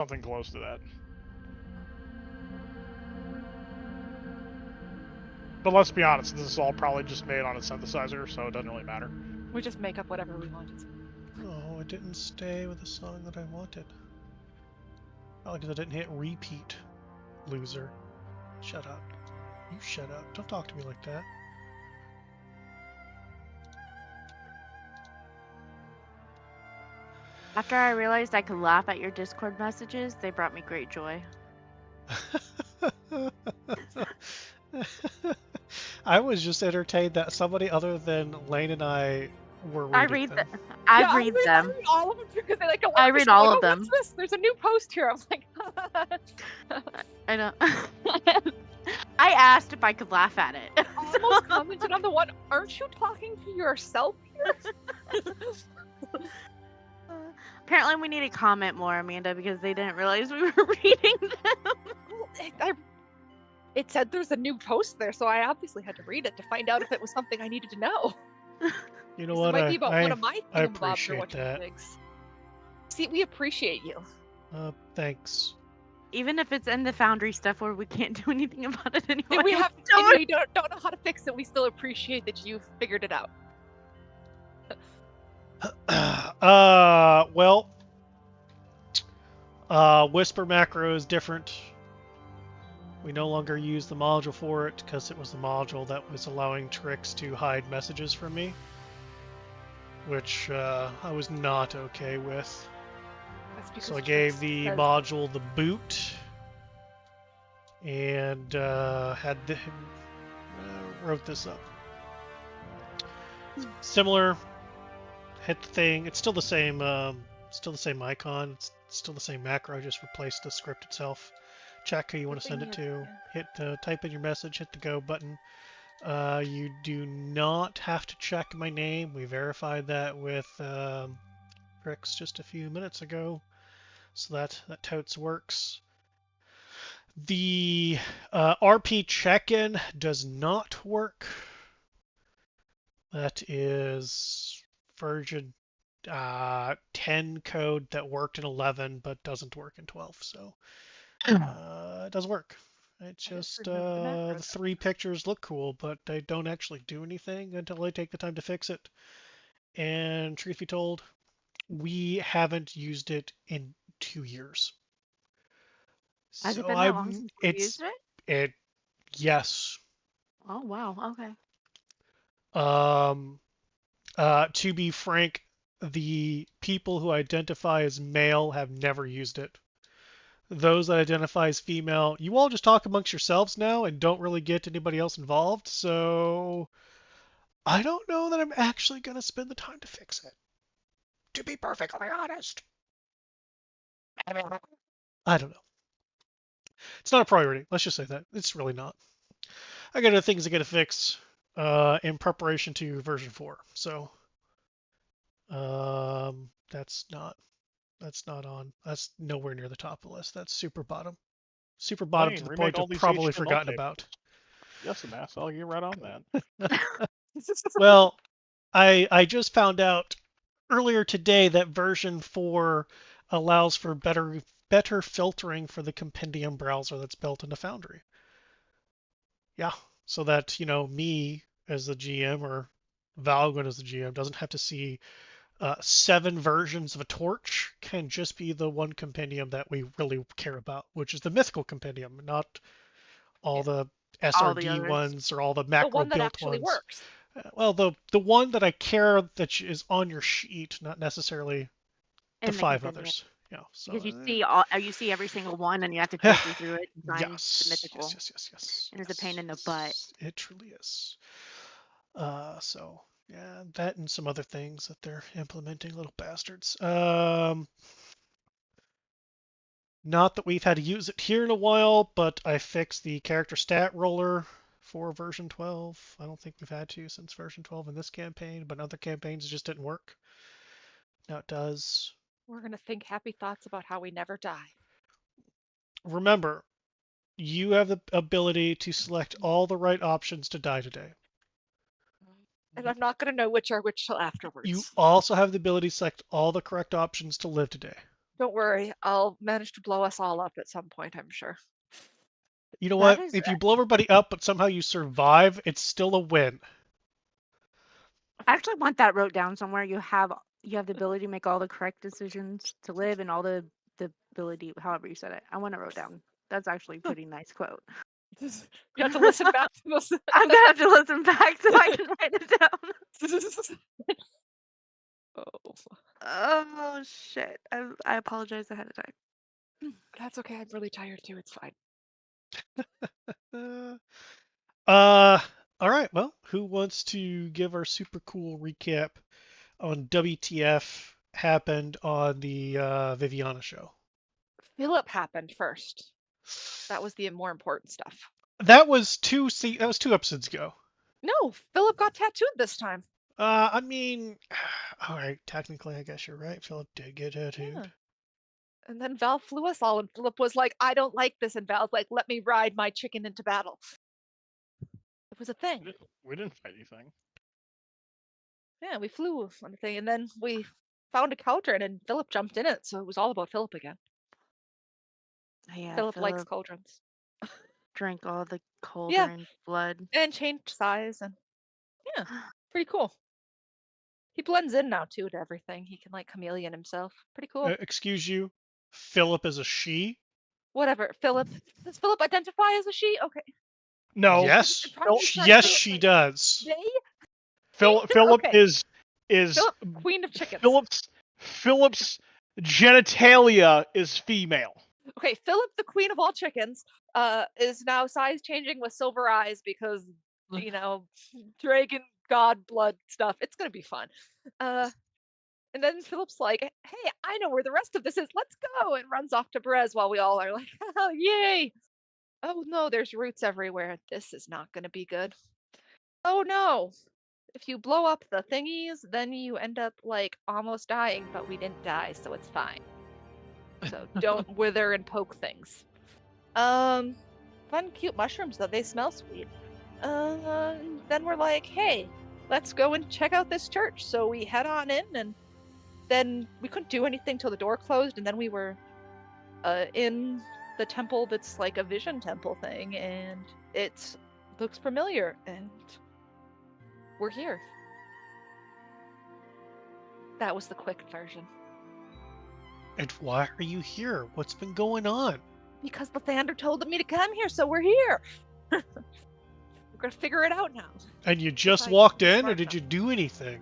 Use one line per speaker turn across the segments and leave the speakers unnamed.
Something close to that. But let's be honest, this is all probably just made on a synthesizer, so it doesn't really matter.
We just make up whatever we want.
No, it didn't stay with the song that I wanted. Probably because I didn't hit repeat, loser. Shut up. You shut up. Don't talk to me like that.
After I realized I could laugh at your Discord messages, they brought me great joy.
I was just entertained that somebody other than Lane and I were reading
I read
them.
I read them.
I read all of them too because they like.
I read all of them.
What's this? There's a new post here. I was like.
I know. I asked if I could laugh at it.
I almost commented on the one. Aren't you talking to yourself here?
Apparently, we need to comment more, Amanda, because they didn't realize we were reading them.
It said there's a new post there, so I obviously had to read it to find out if it was something I needed to know.
You know
It
what?
might be about one of my
I
thingamabobs or
appreciate
what
that.
things. See, we appreciate you.
Thanks.
Even if it's in the Foundry stuff where we can't do anything about it anymore.
We have
don't.
we don't know how to fix it. We still appreciate that you've figured it out.
Well, Whisper macro is different. We no longer use the module for it because it was the module that was allowing Trix to hide messages from me, which I was not okay with. So I gave the module the boot and wrote this up. Similar. Hit the thing. It's still the same. Still the same icon. It's still the same macro. I just replaced the script itself. Check who you want to send it to. Hit type in your message. Hit the go button. You do not have to check my name. We verified that with Trix just a few minutes ago, so that totes works. The RP check-in does not work. That is version 10 code that worked in 11 but doesn't work in 12, so it doesn't work. It's just the 3 pictures look cool, but they don't actually do anything until I take the time to fix it. And truth be told, we haven't used it in 2 years.
Has
so
it been that long since you used it?
Yes.
Oh wow, okay.
To be frank, the people who identify as male have never used it. Those that identify as female, you all just talk amongst yourselves now and don't really get anybody else involved, so I don't know that I'm actually going to spend the time to fix it. To be perfectly honest. I don't know. It's not a priority. Let's just say that. It's really not. I got other things I got to fix in preparation to version 4. So that's not on. That's nowhere near the top of the list. That's super bottom. Super bottom to the point I've probably forgotten about.
Yes, Mass, I'll get right on that.
Well, I just found out earlier today that version 4 allows for better filtering for the compendium browser that's built into Foundry. Yeah, so that, me as the GM or Valgren as the GM doesn't have to see 7 versions of a torch, can just be the one compendium that we really care about, which is the mythical compendium, not all the SRD ones or all the macro built ones. The one that actually works. Well, the one that I care that is on your sheet, not necessarily the 5 others. Yeah, so,
because you see every single one, and you have to go through it and find
yes,
the mythical.
Yes.
And it's a pain in the butt.
It truly is. So yeah, that and some other things that they're implementing, little bastards. Not that we've had to use it here in a while, but I fixed the character stat roller for version 12. I don't think we've had to since version 12 in this campaign, but in other campaigns it just didn't work. Now it does.
We're going to think happy thoughts about how we never die.
Remember, you have the ability to select all the right options to die today.
And I'm not going to know which are which till afterwards.
You also have the ability to select all the correct options to live today.
Don't worry, I'll manage to blow us all up at some point, I'm sure.
You know
That
what?
is
If you blow everybody up, but somehow you survive, it's still a win.
I actually want that wrote down somewhere. You have the ability to make all the correct decisions to live and all the ability, however you said it. I want it wrote down. That's actually a pretty nice quote.
You have to listen back to those.
I'm gonna have to listen back so I can write it down.
Oh,
Oh shit! I apologize ahead of time.
that's okay. I'm really tired too. It's fine.
All right. Well, who wants to give our super cool recap on WTF happened on the Viviana show?
Philip happened first. That was the more important stuff.
That was two episodes ago.
No, Philip got tattooed this time.
I mean, all right. Technically, I guess you're right. Philip did get tattooed.
Yeah. And then Val flew us all, and Philip was like, "I don't like this," and Val's like, "Let me ride my chicken into battle." It was a thing.
We didn't fight anything.
Yeah, we flew on the thing, and then we found a cauldron, and Philip jumped in it, so it was all about Philip again.
Yeah,
Philip likes
Philip
cauldrons.
drank all the cauldron blood.
And changed size, and yeah, pretty cool. He blends in now too to everything. He can like chameleon himself. Pretty cool.
Excuse you, Philip is a she?
Whatever. Philip. Does Philip identify as a she? Okay.
No.
Yes.
Probably
Yes,
Philip,
she
like,
does.
They?
Philip
Okay.
is
Philip, queen of chickens.
Philip's genitalia is female.
Okay, Philip, the queen of all chickens, is now size changing with silver eyes because, you know, dragon god blood stuff. It's gonna be fun. And then Philip's like, "Hey, I know where the rest of this is. Let's go!" And runs off to Perez while we all are like, "Oh, yay!" Oh no, there's roots everywhere. This is not gonna be good. Oh no! If you blow up the thingies, then you end up like almost dying, but we didn't die, so it's fine. So don't wither and poke things. Fun, cute mushrooms though. They smell sweet. Then we're like, hey, let's go and check out this church. So we head on in, and then we couldn't do anything till the door closed, and then we were in the temple that's like a vision temple thing, and it looks familiar, and we're here. That was the quick version.
And why are you here? What's been going on?
Because the Thander told me to come here, so we're here. We're gonna figure it out now.
And you just
Like,
walked
I'm
in, or
smart
did
enough.
you do anything?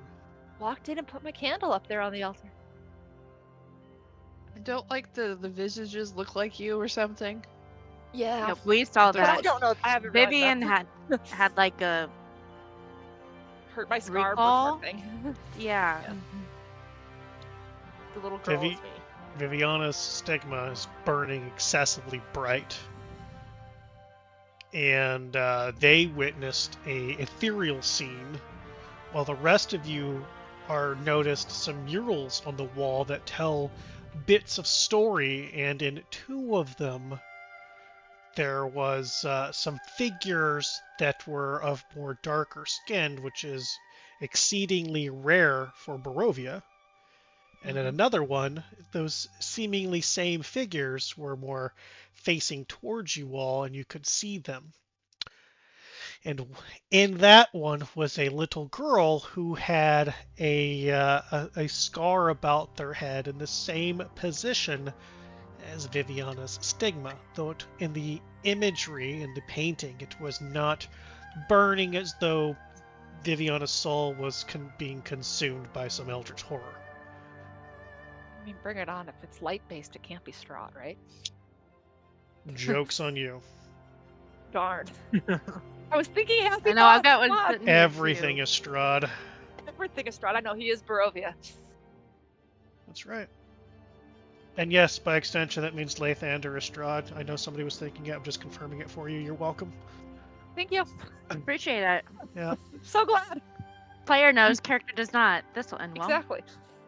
Walked in and put my candle up there on the altar.
Don't like the visages look like you or something?
Yeah.
Yep, we saw
But I
that.
don't know. I haven't realized
Vivian
that.
had like a
hurt my scar
recall?
thing.
yeah.
Yeah. The little girl is me.
Viviana's stigma is burning excessively bright. And they witnessed a ethereal scene, while the rest of you are noticed some murals on the wall that tell bits of story, and in two of them there was some figures that were of more darker skin, which is exceedingly rare for Barovia. And in another one, those seemingly same figures were more facing towards you all, and you could see them. And in that one was a little girl who had a scar about their head in the same position as Viviana's stigma, though in the imagery, in the painting, it was not burning as though Viviana's soul was being consumed by some eldritch horror.
I mean, bring it on. If it's light-based, it can't be Strahd, right?
Joke's on you.
Darn. I was thinking happy
I know, I've
thoughts,
got one
fuck.
sitting here,
Everything
too.
is Strahd.
Everything is Strahd. I know, he is Barovia.
That's right. And yes, by extension, that means Lathander is Strahd. I know somebody was thinking it. I'm just confirming it for you. You're welcome.
Thank you.
Appreciate it.
Yeah.
So glad.
Player knows, character does not. This will end well.
Exactly.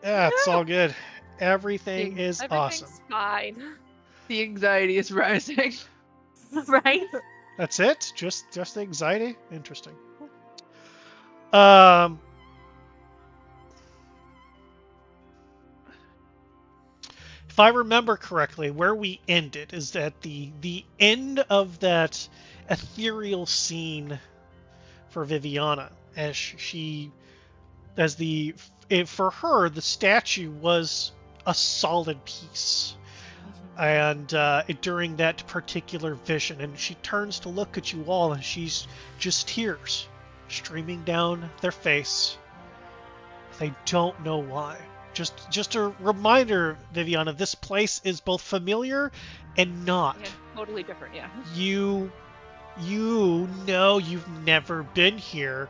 Yeah, it's all good. Everything is
Everything's
awesome.
fine.
The anxiety is rising.
Right?
That's it? Just the anxiety? Interesting. if I remember correctly, where we ended is at the end of that ethereal scene for Viviana, as for her, the statue was a solid piece. And during that particular vision, and she turns to look at you all, and she's just tears streaming down their face. They don't know why. Just a reminder, Viviana, this place is both familiar and not.
Yeah, totally different, yeah.
You know you've never been here,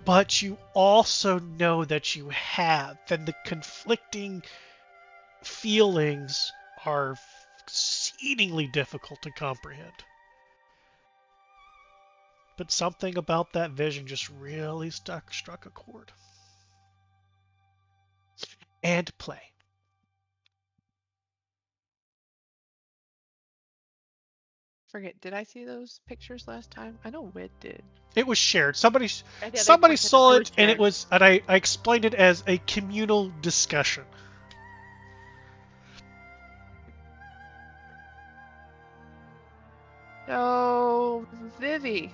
but you also know that you have, and the conflicting feelings are exceedingly difficult to comprehend. But something about that vision just really struck a chord. And play.
Forget, did I see those pictures last time? I know Wit did.
It was shared. Somebody
they
somebody
pointed
saw
it
it, and it was, and I explained it as a communal discussion.
So, Vivi,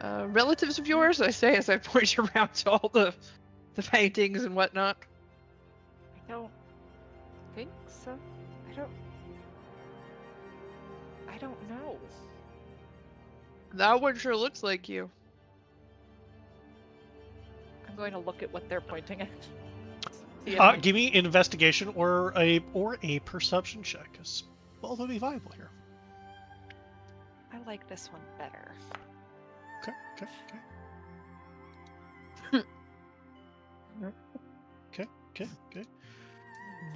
relatives of yours, I say as I point around to all the paintings and whatnot.
I don't think so. I don't know.
That one sure looks like you.
I'm going to look at what they're pointing at. See if I-
Give me an investigation or a perception check, because both would be viable here.
I like this one better.
Okay. Okay.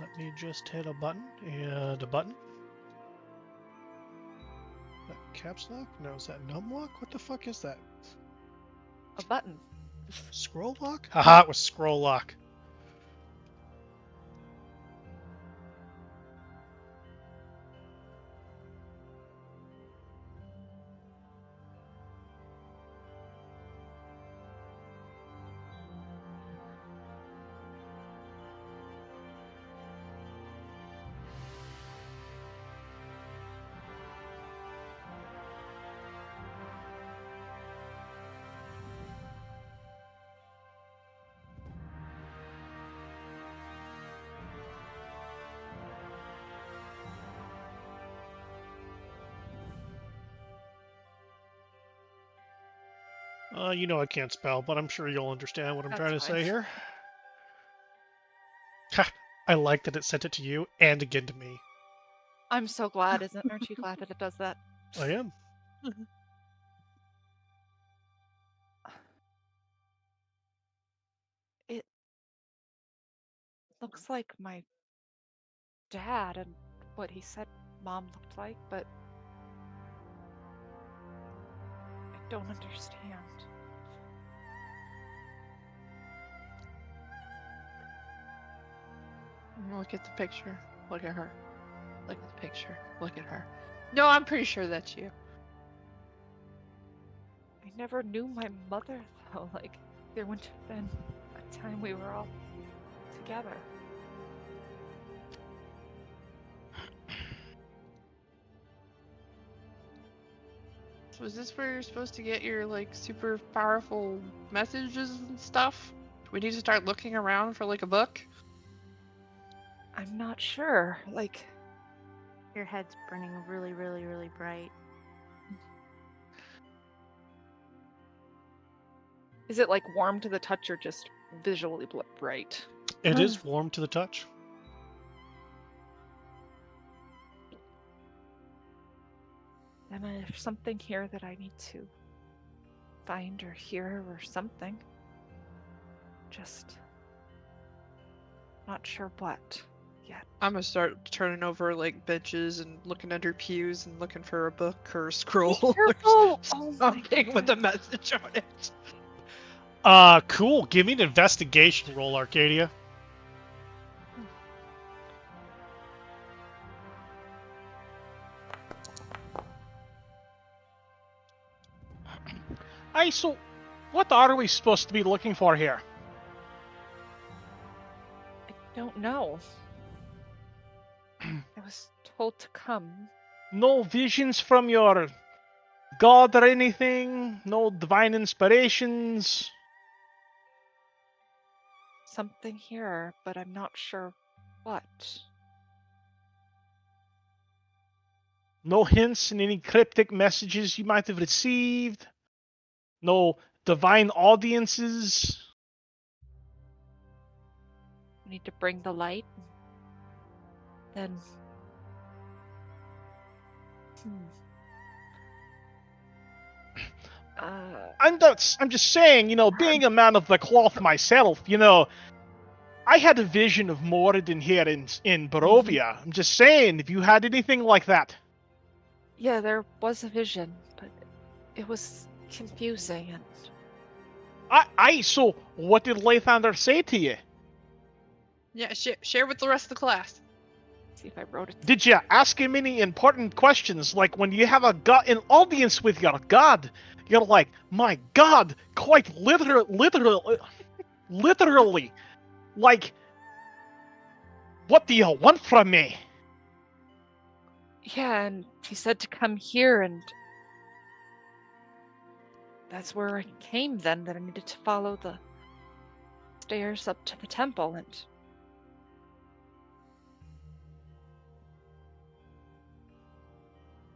Let me just hit a button and a button. That caps lock? No, is that num lock? What the fuck is that?
A button.
Scroll lock? Haha, it was scroll lock. You know I can't spell, but I'm sure you'll understand what I'm
That's
trying to
fine.
say here. Ha! I like that it sent it to you and again to me.
I'm so glad, aren't you glad that it does that?
I am.
It looks like my dad and what he said Mom looked like, but I don't understand.
Look at the picture. Look at her. Look at the picture. Look at her. No, I'm pretty sure that's you.
I never knew my mother, though. Like, there wouldn't have been a time we were all together.
So is this where you're supposed to get your, like, super powerful messages and stuff? Do we need to start looking around for, like, a book?
I'm not sure. Like,
Your head's burning really, really, really bright.
is it like warm to the touch or just visually bright?
It is warm to the touch.
And there's something here that I need to find or hear or something. Just not sure what yet.
I'm gonna start turning over, like, benches and looking under pews and looking for a book or a scroll
Be
or
careful! Oh my
something with a
God.
message on it.
Cool. Give me an investigation roll, Arcadia.
So what are we supposed to be looking for here?
I don't know. was told to come.
No visions from your god or anything? No divine inspirations?
Something here, but I'm not sure what.
No hints in any cryptic messages you might have received? No divine audiences?
We need to bring the light. Then.
I'm just saying, being a man of the cloth myself, I had a vision of Moradin here in Barovia. I'm just saying, if you had anything like that.
Yeah, there was a vision, but it was confusing and.
So what did Lathander say to you?
Yeah, share with the rest of the class.
See if I wrote it.
Did you ask him any important questions? Like when you have an audience with your god, you're like, my god, quite literally, like, what do you want from me?
Yeah, and he said to come here, and that's where I came then, that I needed to follow the stairs up to the temple,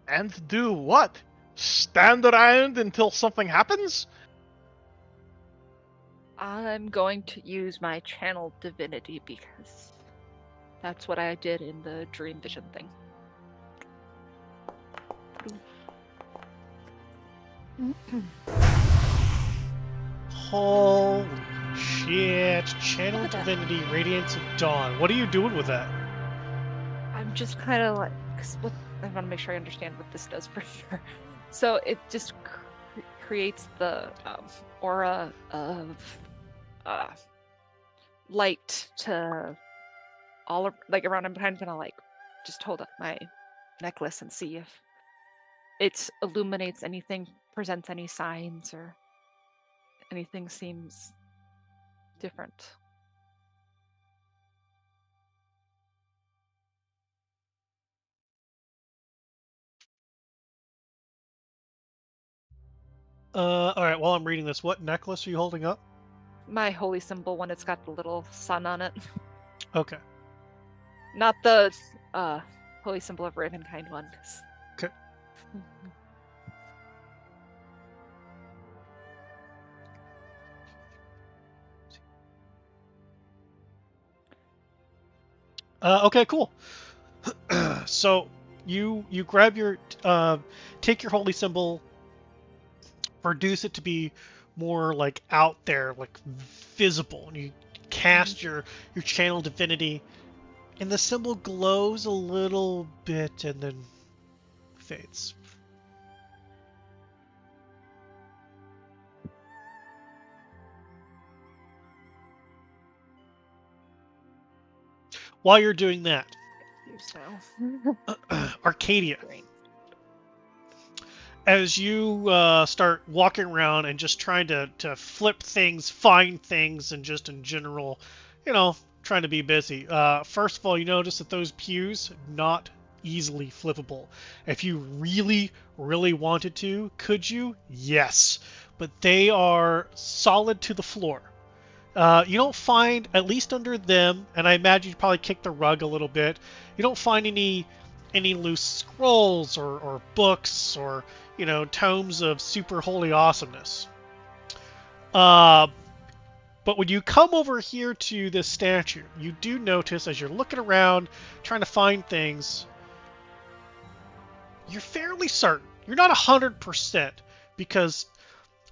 And do what? Stand around until something happens?
I'm going to use my channel divinity because that's what I did in the dream vision thing.
Holy shit. Channel Divinity, Radiance of Dawn. What are you doing with that?
I'm just kind of like, cause I want to make sure I understand what this does for sure. So it just creates the aura of light to all around. I'm kind of gonna just hold up my necklace and see if it illuminates anything, presents any signs, or anything seems different.
Alright, while I'm reading this, what necklace are you holding up?
My holy symbol one, it's got the little sun on it.
Okay.
Not the holy symbol of Ravenkind one.
Okay. Okay, cool. So you grab your take your holy symbol, reduce it to be more like out there, like visible, and you cast your channel divinity, and the symbol glows a little bit and then fades. While you're doing that, Arcadia, as you start walking around and just trying to flip things, find things, and just in general, trying to be busy. First of all, you notice that those pews, not easily flippable. If you really, really wanted to, could you? Yes. But they are solid to the floor. You don't find, at least under them, and I imagine you probably kick the rug a little bit, you don't find any loose scrolls or books or, tomes of super holy awesomeness. But when you come over here to this statue, you do notice as you're looking around, trying to find things, you're fairly certain. You're not 100%, because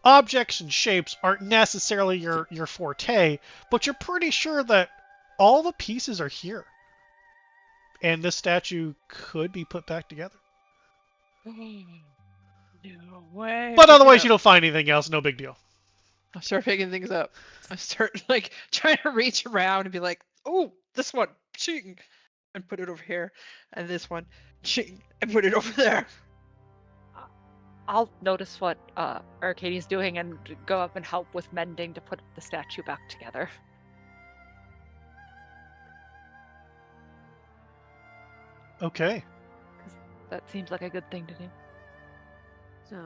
objects and shapes aren't necessarily your forte, but you're pretty sure that all the pieces are here. And this statue could be put back together.
No way.
But otherwise, you don't find anything else. No big deal.
I start picking things up. I start trying to reach around and be like, "Oh, this one, ching," and put it over here, and this one, ching, and put it over there.
I'll notice what Arcadia's doing and go up and help with mending to put the statue back together.
Okay.
That seems like a good thing to do.
So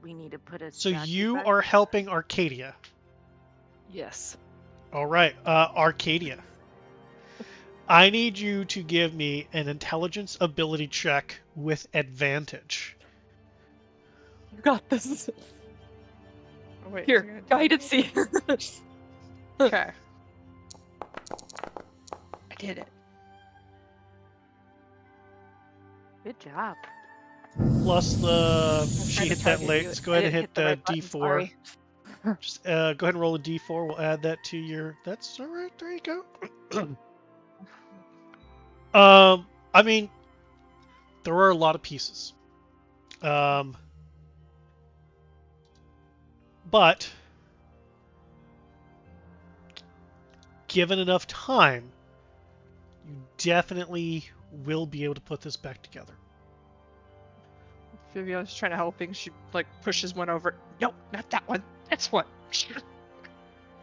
we need to put a
So
statue
you
back.
are helping Arcadia.
Yes.
All right, Arcadia. I need you to give me an intelligence ability check with advantage.
You got this.
Oh, wait, is it
Here,
gonna tell me?
guided see.
Okay. I did it.
Good job.
Plus the
I'm
she
trying to
hit that
target
late.
you.
Let's go
I
ahead and
didn't
hit
the right button,
D4.
sorry.
Just go ahead and roll a D4. We'll add that to your. That's all right. There you go. I mean, there are a lot of pieces. But given enough time, you definitely will be able to put this back together.
Viviana's trying to helping. She like pushes one over. Nope, not that one. That's one.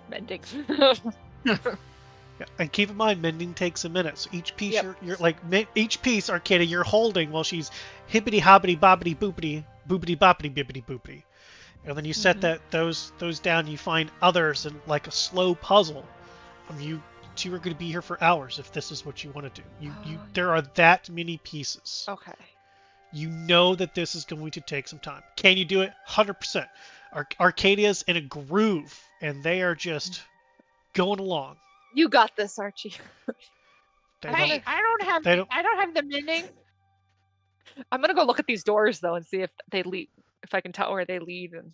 Mending.
Yeah, and keep in mind, mending takes a minute. So each piece
Yep.
you're like each piece, Arcadia, you're holding while she's hippity hoppity boppity boopity boopity boppity bippity boopity, and then you set those down. You find others and like a slow puzzle. You two are going to be here for hours if this is what you want to do. There are that many pieces.
Okay.
You know that this is going to take some time. Can you do it? 100%. Arcadia's in a groove, and they are just going along.
You got this, Archie.
They
Hey,
don't-
I don't have.
they don't-
I don't have the mending.
I'm gonna go look at these doors though and see if they lead, if I can tell where they lead, and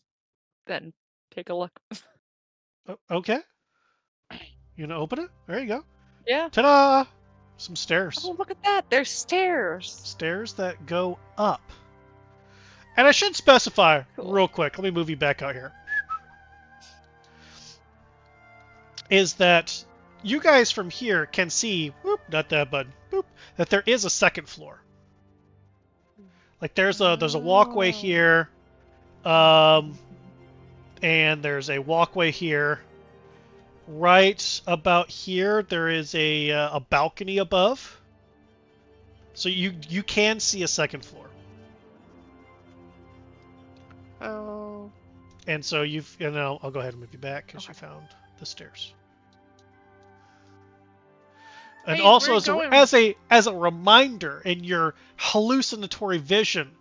then take a look.
Okay. You gonna open it? There you go.
Yeah.
Ta-da! Some stairs.
Oh, look at that. There's stairs.
Stairs that go up. And I should specify
Cool.
real quick. Let me move you back out here. Is that you guys from here can see, whoop, not that button, boop, that there is a second floor. Like there's a walkway here, and there's a walkway here. Right about here, there is a balcony above, so you can see a second floor.
Oh.
And so I'll go ahead and move you back because you found the stairs. And
Hey,
also
where you going?
as a reminder, in your hallucinatory vision,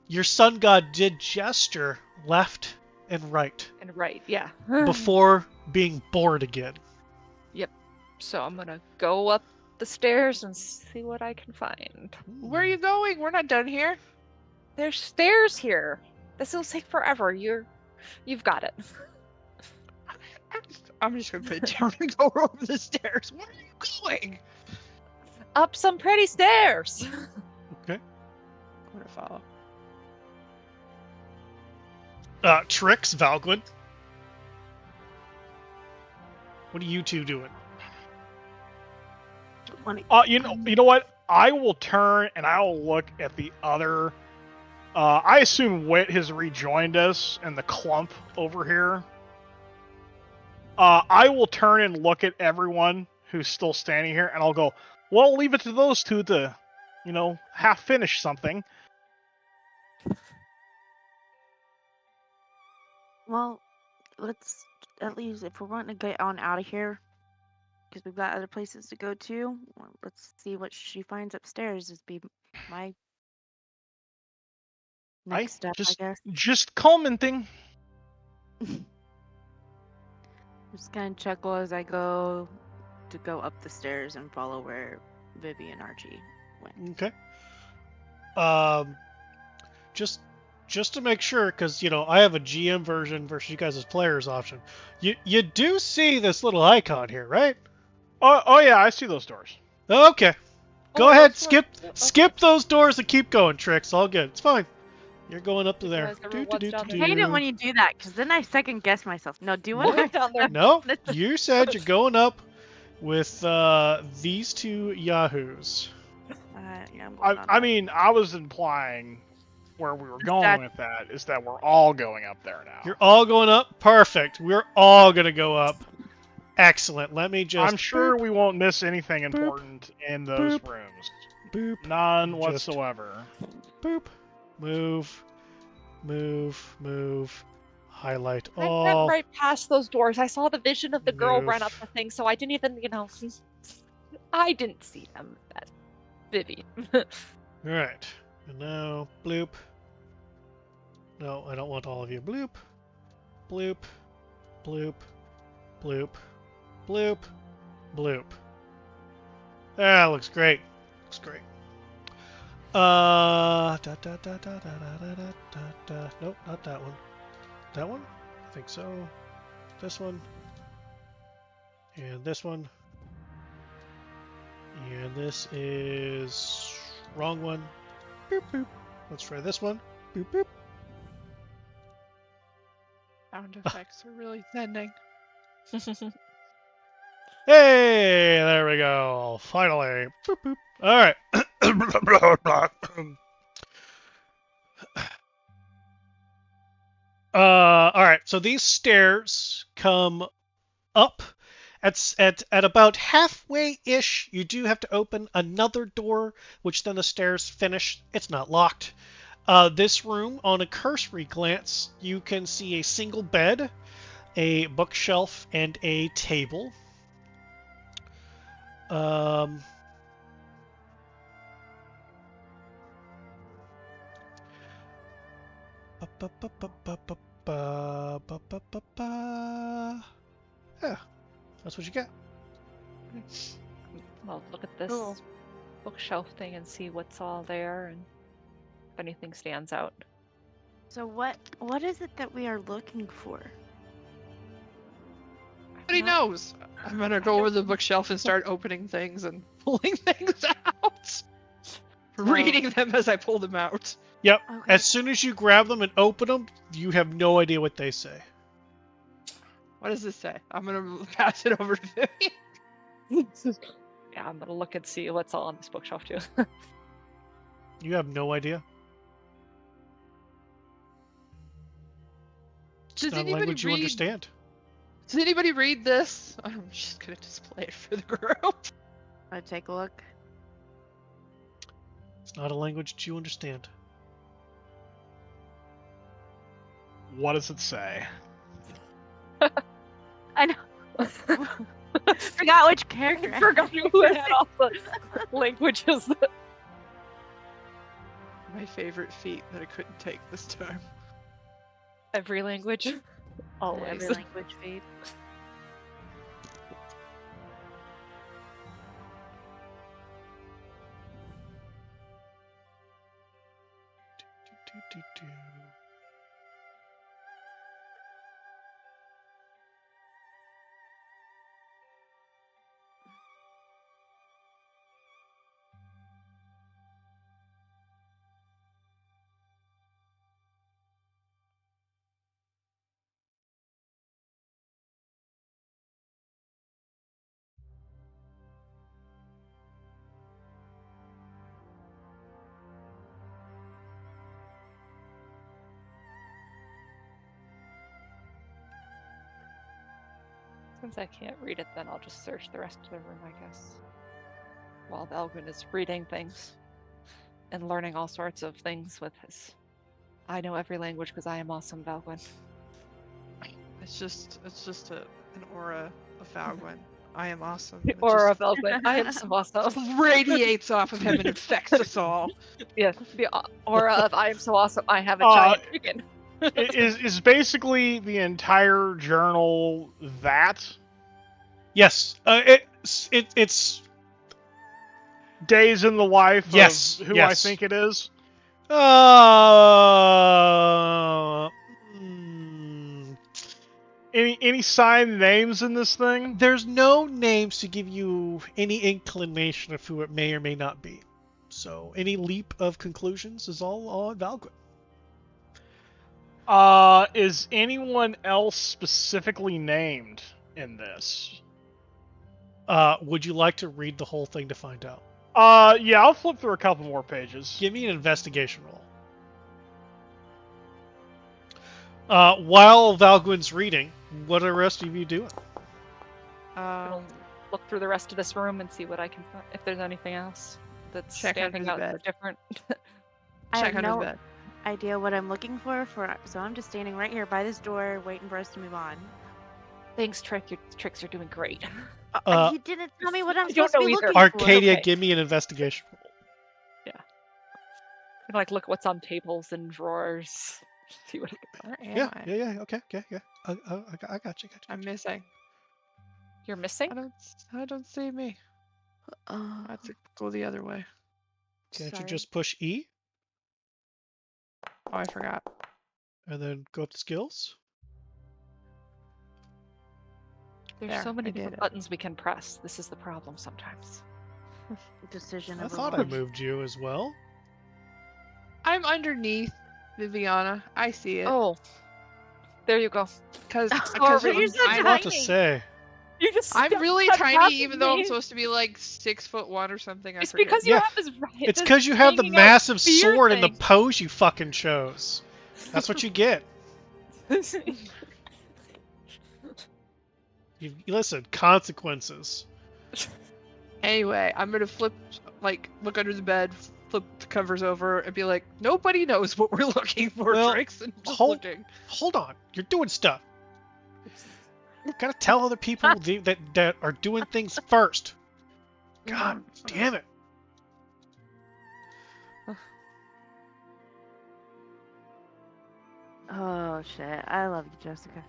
your sun god did gesture left and right
And right, yeah.
before being bored again.
So I'm gonna go up the stairs and see what I can find.
Where are you going? We're not done here.
There's stairs here. This will take forever. You've got it.
I'm just gonna put it down and go over the stairs. Where are you going?
Up some pretty stairs.
Okay.
I'm gonna follow.
Trix, Valgwin. What are you two doing?
You know what? I will turn and I will look at the other. I assume Wit has rejoined us in the clump over here. I will turn and look at everyone who's still standing here, and I'll go, well, leave it to those two to, half finish something.
Well, let's at least, if we're wanting to get on out of here, because we've got other places to go to, well, let's see what she finds upstairs. Is be my next step, I guess.
Just commenting.
I'm just gonna chuckle as I go up the stairs and follow where Vivi and Archie went.
Okay. Just to make sure, because I have a GM version versus you guys as players option. You do see this little icon here, right?
Oh yeah, I see those doors.
Okay. Go
Oh,
ahead,
those ones-
skip those doors and keep going, Trix. All good. It's fine. You're going up to there.
Guys, there were ones down there.
I hate it when you do that, because then I second guess myself. No, do
Look
it.
down there.
No, you said you're going up with these two yahoos.
Yeah, I'm going on
I
up.
mean, I was implying where we were going
That-
with that is that we're all going up there now.
You're all going up? Perfect. We're all going to go up. Excellent. Let me just.
I'm sure
boop,
we won't miss anything important in those
boop,
rooms.
boop,
None
Just-
whatsoever.
boop, move, move, highlight
I went
all.
right past those doors. I saw the vision of the girl run up
Move.
the thing, so I didn't even, I didn't see them that vivid.
All right. And now, bloop. No, I don't want all of you. Bloop, bloop, bloop, bloop, bloop, bloop. That looks great. Looks great. Nope, not that one. That one? I think so. This one. And this one. And this is wrong one. Boop, boop. Let's try this one. Boop, boop.
Sound effects are really sending.
Hey, there we go. Finally. Boop, boop. All right. All right. So these stairs come up. At about halfway-ish, you do have to open another door, which then the stairs finish. It's not locked. This room, on a cursory glance, you can see a single bed, a bookshelf, and a table. Yeah, that's what you get.
Well, look at this
Cool.
bookshelf thing and see what's all there and if anything stands out.
So what is it that we are looking for?
Nobody
Not-
knows. I'm gonna go over the bookshelf and start opening things and pulling things out. Reading them as I pull them out.
Yep.
Okay.
As soon as you grab them and open them, you have no idea what they say.
What does this say? I'm gonna pass it over to Vivian.
Yeah, I'm gonna look and see what's all on this bookshelf too.
You have no idea. It's
Does
not a
anybody
language you
read?
understand.
Does anybody read this? I'm just gonna display it for the group.
I'll take a look.
It's not a language that you understand.
What does it say?
I know. Forgot which character. I
Forgot who had all the languages.
My favorite feat that I couldn't take this time.
Every language. Always.
Every language feed.
Do.
Since I can't read it, then I'll just search the rest of the room, I guess. While Valgren is reading things and learning all sorts of things with his. I know every language because I am awesome, Valgren.
It's just an aura of Valgwen. I am awesome.
The
It
aura of
just
Valgren. I am so awesome.
radiates off of him and infects us all.
Yeah, the aura of I am so awesome. I have a
Uh,
giant chicken.
Is basically the entire journal that?
Yes. It's
Days in the life
Yes,
of who
yes.
I think it is? Any signed names in this thing?
There's no names to give you any inclination of who it may or may not be. So any leap of conclusions is all on Valgren.
Is anyone else specifically named in this?
Would you like to read the whole thing to find out?
Yeah, I'll flip through a couple more pages.
Give me an investigation roll. While Valgren's reading, what are the rest of you doing?
Gonna look through the rest of this room and see what I can find. If there's anything else that's
Check under
standing
the
out
bed.
different.
I
Check
have
under
no
the bed.
idea what I'm looking for, so I'm just standing right here by this door waiting for us to move on.
Thanks, Trick. Your tricks are doing great.
You didn't tell me what I'm
I don't
supposed to
know
be
either.
looking
Arcadia,
okay.
give me an investigation roll.
Like look what's on tables and drawers. See what I can find.
Where am I?
Yeah. Okay. Yeah. I got you.
I'm missing.
You're missing?
I don't see me.
for.
I have to go the other way.
Can't you
Sorry.
just push E
Oh, I forgot.
and then go up to skills?
There's
There,
so many
I did
different
it.
buttons we can press. This is the problem sometimes.
Decision
I
of
thought I moved you as well.
I'm underneath Viviana. I see it.
Oh, there you go.
Because
Sorry.
You're so
I was about to
tiny.
say.
You just
I'm
stepped
really
on
tiny,
top of
even though I'm
me.
supposed to be like 6'1" or something. I
It's
forget.
because you
Yeah.
have this.
It's
this
because you have the
hanging out
massive
spear
sword and the
thing.
pose you fucking chose. That's what you get. You listen, consequences.
Anyway, I'm gonna look under the bed, flip the covers over, and be like, nobody knows what we're looking for,
Well,
Tricks, and just
hold-
looking.
Hold on, you're doing stuff. Gotta tell other people that are doing things first. God damn it.
Oh shit! I love you, Jessica.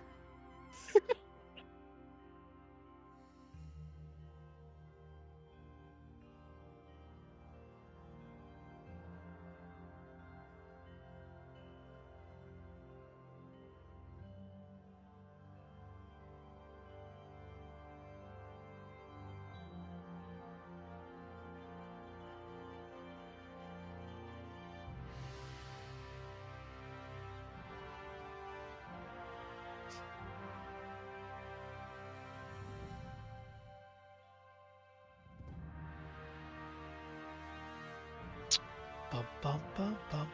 Bum, bum, bum, bum,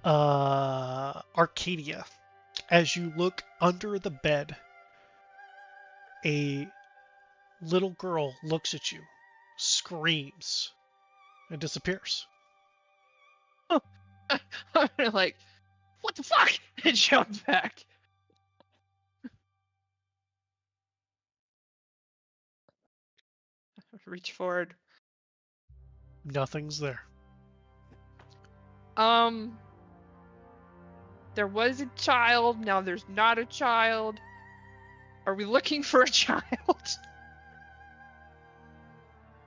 bum. Arcadia, as you look under the bed, a little girl looks at you, screams, and disappears.
I'm like, what the fuck? And jump back. Reach forward.
Nothing's there.
There was a child, now there's not a child. Are we looking for a child?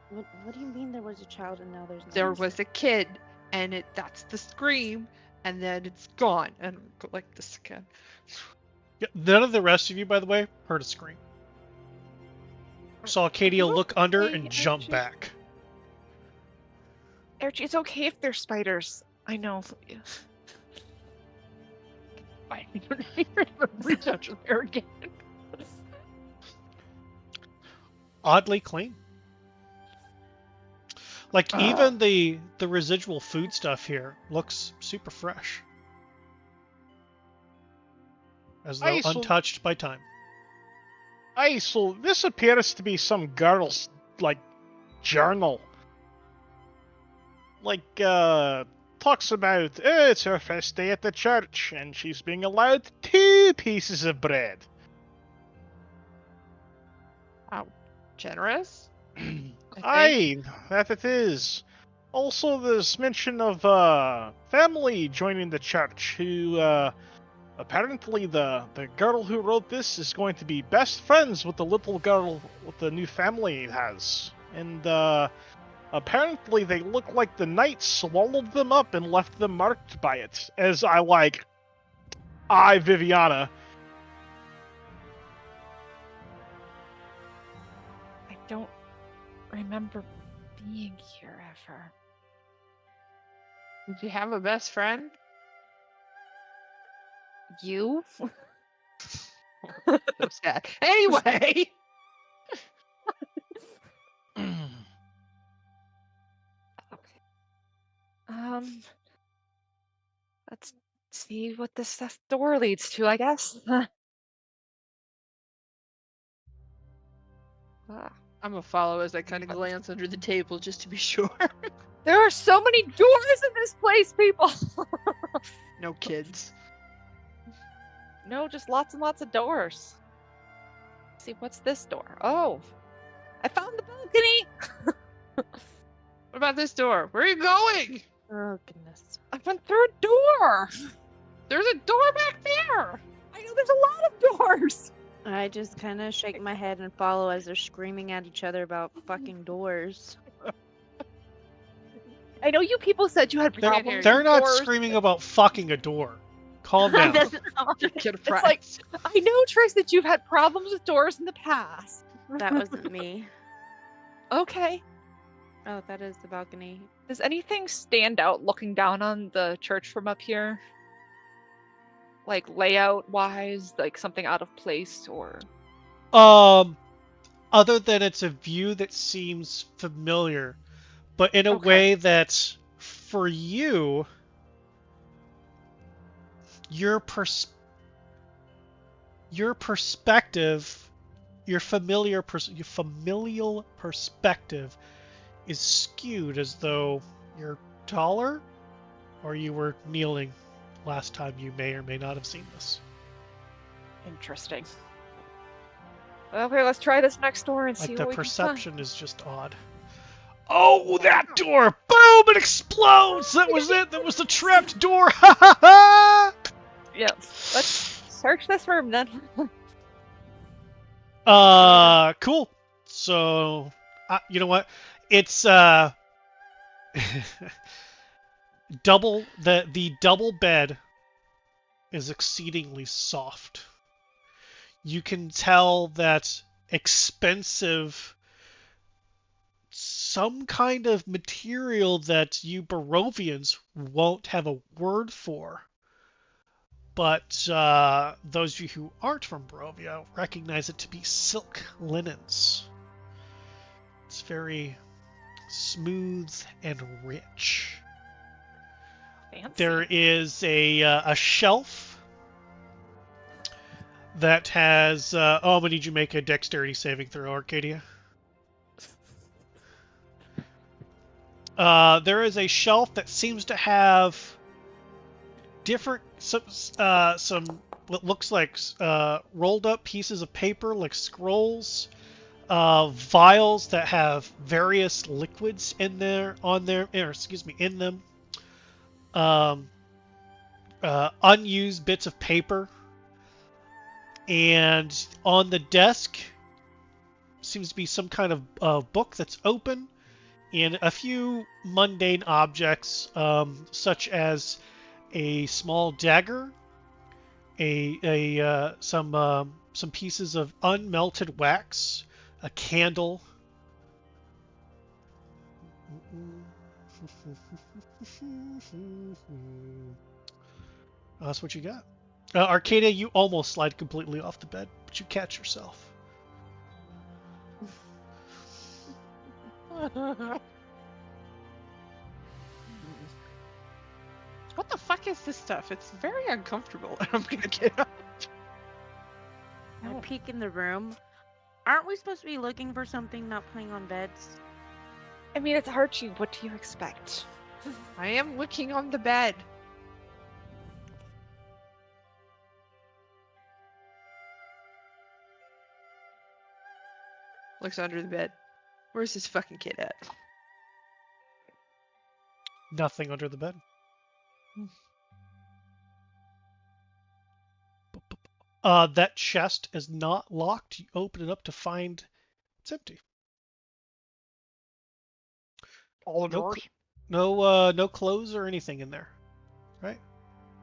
What do you mean there was a child and now there's not?
There was a kid, and that's the scream, and then it's gone. And go like this again.
Yeah, none of the rest of you, by the way, heard a scream. Saw Arcadia look under
okay,
and jump
Archie?
back.
Archie, it's okay if they're spiders. I know.
I don't even remember touching her again.
Oddly clean. Like even the residual food stuff here looks super fresh. As though untouched by time.
So this appears to be some girl's, like, journal. Like, talks about, it's her first day at the church, and she's being allowed 2 pieces of bread.
Generous?
Aye, that it is. Also, there's mention of, family joining the church, who, apparently the girl who wrote this is going to be best friends with the little girl with the new family it has. And, apparently they look like the knight swallowed them up and left them marked by it. As Viviana.
I don't remember being here ever.
Did you have a best friend?
You?
So sad. Anyway.
Let's see what this door leads to, I guess. Ah.
I'm gonna follow as I kind of glance under the table just to be sure.
There are so many doors in this place, people.
No kids.
No, just lots and lots of doors. Let's see, what's this door? Oh, I found the balcony.
What about this door? Where are you going?
Oh goodness.
I went through a door.
There's a door back there.
I know there's a lot of doors.
I just kind of shake my head and follow as they're screaming at each other about fucking doors.
I know you people said you had
They're-
problems.
They're
with
not
doors.
screaming about fucking a door. Calm down.
Doesn't sound
Get a
It's like,
prize.
I know, Trish, that you've had problems with doors in the past.
That wasn't me.
Okay.
Oh, that is the balcony.
Does anything stand out looking down on the church from up here? Like layout wise, like something out of place or
Other than it's a view that seems familiar, but in a
Okay.
way that for you, your perspective, your familial perspective is skewed as though you're taller or you were kneeling last time. You may or may not have seen this.
interesting. Okay, let's try this next door and see
Like
what
the
we
perception is just odd. Oh, that door! Boom! It explodes! That was it! That was the trapped door! Ha ha ha!
can find. Yeah. Let's search this room then.
Cool. So, you know what? It's the double bed is exceedingly soft. You can tell that expensive, some kind of material that you Barovians won't have a word for. But those of you who aren't from Barovia recognize it to be silk linens. It's very smooth and rich.
Fancy.
There is a shelf that has... oh, I'm going to need you to make a dexterity saving throw, Arcadia. There is a shelf that seems to have different... some what looks like rolled up pieces of paper, like scrolls, vials that have various liquids in there, in them. Unused bits of paper. And on the desk seems to be some kind of book that's open, and a few mundane objects, such as a small dagger, some pieces of unmelted wax, a candle. That's what you got. Arcadia, you almost slide completely off the bed, but you catch yourself.
What the fuck is this stuff? It's very uncomfortable. I'm gonna get up.
I peek in the room. Aren't we supposed to be looking for something, not playing on beds?
I mean, it's Archie. What do you expect?
I am looking on the bed. Looks under the bed. Where's this fucking kid at?
Nothing under the bed. That chest is not locked. You open it up to find it's empty.
All the
No
drawers.
No clothes or anything in there. Right?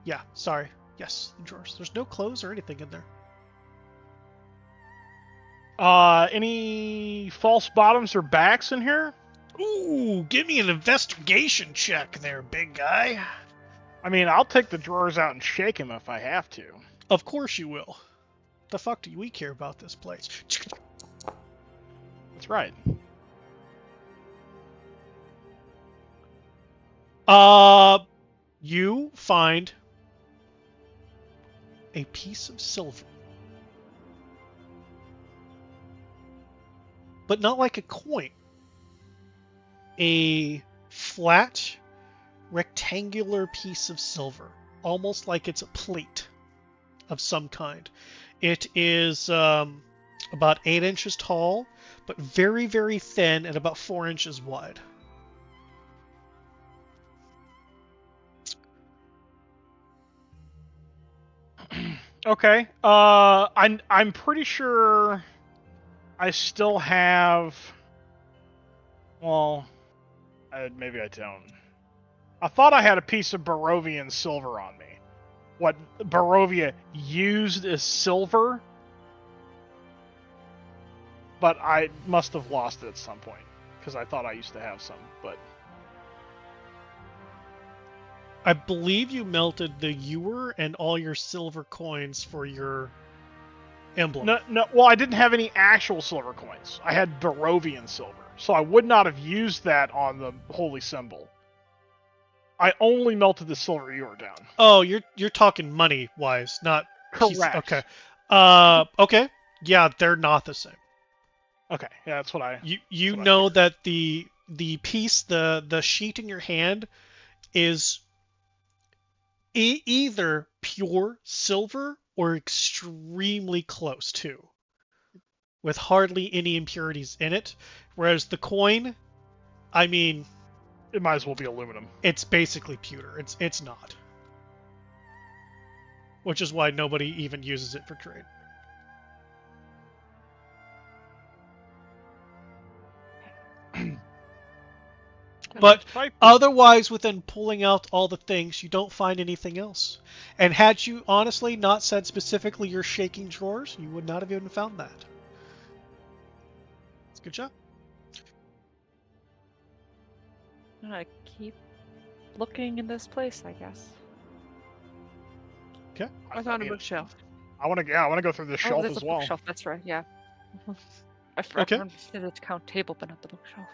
Yeah, sorry. Yes, the drawers. There's no clothes or anything in there.
Any false bottoms or backs in here?
Ooh, give me an investigation check there, big guy.
I mean, I'll take the drawers out and shake him if I have to.
Of course you will. The fuck do we care about this place?
That's right.
You find a piece of silver. but not like a coin. A flat, rectangular piece of silver, almost like it's a plate of some kind. It is about 8 inches tall, but very, very thin and about 4 inches wide.
Okay. I'm pretty sure I still have. Well, maybe I don't. I thought I had a piece of Barovian silver on me. What Barovia used as silver, but I must have lost it at some point because I thought I used to have some. But
I believe you melted the ewer and all your silver coins for your emblem.
no. Well, I didn't have any actual silver coins. I had Barovian silver, so I would not have used that on the holy symbol. I only melted the silver ewer down.
Oh, you're talking money wise, not
Correct.
Okay. Okay. Yeah, they're not the same.
Okay. Yeah, that's what I.
You
what I
know
figured.
that the piece, the sheet in your hand is either pure silver or extremely close to, with hardly any impurities in it. Whereas the coin, I mean,
It might as well be aluminum.
it's basically pewter. It's not. Which is why nobody even uses it for trade. But otherwise, within pulling out all the things, you don't find anything else. And had you honestly not said specifically you're shaking drawers, you would not have even found that. It's a good job.
I'm gonna keep looking in this place, I guess.
Okay.
I found a bookshelf.
I want to go through this shelf
there's
as
a
well.
bookshelf. That's right. Yeah. I
Okay.
forgot to count table, but not the bookshelf.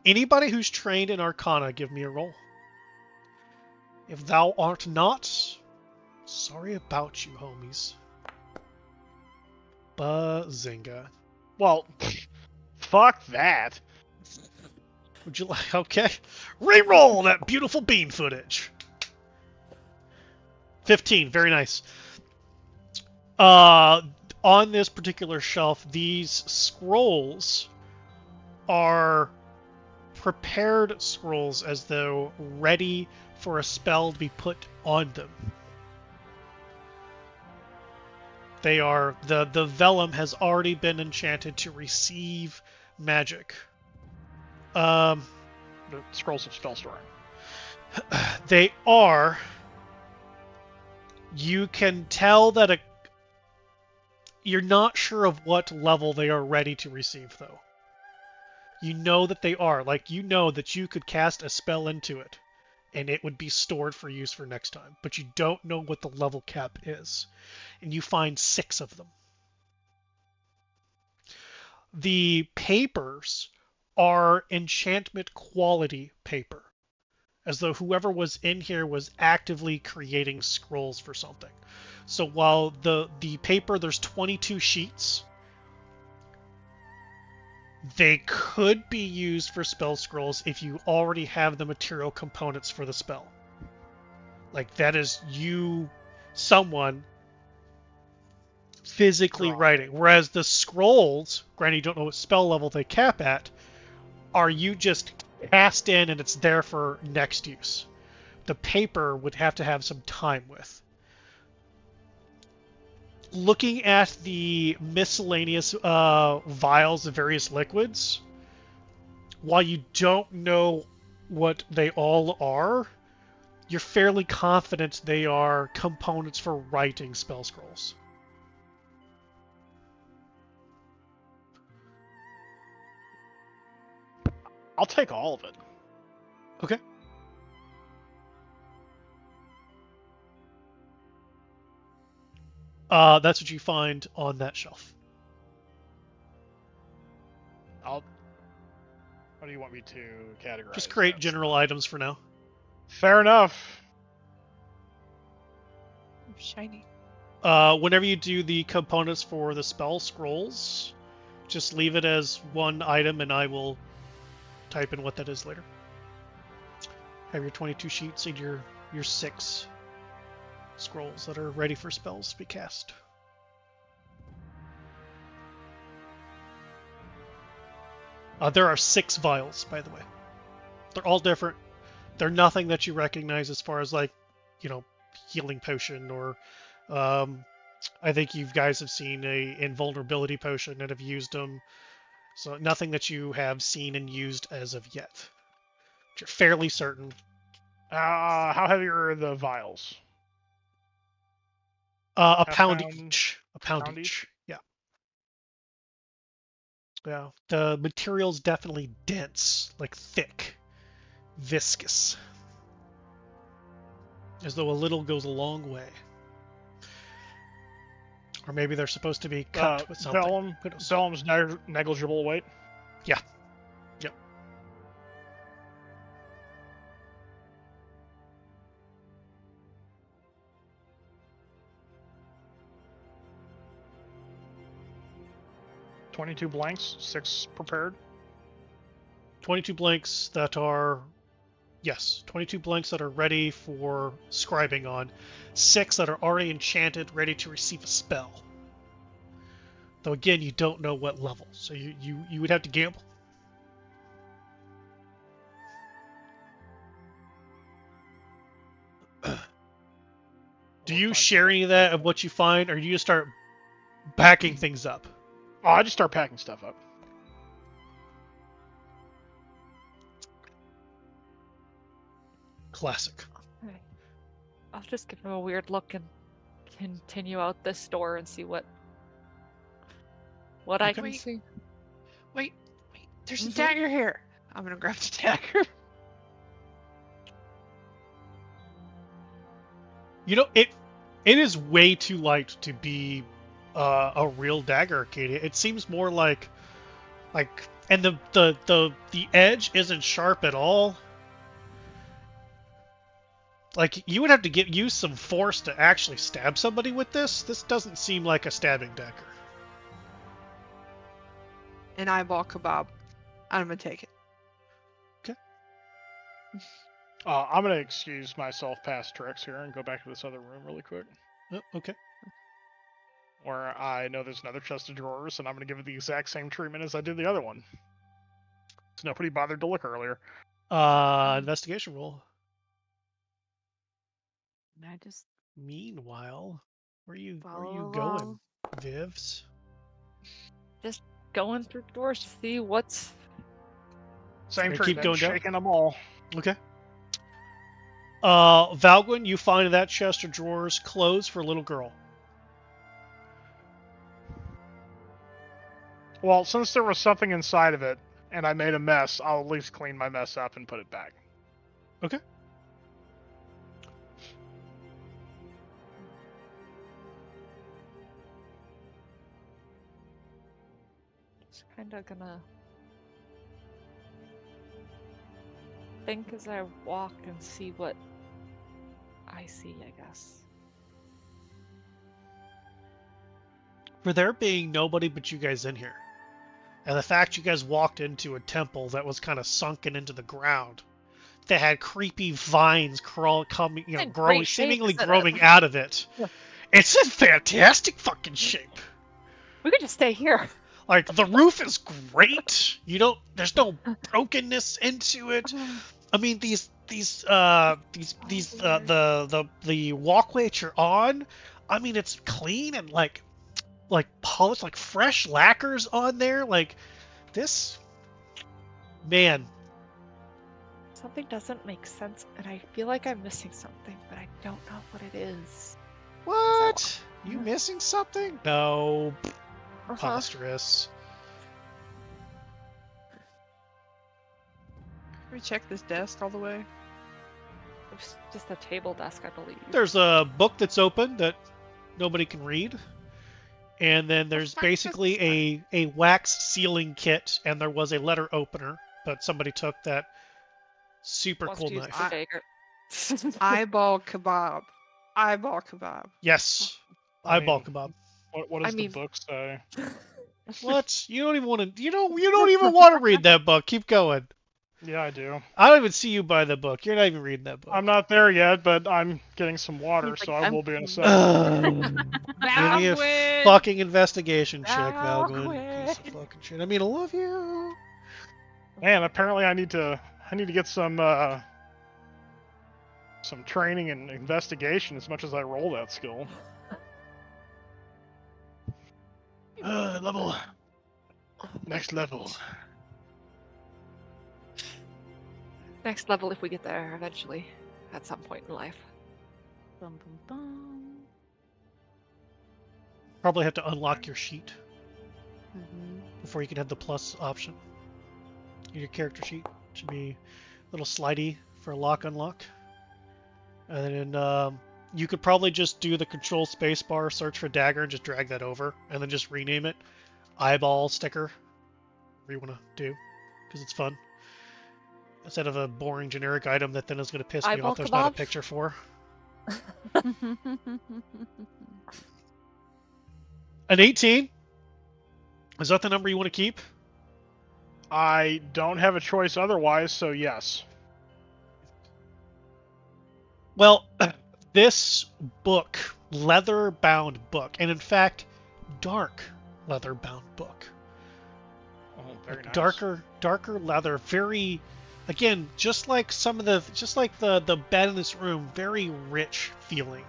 Anybody who's trained in Arcana, give me a roll. If thou art not, sorry about you, homies. Bazinga.
Well, fuck that.
Would you like? Okay. Reroll that beautiful bean footage. 15. Very nice. On this particular shelf, these scrolls are prepared scrolls as though ready for a spell to be put on them. They are the vellum has already been enchanted to receive magic.
The Scrolls of Spellstorm.
They are. You can tell that you're not sure of what level they are ready to receive, though. You know that they are. Like, you know that you could cast a spell into it, and it would be stored for use for next time. But you don't know what the level cap is. And you find 6 of them. The papers are enchantment quality paper, as though whoever was in here was actively creating scrolls for something. So while the paper, there's 22 sheets, they could be used for spell scrolls if you already have the material components for the spell. Like, that is someone physically writing. Whereas the scrolls, granted you don't know what spell level they cap at, are you just cast in and it's there for next use. The paper would have to have some time with. Looking at the miscellaneous vials of various liquids, while you don't know what they all are, you're fairly confident they are components for writing spell scrolls.
I'll take all of it.
Okay. That's what you find on that shelf.
How do you want me to categorize?
Just create
that?
general items for now.
Fair enough.
Shiny.
Whenever you do the components for the spell scrolls, just leave it as one item, and I will type in what that is later. Have your 22 sheets and your 6 scrolls that are ready for spells to be cast. There are 6 vials, by the way. They're all different. They're nothing that you recognize as far as like, healing potion or I think you guys have seen a invulnerability potion and have used them. So nothing that you have seen and used as of yet. But you're fairly certain.
How heavy are the vials?
A
Half
pound
pound,
each. A pound
pound
each. Yeah. Yeah. The material's definitely dense, like thick, viscous. As though a little goes a long way. Or maybe they're supposed to be cut with something.
Vellum,
Who knows?
Vellum's negligible weight.
Yeah. Yep.
$22 blanks, 6 prepared.
22 blanks that are... Yes, 22 blanks that are ready for scribing on. 6 that are already enchanted, ready to receive a spell. Though again, you don't know what level, so you would have to gamble. Do you share any of that of what you find, or do you just start backing things up?
Oh, I just start packing stuff up.
Classic.
Okay. I'll just give him a weird look and continue out this door and see what I can
Wait.
see.
Wait, there's a
Mhm.
dagger here. I'm gonna grab the dagger.
It is way too light to be a real dagger, Arcadia. It seems more like, and the edge isn't sharp at all. Like, you would have to use some force to actually stab somebody with this. This doesn't seem like a stabbing dagger.
An eyeball kebab. I'm gonna take it.
Okay.
I'm gonna excuse myself past tricks here and go back to this other room really quick,
Oh, okay.
where I know there's another chest of drawers, and I'm gonna give it the exact same treatment as I did the other one. So nobody bothered to look earlier.
Investigation roll.
And I just
Meanwhile, where are you
follow
going,
along.
Vivs?
Just going through doors to see what's.
Same
Keep
treatment,
going down?
shaking them all.
Okay. Valgwin, you find that chest of drawers closed for a little girl.
Well, since there was something inside of it, and I made a mess, I'll at least clean my mess up and put it back.
Okay.
Just kind of gonna think as I walk and see what I see, I guess.
For there being nobody but you guys in here, and the fact you guys walked into a temple that was kind of sunken into the ground, that had creepy vines growing,
In great shape,
seemingly
isn't it?
growing out of it.
Yeah.
It's in fantastic fucking shape.
We could just stay here.
Like, the roof is great. There's no brokenness into it. I mean, the walkway that you're on, I mean, it's clean and like polished, like fresh lacquers on there. Like, this, man.
Something doesn't make sense, and I feel like I'm missing something, but I don't know what it is.
What? You missing something? No.
Uh-huh.
Preposterous.
Can we check this desk all the way?
It's just a table desk, I believe.
There's a book that's open that nobody can read. And then there's
fuck is
basically a wax sealing kit, and there was a letter opener, but somebody took that super
Wants
cool
to use
knife.
the dagger.
Eyeball kebab. Eyeball kebab.
Yes. Eyeball kebab.
What
I
does
mean-
the book say?
What? You don't even want to. You don't even want to read that book. Keep going.
Yeah, I do.
I don't even see you buy the book. You're not even reading that book.
I'm not there yet, but I'm getting some water,
He's
so
like,
I
I'm-
will be in a sec.
Give me a
Valgwyn!
fucking investigation check, Valgwyn.
Valgwyn!
Piece of fucking shit. I mean, I love you.
Man, apparently I need to get some training and investigation as much as I roll that skill. Level. Next level.
Next level if we get there eventually, at some point in life.
Bum, bum, bum.
Probably have to unlock your sheet
Mhm.
before you can have the plus option. Your character sheet should be a little slidey for lock unlock. And then you could probably just do the control spacebar, search for dagger, and just drag that over, and then just rename it eyeball sticker. Whatever you want to do, because it's fun. Instead of a boring generic item that then is going to piss me
Eyeball
off there's not a
kebab?
picture for. An 18? Is that the number you want to keep?
I don't have a choice otherwise, so yes.
Well, this book, leather-bound book, and in fact, dark leather-bound book.
Oh, very nice.
Darker leather, very, again, just like the bed in this room, very rich feeling.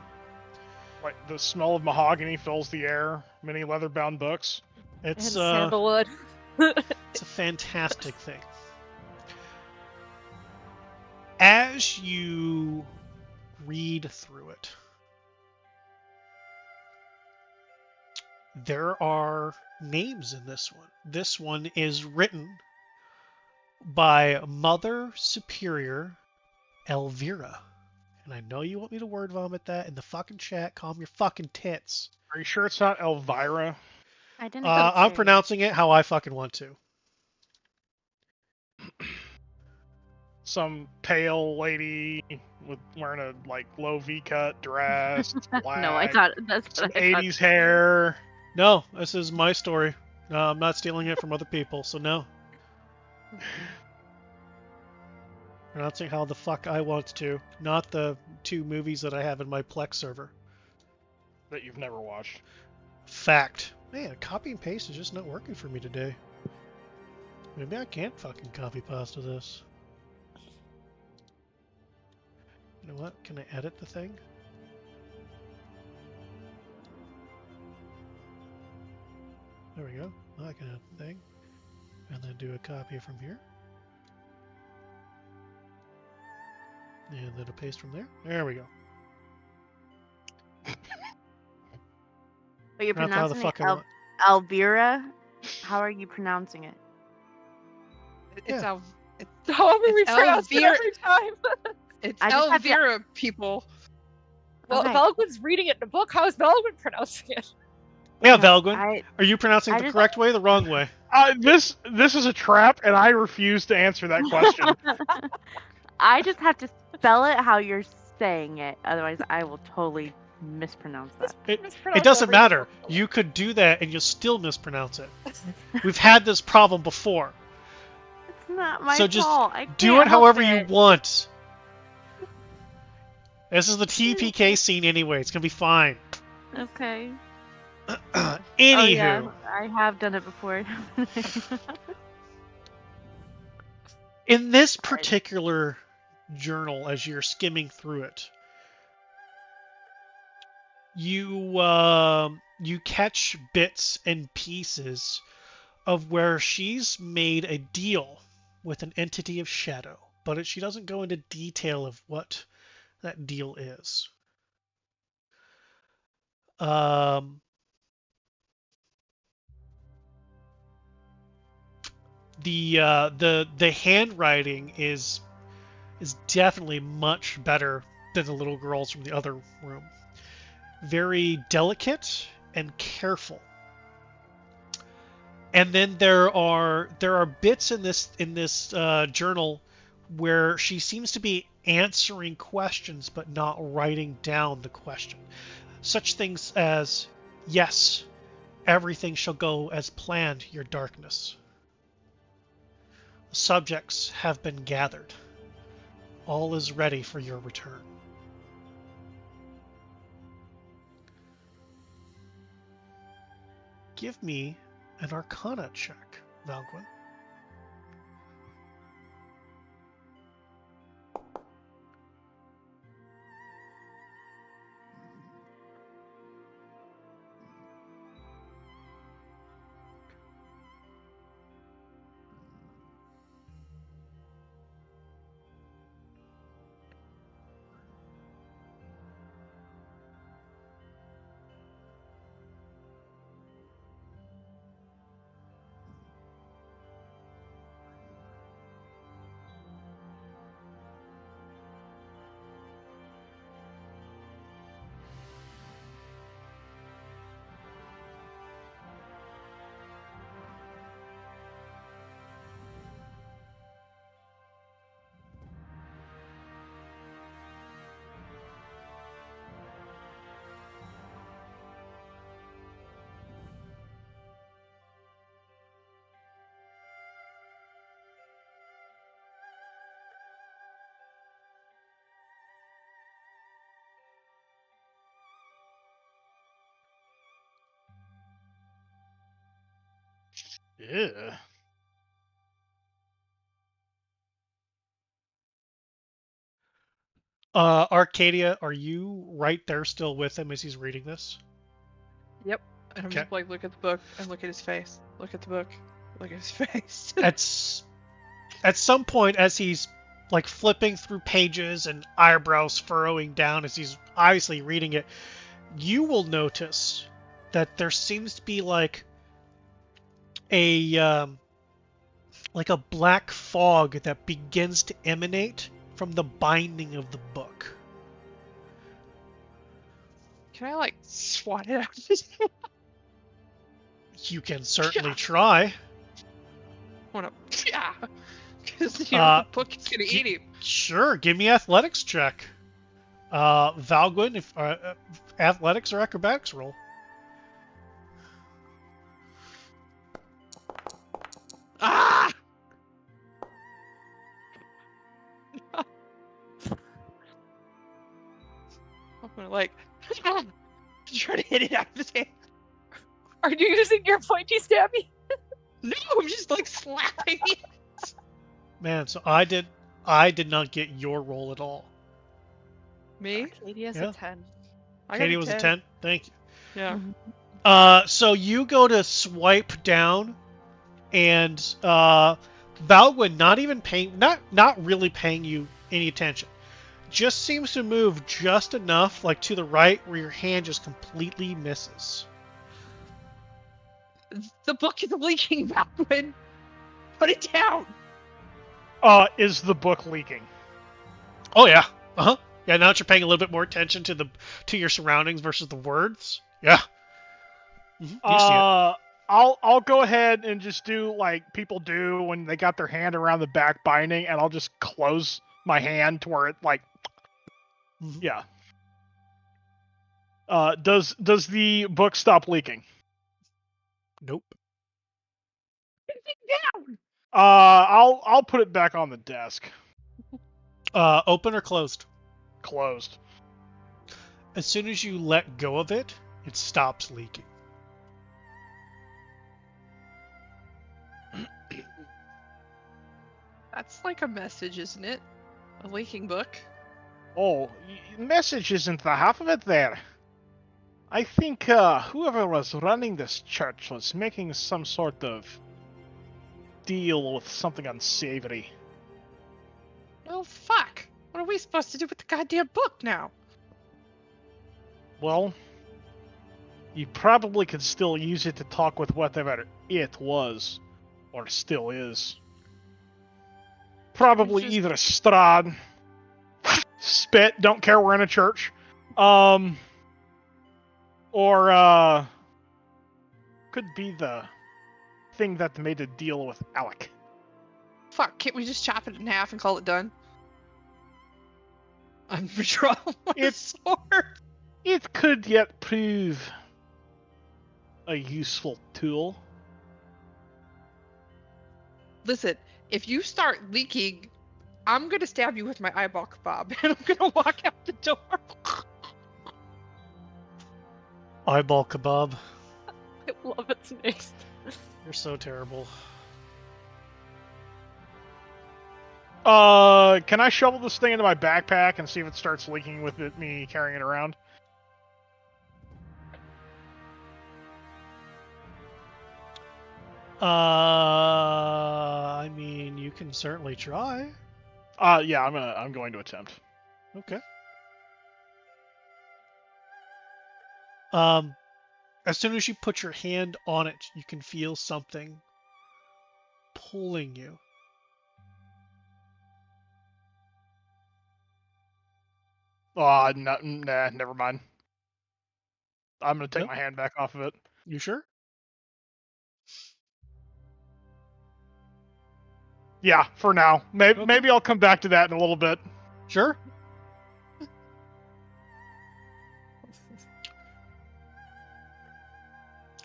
Like the smell of mahogany fills the air. Many leather-bound books.
It's
And sandalwood.
it's a fantastic thing. As you read through it, there are names in this one. This one is written by Mother Superior Elvira. And I know you want me to word vomit that in the fucking chat. Calm your fucking tits.
Are you sure it's not Elvira?
I didn't.
I'm
say-
pronouncing it how I fucking want to.
Some pale lady with wearing a low V-cut dress, black,
No, I thought that's
some
what I thought.
80s hair.
No, this is my story. No, I'm not stealing it from other people, so no. Pronouncing how the fuck I want to, not the 2 movies that I have in my Plex server.
That you've never watched.
Fact. Man, copy and paste is just not working for me today. Maybe I can't fucking copy pasta this. You know what? Can I edit the thing? There we go. I can edit the thing. And then do a copy from here. And then a paste from there. There we go.
But you're
Not how the
pronouncing
fuck
it
I want.
Elvira. How are you pronouncing it?
It's
Yeah.
However we
It's
pronounce it
Elvira.
every time.
It's
I just have to-
Elvira, people.
Well,
Okay.
Valgwyn's reading it in a book. How is Valgwyn pronouncing it?
Yeah,
No,
Valgwyn. Are you pronouncing
I
it the
just-
correct way or the wrong way?
This is a trap, and I refuse to answer that question.
I just have to spell it how you're saying it. Otherwise, I will totally mispronounce that.
It
Mispronounce
doesn't
everything.
matter. You could do that and you'll still mispronounce it. We've had this problem before.
It's not my
So just
fault. I
Do
can't
it however
help
you
it.
want. This is the TPK scene anyway. It's gonna be fine.
Okay.
Anywho,
Oh, yeah, I have done it before.
in this particular journal, as you're skimming through it, you catch bits and pieces of where she's made a deal with an entity of shadow, but she doesn't go into detail of what that deal is. The handwriting is definitely much better than the little girls from the other room. Very delicate and careful. And then there are bits in this journal where she seems to be answering questions but not writing down the question. Such things as, yes, everything shall go as planned, your darkness. Subjects have been gathered. All is ready for your return. Give me an Arcana check, Valgwin.
Yeah.
Arcadia, are you right there still with him as he's reading this?
Yep. And I'm
Okay.
just like, look at the book and look at his face. Look at the book. Look at his face.
At some point, as he's like flipping through pages and eyebrows furrowing down as he's obviously reading it, you will notice that there seems to be like a black fog that begins to emanate from the binding of the book.
Can I like swat it out of his hand?
You can certainly try.
Wanna, yeah. Because the book is gonna eat him.
Sure, give me athletics check. Valgwin, if athletics or acrobatics roll.
Ah! I'm gonna like try to hit it out of his hand.
Are you using your pointy stabby?
No, I'm just like slapping it.
Man, so I did not get your roll at all.
Me?
Arcadia's
Yeah.
a 10.
I got
Katie was a 10. Thank you.
Yeah.
So you go to swipe down, and Valgwin not really paying you any attention, just seems to move just enough, like to the right, where your hand just completely misses.
The book is leaking, Valwin. Put it down.
Is the book leaking?
Oh yeah, yeah. Now that you're paying a little bit more attention to your surroundings versus the words, yeah. You see it.
I'll go ahead and just do like people do when they got their hand around the back binding, and I'll just close my hand to where it like, yeah. Does the book stop leaking?
Nope.
Down.
I'll put it back on the desk.
Open or closed?
Closed.
As soon as you let go of it, it stops leaking.
That's like a message, isn't it? A leaking book.
Oh, message isn't the half of it there. I think whoever was running this church was making some sort of deal with something unsavory.
Oh, fuck. What are we supposed to do with the goddamn book now?
Well, you probably could still use it to talk with whatever it was, or still is. Probably
It's just-
either Strahd, spit, don't care we're in a church, or could be the thing that made a deal with Alec.
Fuck, can't we just chop it in half and call it done? I'm drawing my
It's-
sword.
It could yet prove a useful tool.
Listen, if you start leaking, I'm gonna stab you with my eyeball kebab, and I'm gonna walk out the door.
Eyeball kebab.
I love its name.
You're so terrible.
Can I shovel this thing into my backpack and see if it starts leaking with me carrying it around?
I mean, you can certainly try.
Yeah, I'm going to attempt.
Okay. As soon as you put your hand on it, you can feel something pulling you.
Nah, never mind. I'm gonna take
Nope.
my hand back off of it.
You sure?
Yeah, for now.
Okay.
Maybe I'll come back to that in a little bit.
Sure.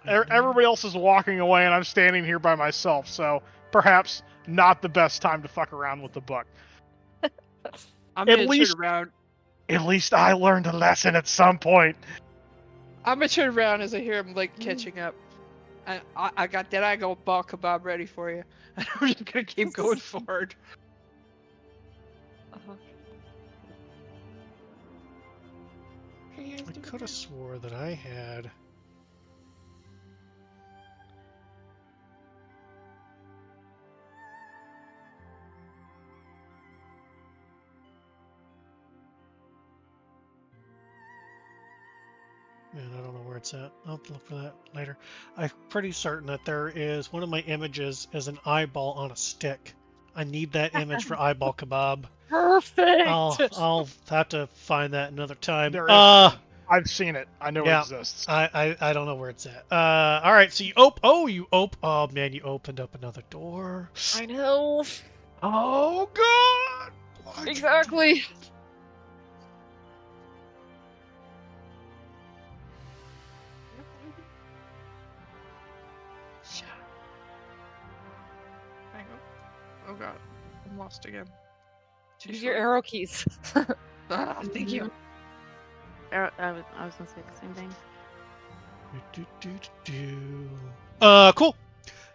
Everybody else is walking away, and I'm standing here by myself, so perhaps not the best time to fuck around with the book.
I'm
At
gonna
least-
turn around.
At least I learned a lesson at some point.
I'm gonna turn around as I hear him like catching up. I got that eyeball kebab ready for you. And I'm just gonna keep going forward.
Uh-huh.
I could have swore that I had. Man, I don't know where it's at. I'll have to look for that later. I'm pretty certain that there is one of my images is an eyeball on a stick. I need that image for eyeball kebab.
Perfect.
I'll have to find that another time.
There is. I've seen it. I know
yeah.
it exists.
I don't know where it's at. All right. So you oh man, you opened up another door.
I know.
Oh God. Why'd you do
Exactly.
Hang on. Oh god, I'm lost again. Too
Use your
short.
arrow keys.
Ah, thank you.
I was gonna say the same thing.
Cool.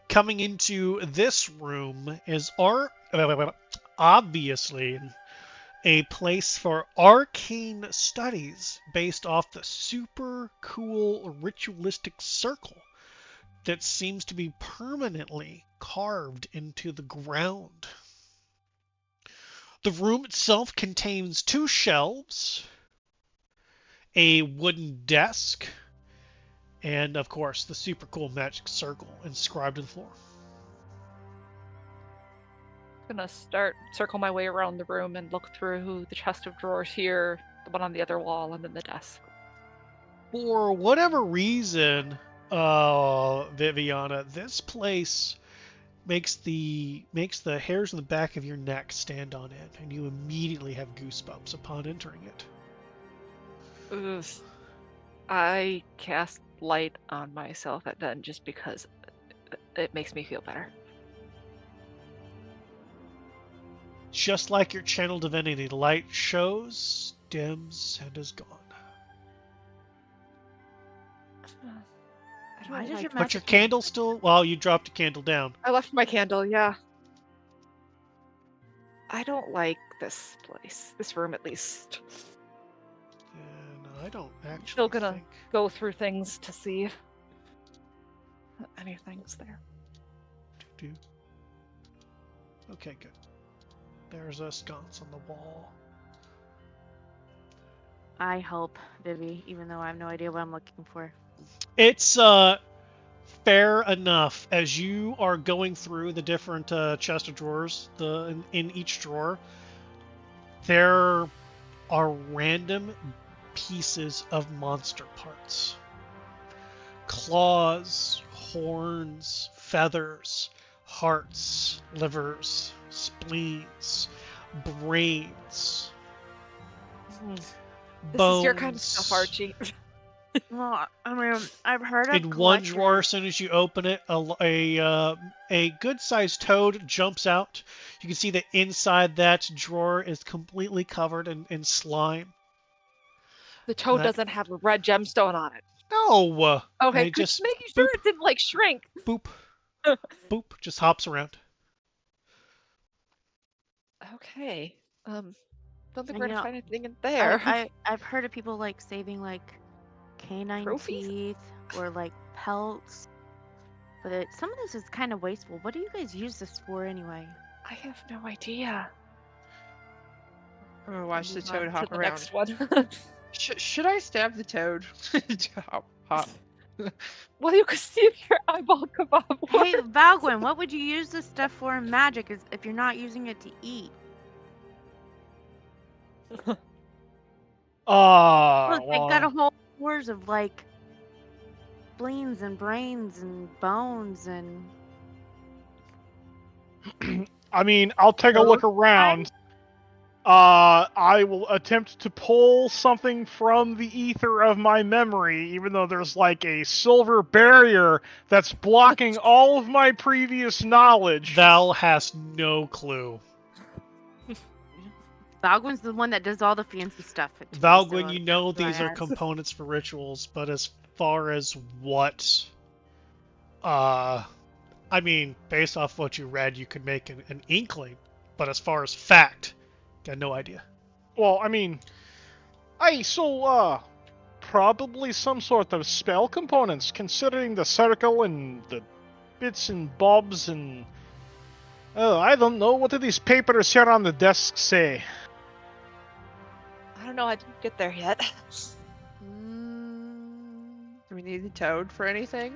Coming into this room is obviously a place for arcane studies based off the super cool ritualistic circle that seems to be permanently carved into the ground. The room itself contains 2 shelves, a wooden desk, and of course the super cool magic circle inscribed in the floor.
I'm gonna circle my way around the room and look through the chest of drawers here, the one on the other wall, and then the desk.
For whatever reason, Viviana, this place makes the hairs on the back of your neck stand on end, and you immediately have goosebumps upon entering it.
Ugh. I cast light on myself at then just because it makes me feel better.
Just like your channel divinity, the light shows, dims, and is gone.
I
Why
don't
does
like
your
But
magic
your candle still, well, you dropped a candle down.
I left my candle, yeah. I don't like this place. This room, at least.
And I don't actually
Still gonna
think...
go through things to see if anything's there.
Okay, good. There's a sconce on the wall.
I help Vivi, even though I have no idea what I'm looking for.
It's fair enough. As you are going through the different chest of drawers, in each drawer, there are random pieces of monster parts. Claws, horns, feathers, hearts, livers, spleens, brains.
This is your kind of stuff, Archie.
Well, I mean, I've heard of
In one
collectors.
drawer, as soon as you open it, a good-sized toad jumps out. You can see that inside that drawer is completely covered in slime.
The toad
That-
doesn't have a red gemstone on it.
No!
Okay,
It
just making sure
boop,
it didn't like shrink.
boop, boop, just hops around.
Okay. Don't think
And
we're
you
gonna
know,
find anything in there.
I've heard of people like saving like canine
Trophies?
teeth or like pelts, but some of this is kind of wasteful. What do you guys use this for anyway?
I have no idea.
I'm gonna watch the
Move
toad
on to
hop
the
around.
next one.
Should I stab the toad? hop.
Well, you can see if your eyeball kebab
Hey,
works.
Valgwyn, what would you use this stuff for in magic if you're not using it to eat? Look, they got a
well,
whole drawers of like spleens and brains and bones and
I mean, I'll take a look around. I will attempt to pull something from the ether of my memory, even though there's like a silver barrier that's blocking all of my previous knowledge.
Val has no clue.
Valgwyn's the one that does all the fancy stuff.
Valgwyn, you know
that's why
these
I
are
asked.
components for rituals, but as far as what, I mean, based off what you read, you could make an inkling, but as far as fact, got no idea.
Well, I mean, probably some sort of spell components, considering the circle and the bits and bobs and... Oh, I don't know. What do these papers here on the desk say?
I don't know. I didn't get there yet.
Do we need the toad for anything?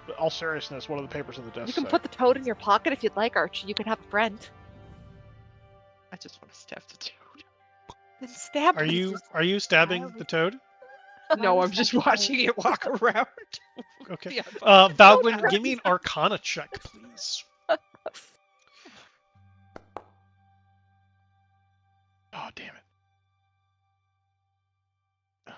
But all seriousness, what do the papers on the desk
You can
say?
put the toad in your pocket if you'd like, Archie. You can have a friend.
I just want to stab the toad.
Then stab
Are
it.
you stabbing the toad?
No,
was
I'm just
that toad?
watching it walk around.
Okay.
Yeah,
Valgwyn, give me an Arcana check, please.
Oh, damn it.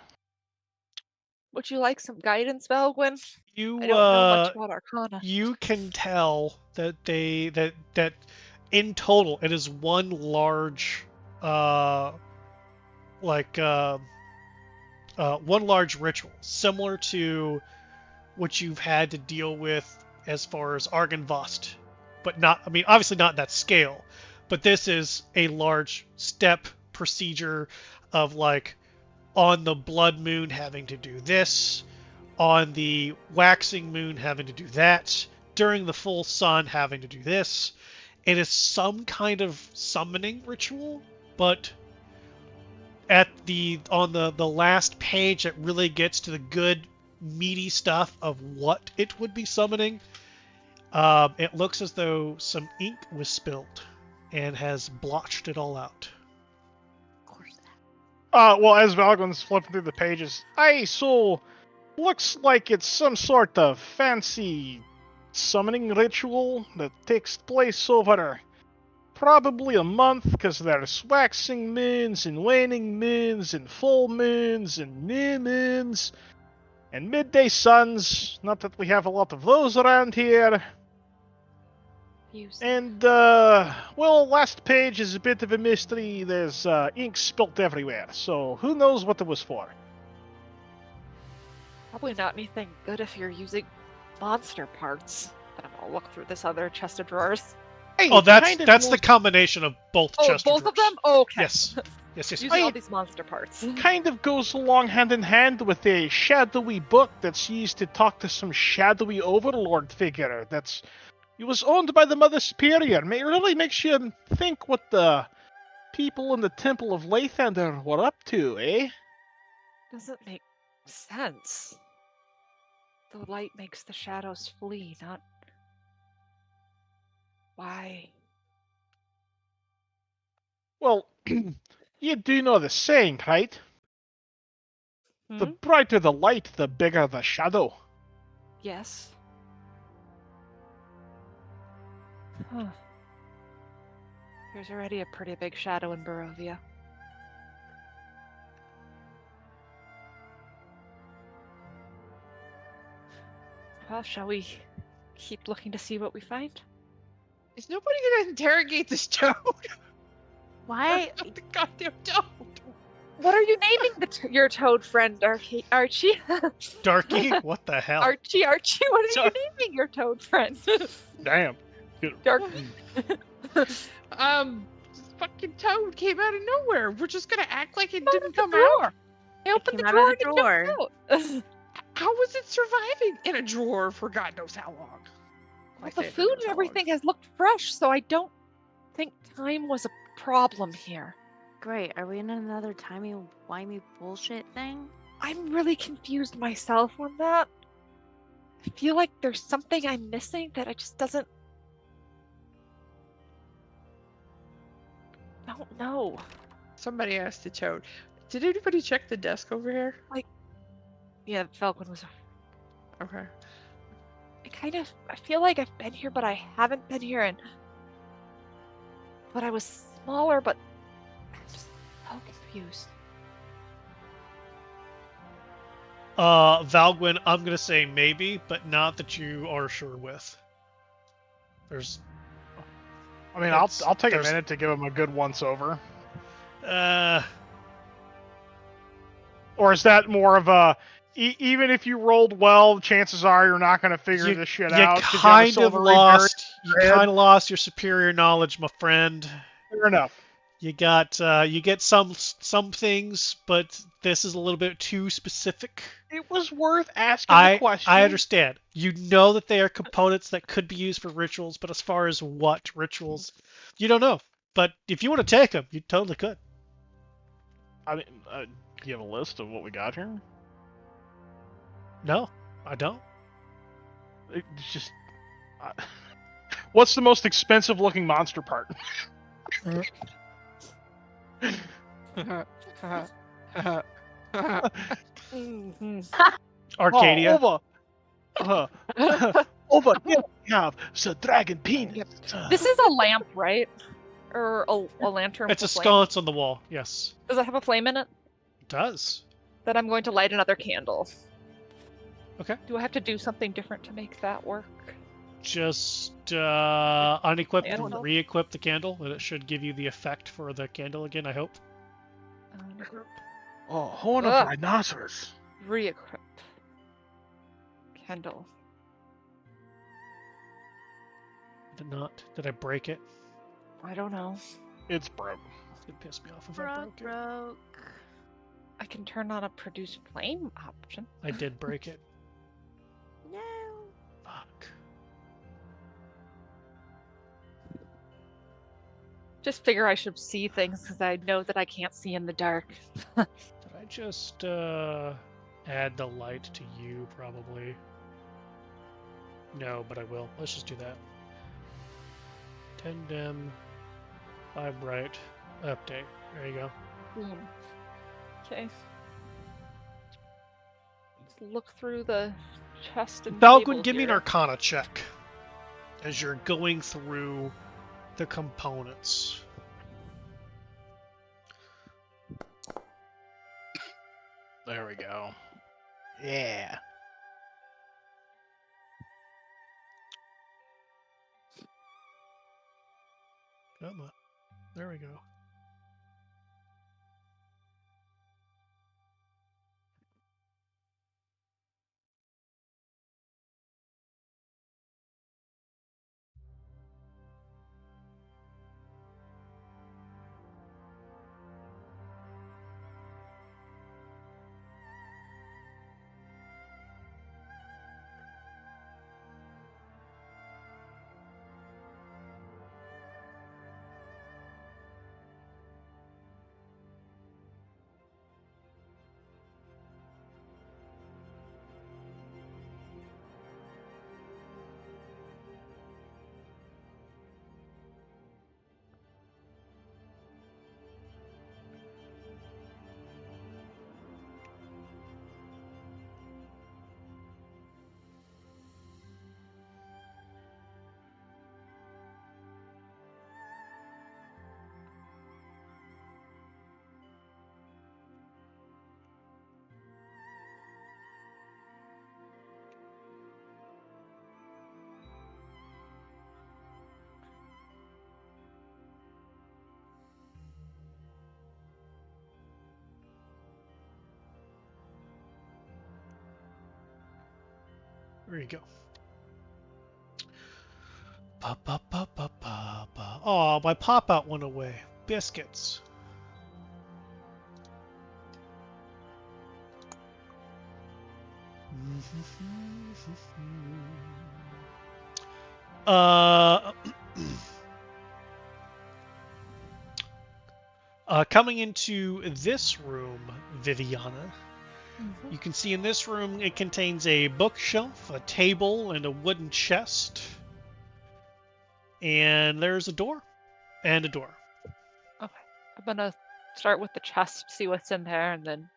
Would you like some guidance, Valgwyn?
You
I don't know much about Arcana.
you can tell that that in total it is one large one large ritual, similar to what you've had to deal with as far as Argynvost, but not, I mean, obviously not that scale, but this is a large step procedure of like on the blood moon having to do this, on the waxing moon having to do that, during the full sun having to do this. It is some kind of summoning ritual, but on the last page it really gets to the good meaty stuff of what it would be summoning. It looks as though some ink was spilled and has blotched it all out.
Of course.
Well, as Valgwyn's flipping through the pages, looks like it's some sort of fancy summoning ritual that takes place over probably a month, because there's waxing moons and waning moons and full moons and new moons and midday suns. Not that we have a lot of those around here. And, well, last page is a bit of a mystery. There's ink spilt everywhere, so who knows what it was for.
Probably not anything good if you're using monster parts. But I'm gonna look through this other chest of drawers.
Hey,
Oh, that's
kind of
the
goes-
combination of both
Oh,
chest
both of
drawers.
them? Oh, okay.
Yes. Yes.
Using
Wait.
all these monster parts.
kind of goes along hand in hand with a shadowy book that's used to talk to some shadowy overlord figure it was owned by the Mother Superior. It really makes you think what the people in the Temple of Lathander were up to, eh?
Doesn't make sense. The light makes the shadows flee, not... Why?
Well, you do know the saying, right? The
Hmm?
brighter the light, the bigger the shadow.
Yes. Huh. There's already a pretty big shadow in Barovia. Well, shall we keep looking to see what we find?
Is nobody gonna interrogate this toad?
Why?
The goddamn toad.
What are you naming your toad friend, Archie? Archie?
Darky, what the hell?
Archie, what are
Sorry.
you naming your toad friend?
Damn.
Dark.
This fucking toad came out of nowhere. We're just gonna act like it
Out of
didn't
the
come
drawer.
out.
I opened the
came out
drawer
of the
and
drawer.
it jumped out.
How was it surviving in a drawer for God knows how long?
Well,
I
the
say for
food
knows
and
how long.
everything has looked fresh, so I don't think time was a problem here.
Great. Are we in another timey-wimey bullshit thing?
I'm really confused myself on that. I feel like there's something I'm missing that I just doesn't. Don't know.
Somebody asked the toad. Did anybody check the desk over here?
Yeah, Falcon was.
Okay.
I feel like I've been here, but I haven't been here, but I was smaller, but I'm just so confused.
Valgwyn, I'm gonna say maybe, but not that you are sure with. There's
I mean, I'll take a
there's-
minute to give him a good once over. Or is that more of a even if you rolled well, chances are you're not going to figure this shit out? 'cause you have a
kind of
silvery
lost. You
head?
kind of lost your superior knowledge, my friend.
berry. Fair enough.
You got you get some things, but this is a little bit too specific.
It was worth asking the question.
I understand. You know that they are components that could be used for rituals, but as far as what rituals, you don't know. But if you want to take them, you totally could.
I mean, do you have a list of what we got here?
No, I don't.
It's just. What's the most expensive looking monster part?
Arcadia.
Over here we have the dragon penis.
This is a lamp, right? Or a lantern.
It's a
with flame.
sconce on the wall. Yes,
Does it have a flame in it?
it does.
Then I'm going to light another candle.
Okay.
Do I have to do something different to make that work?
Just unequip
I don't
and
know.
re-equip the candle, and it should give you the effect for the candle again. I hope.
Oh, horn of
Ugh.
rhinoceros.
Re-equip. Candle.
Did not? Did I break it?
I don't know.
It's broke.
It pissed me off if I broke it.
Broke.
I can turn on a produce flame option.
I did break it.
No.
Fuck.
Just figure I should see things because I know that I can't see in the dark.
Did I just add the light to you? Probably. No, but I will. Let's just do that. 10 dim, 5 bright, update. There you go.
Boom. Okay. Let's look through the chest and
Falcon,
table
give me an
here.
Arcana check as you're going through the components.
There we go. Yeah.
Come on. There we go. There you go. Ba, ba, ba, ba, ba, ba. Oh, my pop-out went away. Biscuits. Coming into this room, Viviana, you can see in this room it contains a bookshelf, a table, and a wooden chest. And there's a door. And a door.
Okay. I'm gonna start with the chest, see what's in there, and then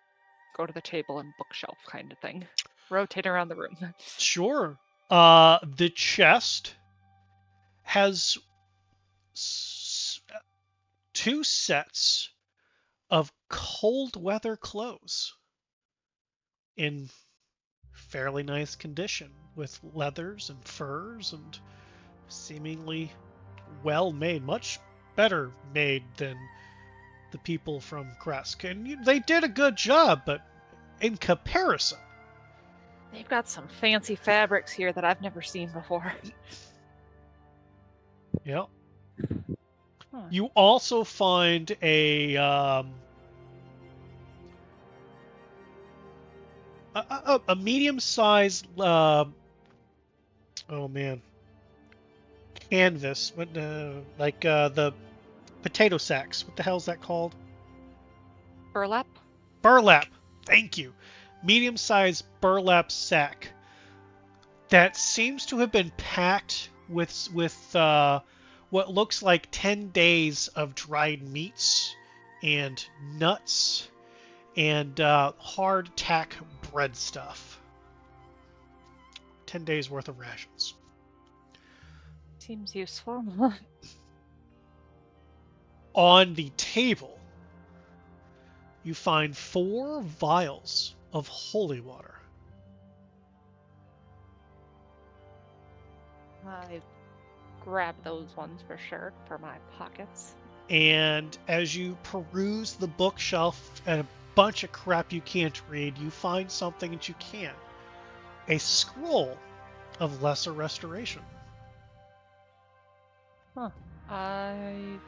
go to the table and bookshelf kind of thing. Rotate around the room.
Sure. The chest has two sets of cold weather clothes in fairly nice condition with leathers and furs and seemingly well made, much better made than the people from Kresk. And they did a good job, but in comparison,
They've got some fancy fabrics here that I've never seen before.
yeah.
Huh.
You also find a medium-sized canvas, like the potato sacks. What the hell is that called?
Burlap?
Burlap. Thank you. Medium-sized burlap sack that seems to have been packed with what looks like 10 days of dried meats and nuts and hard tack bread stuff. 10 days worth of rations.
Seems useful.
On the table, you find 4 vials of holy water.
I grab those ones for sure for my pockets.
And as you peruse the bookshelf and a bunch of crap you can't read, you find something that you can. A scroll of lesser restoration.
Huh.
I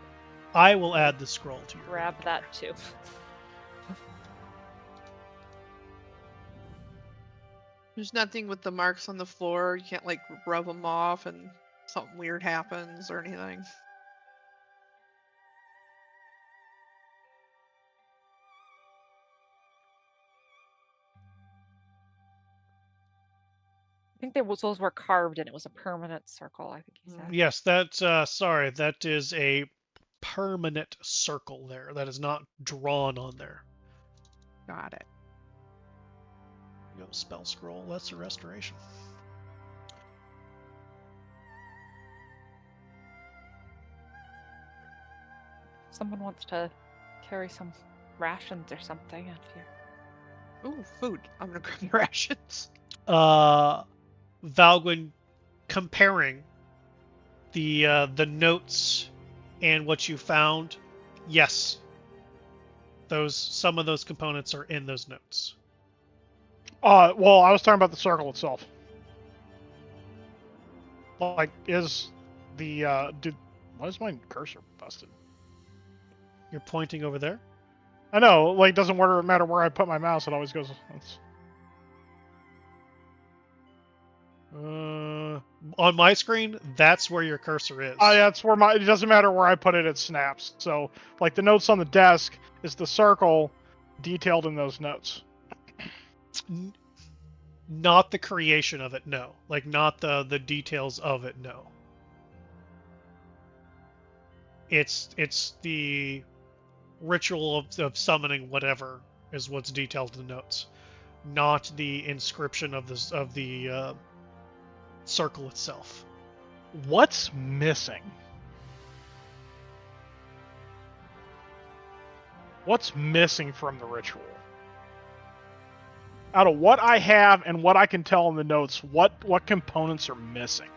will add the scroll to your
grab that too.
There's nothing with the marks on the floor. You can't like rub them off and something weird happens or anything.
I think those were carved and it was a permanent circle, I think he said.
Yes, that's sorry, that is a permanent circle there. That is not drawn on there.
Got it.
You go, spell scroll, lesser restoration.
Someone wants to carry some rations or something if you're...
Ooh, food. I'm gonna grab the rations.
Valgwin, comparing the notes and what you found, yes, some of those components are in those notes.
Well, I was talking about the circle itself. Like, is the why is my cursor busted?
You're pointing over there?
I know, like, doesn't matter where I put my mouse, it always goes.
On my screen, that's where your cursor is.
Oh, yeah, that's where it doesn't matter where I put it, it snaps. So, like, the notes on the desk is the circle detailed in those notes.
Not the creation of it, no. Like, not the details of it, no. It's the ritual of summoning whatever is what's detailed in the notes, not the inscription of the circle itself.
What's missing? What's missing from the ritual? Out of what I have and what I can tell in the notes, what components are missing?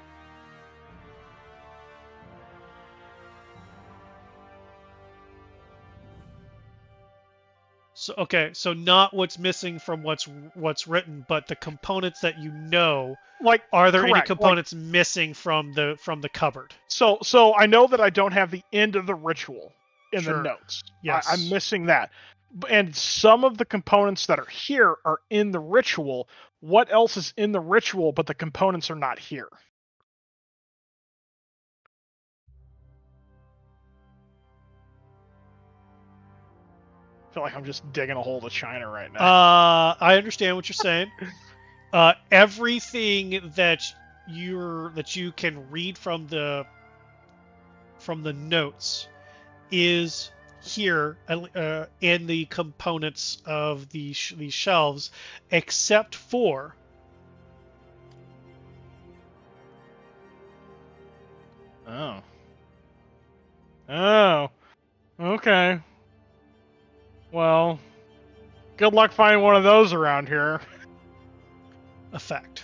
So okay, so not what's missing from what's written, but the components that you know.
Like,
Are there any
correct. Like,
components missing from the cupboard?
so I know that I don't have the end of the ritual in the
Sure.
notes.
Yes.
I'm missing that. And some of the components that are here are in the ritual. What else is in the ritual, but the components are not here? I feel like I'm just digging a hole to China right now.
I understand what you're saying. Everything that you can read from the notes is here in the components of these shelves, except for
Oh, okay. Well, good luck finding one of those around here.
effect.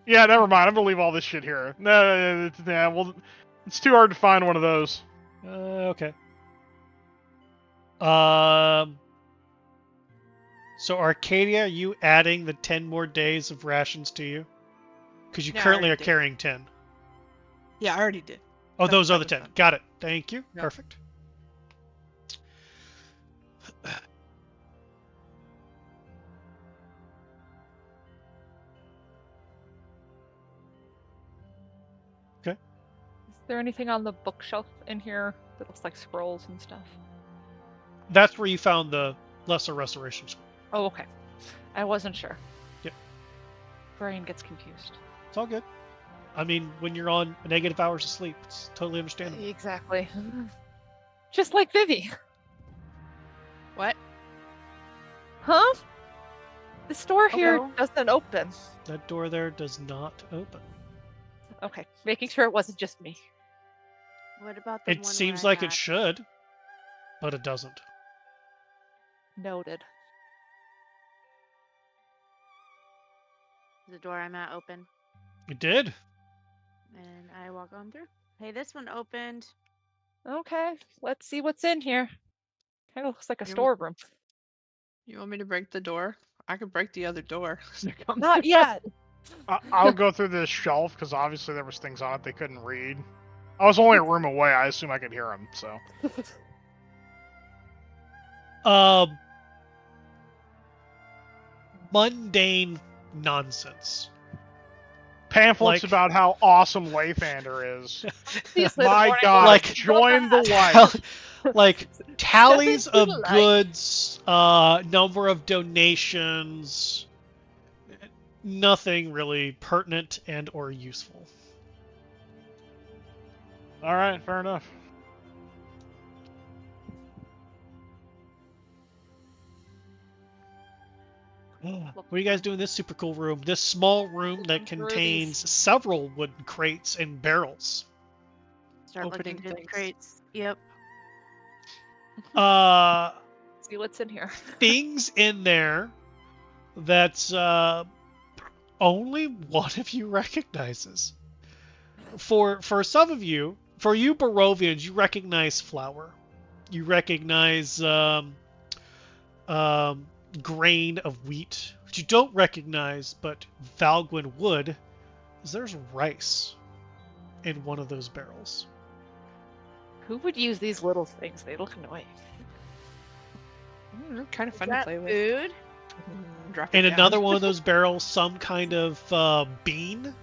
Yeah, never mind. I'm gonna leave all this shit here. No, well, it's too hard to find one of those.
Okay. So Arcadia, you adding the 10 more days of rations to you? Because you
Yeah, I
currently are
already did.
carrying 10.
Yeah, I already did.
Oh,
That-
those
that
are the
was
10.
done.
Got it. Thank you.
Yep.
Perfect.
Is there anything on the bookshelf in here that looks like scrolls and stuff?
That's where you found the lesser restoration scroll.
Oh, okay. I wasn't sure.
Yep.
Brain gets confused.
It's all good. I mean, when you're on negative hours of sleep, it's totally understandable.
Exactly. Just like Vivi.
What?
Huh? The store here
Okay.
doesn't open.
That door there does not open.
Okay, making sure it wasn't just me.
What about the
It
one
seems
where I
like it
had-
should, but it doesn't.
Noted.
the door I'm at open?
It did.
And I walk on through. Hey, this one opened.
Okay, let's see what's in here. Kind of looks like a
You-
storeroom.
You want me to break the door? I could break the other door.
Not yet.
I'll go through this shelf because obviously there was things on it they couldn't read. I was only a room away. I assume I could hear them. So
Mundane nonsense.
pamphlets
Like-
about how awesome Lathander is.
Seriously, the
My
more I
God,
look,
Like-
join the
Tal-
light.
like tallies
into
of
the light.
goods, number of donations, nothing really pertinent and or useful.
All right, fair enough.
What are you guys doing in this super cool room? This small room that
Looking through
contains several wooden crates and barrels.
Start
Opening
looking through the
things.
crates. Yep.
see what's in here.
Things in there that's only one of you recognizes. For some of you, for you Barovians, you recognize flour. You recognize grain of wheat. What you don't recognize, but Valgwyn would, is there's rice in one of those barrels.
Who would use these little things? They look annoying.
They're kind of
Is
fun to
that
play with.
food?
Drop it
In
down.
another one of those barrels, some kind of bean.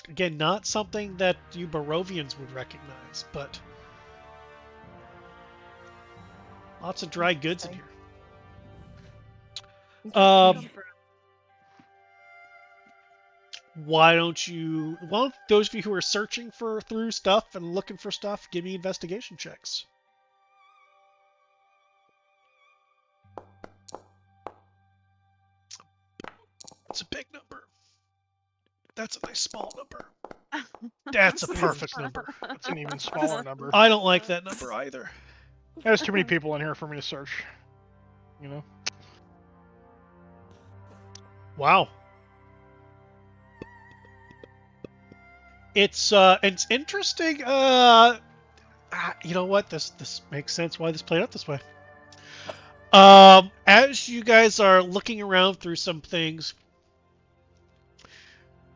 Again, not something that you Barovians would recognize, but lots of dry goods in here. Why don't you? Well, those of you who are searching through stuff and looking for stuff, give me investigation checks. It's a big number. That's a nice small number. That's a perfect number.
That's an even smaller number.
I don't like that number either.
There's too many people in here for me to search. You know.
Wow. It's interesting. You know what? This makes sense why this played out this way. As you guys are looking around through some things,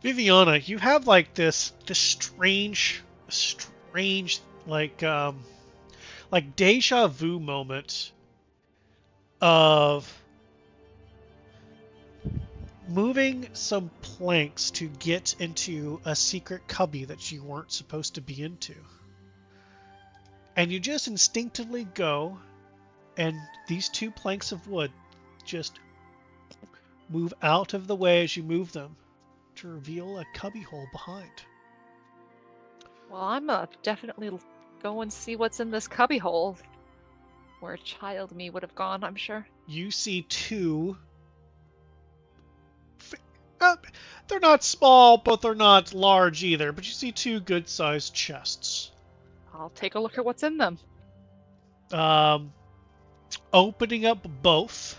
Viviana, you have like this strange like deja vu moment of moving some planks to get into a secret cubby that you weren't supposed to be into. And you just instinctively go, and these 2 planks of wood just move out of the way as you move them to reveal a cubby hole behind.
Well, I'm definitely go and see what's in this cubby hole. Where a child me would have gone, I'm sure.
You see 2. They're not small, but they're not large either. But you see 2 good-sized chests.
I'll take a look at what's in them.
Opening up both,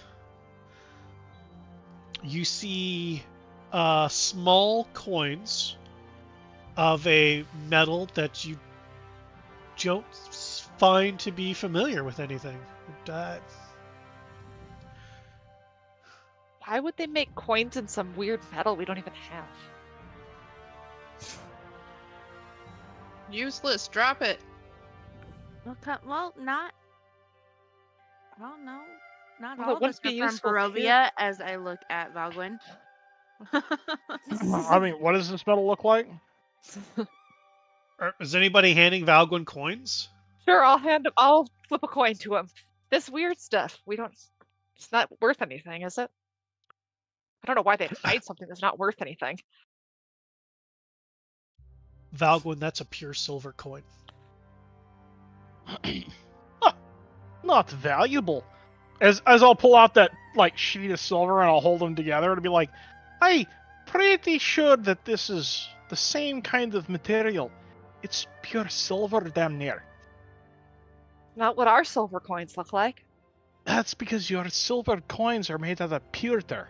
you see small coins of a metal that you don't find to be familiar with anything.
Why would they make coins in some weird metal we don't even have?
Useless. Drop it.
Okay, well, not. Well, no, not
Well,
all
it
of
wouldn't
us
be
are from
useful here.
Barovia. As I look at Valgwyn.
I mean, what does this metal look like?
Is anybody handing Valgwyn coins?
Sure, I'll flip a coin to him. This weird stuff, it's not worth anything, is it? I don't know why they'd hide something that's not worth anything.
Valgwyn, that's a pure silver coin.
Not valuable. As I'll pull out that like sheet of silver and I'll hold them together and be like, I'm pretty sure that this is the same kind of material. It's pure silver, damn near.
Not what our silver coins look like.
That's because your silver coins are made out of pewter.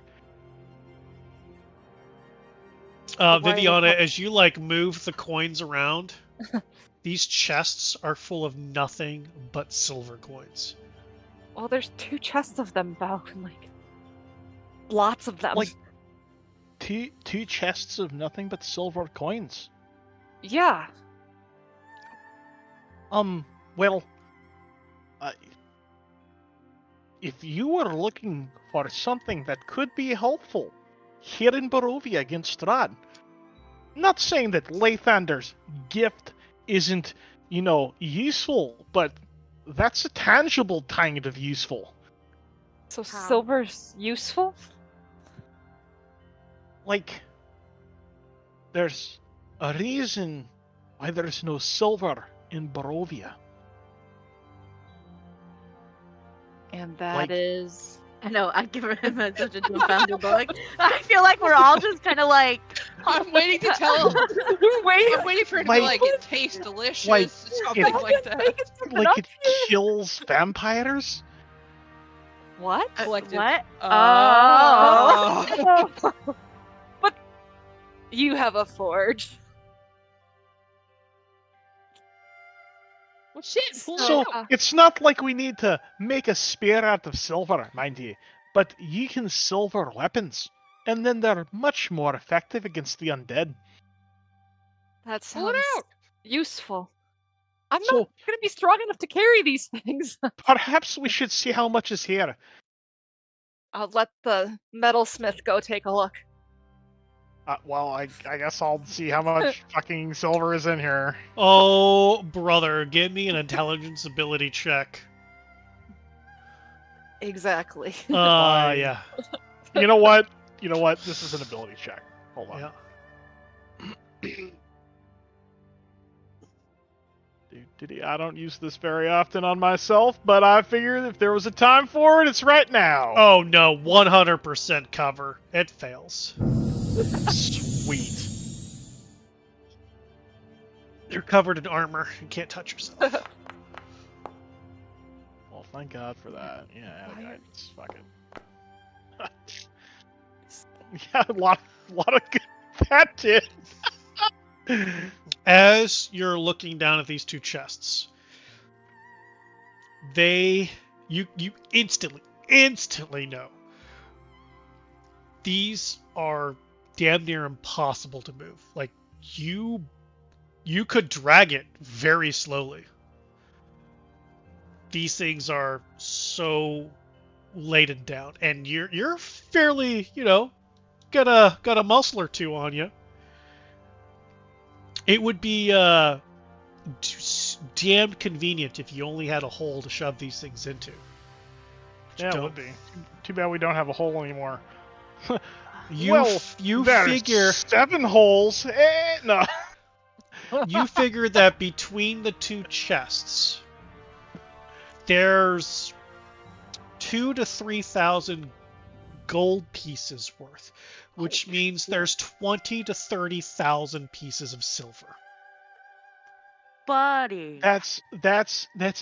Why
Viviana,
would-
as you like move the coins around, these chests are full of nothing but silver coins.
Well, there's 2 chests of them, Val, and like lots of them.
Like two chests of nothing but silver coins.
Yeah.
Well, if you were looking for something that could be helpful here in Barovia against Strahd, not saying that Lathander's gift isn't, useful, but that's a tangible kind of useful.
So
How?
silver's useful?
Like, there's a reason why there's no silver in Barovia.
And that
Like-
is...
I know, I give him such a dumbfounded look. I feel like we're all just kind of like.
I'm waiting to tell.
Wait,
I'm waiting for it to
Like-
be like it tastes delicious.
Like,
something
it-
like that.
Like, it kills vampires?
What?
Collective.
What?
Oh.
But you have a forge.
Well, shit. Pull it
So,
out.
it's not like we need to make a spear out of silver, mind you, but you can silver weapons, and then they're much more effective against the undead.
That
Pull it
sounds
out.
useful. I'm
So-
not going to be strong enough to carry these things.
Perhaps we should see how much is here.
I'll let the metalsmith go take a look.
Well, I guess I'll see how much fucking silver is in here.
Oh, brother, give me an intelligence ability check.
Exactly.
Fine.
Yeah.
You know what? This is an ability check. Hold on.
Yeah.
I don't use this very often on myself, but I figured if there was a time for it, it's right now.
Oh no, 100% cover. It fails.
Sweet.
You're covered in armor. You can't touch yourself.
Well, thank God for that. Yeah,
Why are-
guidance. Fuck it. Yeah, a lot of good that did.
As you're looking down at these 2 chests, you instantly know these are damn near impossible to move. Like you could drag it very slowly. These things are so laden down, and you're fairly, got a muscle or two on you. It would be damn convenient if you only had a hole to shove these things into.
Yeah, it would be. Too bad we don't have a hole anymore.
You
there's
figure
7 holes. No.
you figure that between the 2 chests, there's 2,000 to 3,000 gold pieces worth, which means there's 20,000 to 30,000 pieces of silver.
Buddy.
That's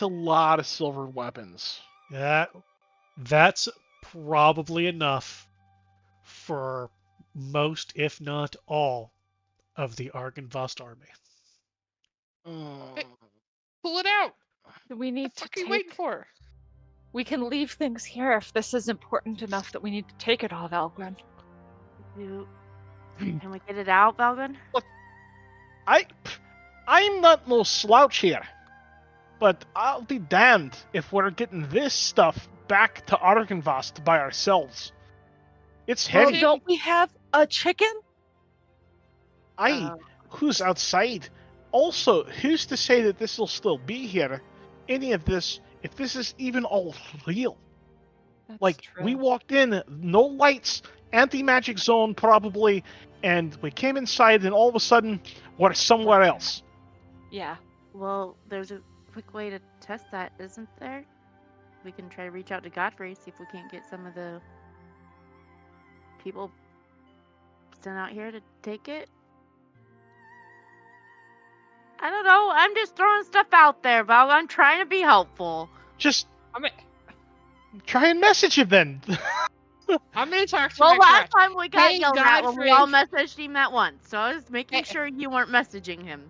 a lot of silver weapons.
That's probably enough for most, if not all, of the Argynvost army.
Hey, pull it out.
Do we need
What the
to
fuck are you
take?
waiting for?
We can leave things here if this is important enough that we need to take it all, Valgren.
Can we get it out, Valgren?
I'm not no slouch here, but I'll be damned if we're getting this stuff back to Argynvost by ourselves. It's
Well,
heavy.
don't we have a chicken?
Who's outside? Also, who's to say that this will still be here? Any of this, if this is even all real.
That's
Like,
true.
we walked in, no lights, anti-magic zone probably, and we came inside and all of a sudden, we're somewhere else.
Yeah.
Well, there's a quick way to test that, isn't there? We can try to reach out to Godfrey, see if we can't get some of the people sent out here to take it. I don't know. I'm just throwing stuff out there, Val. I'm trying to be helpful.
Just
I'm gonna,
try and message him then.
I'm gonna talk to
Well,
my
last
crotch.
time we got
Hey,
yelled at when we
Godfrey.
all messaged him at once, so I was making
Hey.
sure you weren't messaging him.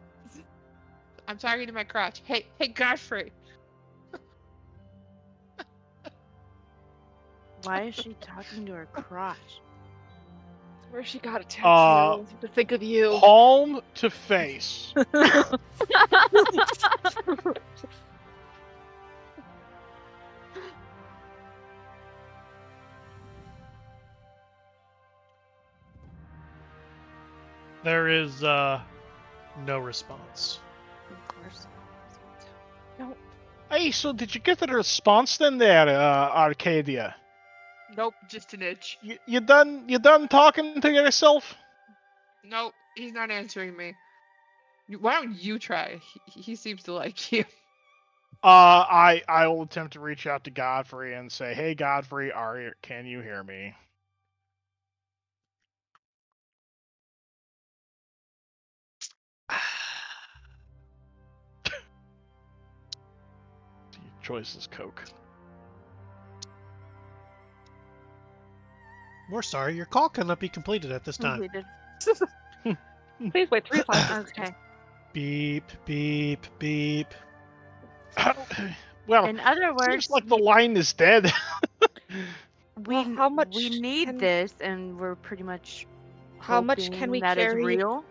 I'm talking to my crotch. Hey, Godfrey.
Why is she talking to her crotch?
Where she got a tattoo to think of you.
Palm to face.
There is no response.
Of course.
Hey, so did you get the response then there, Arcadia?
Nope, just an itch.
You done talking to yourself?
Nope, he's not answering me. Why don't you try? He seems to like you.
I will attempt to reach out to Godfrey and say, "Hey, Godfrey, can you hear me?" Your choice is Coke.
We're sorry, your call cannot be completed at this time.
Completed.
Please wait 3 times.
Okay.
Beep, beep, beep.
Well,
In other words,
seems like the line is dead.
Well, how much
we need
can-
this, and we're pretty much.
How much can
hoping
we
that is
carry?
real?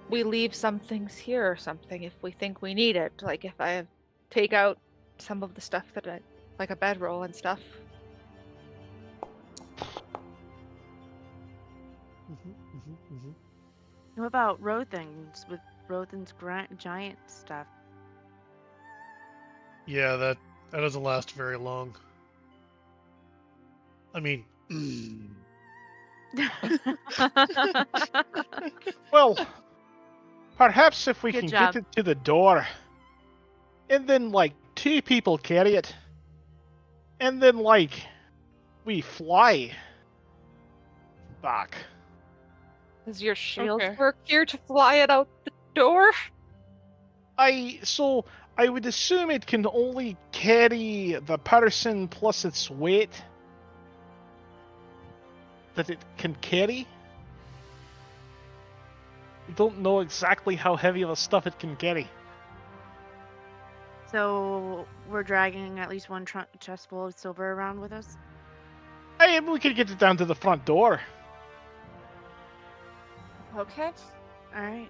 We leave some things here or something if we think we need it. Like if I take out some of the stuff that like a bedroll and stuff.
What about Rothans with Rothan's giant stuff?
Yeah, that doesn't last very long. I mean,
Well, perhaps if we
Good
can
job.
get it to the door, and then like 2 people carry it, and then like we fly back.
Does your shield
Okay.
work here to fly it out the door?
I would assume it can only carry the person plus its weight that it can carry. I don't know exactly how heavy of a stuff it can carry.
So we're dragging at least one chest full of silver around with us.
Hey, we could get it down to the front door.
Okay.
All right.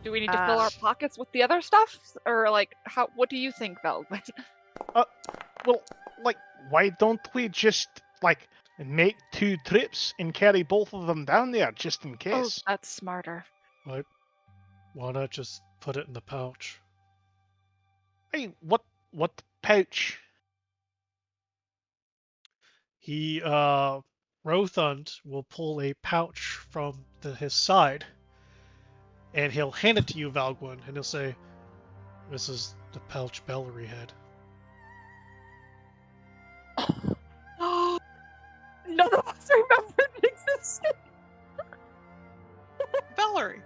Do we need to fill our pockets with the other stuff, or like how? What do you think, Velvet?
Well, like, why don't we just like make 2 trips and carry both of them down there just in
Oh,
case?
that's smarter.
Why not just put it in the pouch?
Hey, what pouch?
He, Rothund will pull a pouch from his side, and he'll hand it to you, Valgwyn, and he'll say, "This is the pouch Bellery had."
None of us remember it existed.
Valerie.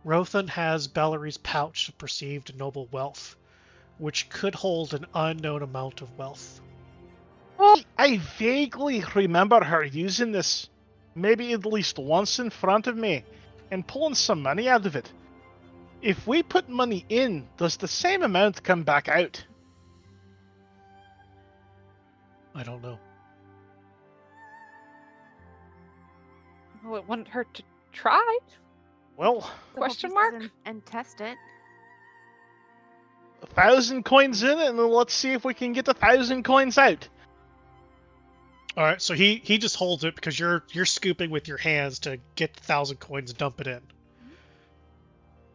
Rothund has Bellery's pouch of perceived noble wealth, which could hold an unknown amount of wealth.
Well, I vaguely remember her using this maybe at least once in front of me and pulling some money out of it. If we put money in, does the same amount come back out?
I don't know.
Well, it wouldn't hurt to try.
Well,
Question mark?
And test it.
1,000 coins in, and then let's see if we can get 1,000 coins out.
All right, so he just holds it because you're scooping with your hands to get 1,000 coins and dump it in.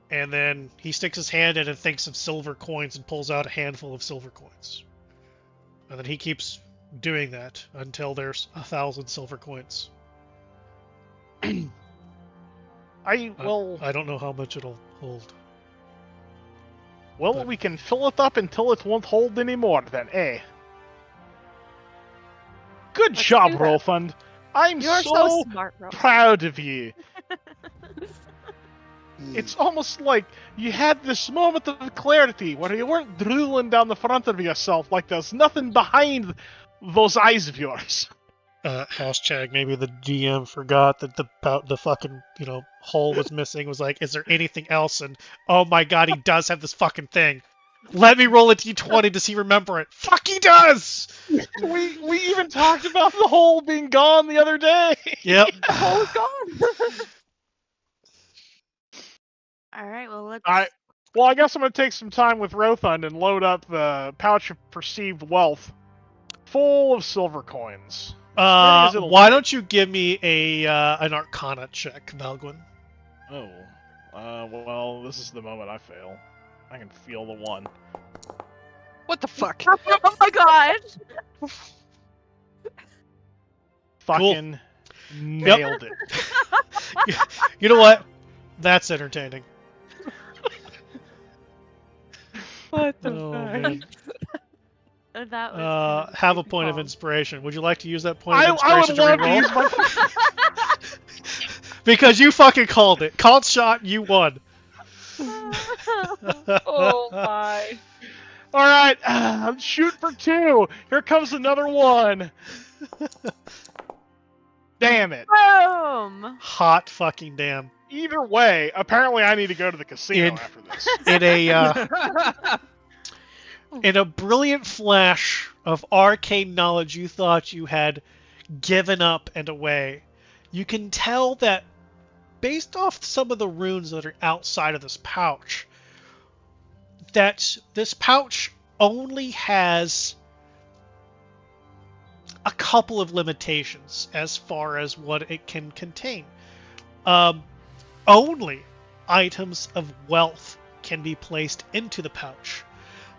And then he sticks his hand in and thinks of silver coins and pulls out a handful of silver coins. And then he keeps doing that until there's 1,000 silver coins.
I
don't know how much it'll hold.
Well,
but-
we can fill it up until it won't hold anymore then, eh? Good
Let's
job,
do that.
Rolfund. I'm
You're
so
smart, Rose.
proud of you. It's almost like you had this moment of clarity where you weren't drooling down the front of yourself like there's nothing behind those eyes of yours.
Hashtag maybe the DM forgot that the fucking hole was missing. Was like, is there anything else? And oh my god, he does have this fucking thing. Let me roll a d20 to see remember it. Fuck, he does.
We even talked about the hole being gone the other day.
Yep.
The hole is gone.
All right. Well, let's.
Well, I guess I'm gonna take some time with Rothund and load up the pouch of perceived wealth, full of silver coins.
Why don't you give me an Arcana check, Valgwyn?
Oh, well, this is the moment I fail. I can feel the 1.
What the fuck?
Oh my gosh!
Fucking nailed it.
You know what? That's entertaining.
What the
Oh
fuck?
man.
That was
Have a point of
call.
inspiration. Would you like to use that point of
I
inspiration
would
to
love to
reroll?
use my...
Because you fucking called it. Called shot, you won.
Oh my.
Alright, I'm shooting for 2. Here comes another 1. Damn it.
Boom!
Hot fucking damn.
Either way, apparently I need to go to the casino after this.
In a brilliant flash of arcane knowledge you thought you had given up and away, you can tell that based off some of the runes that are outside of this pouch, that this pouch only has a couple of limitations as far as what it can contain. Only items of wealth can be placed into the pouch.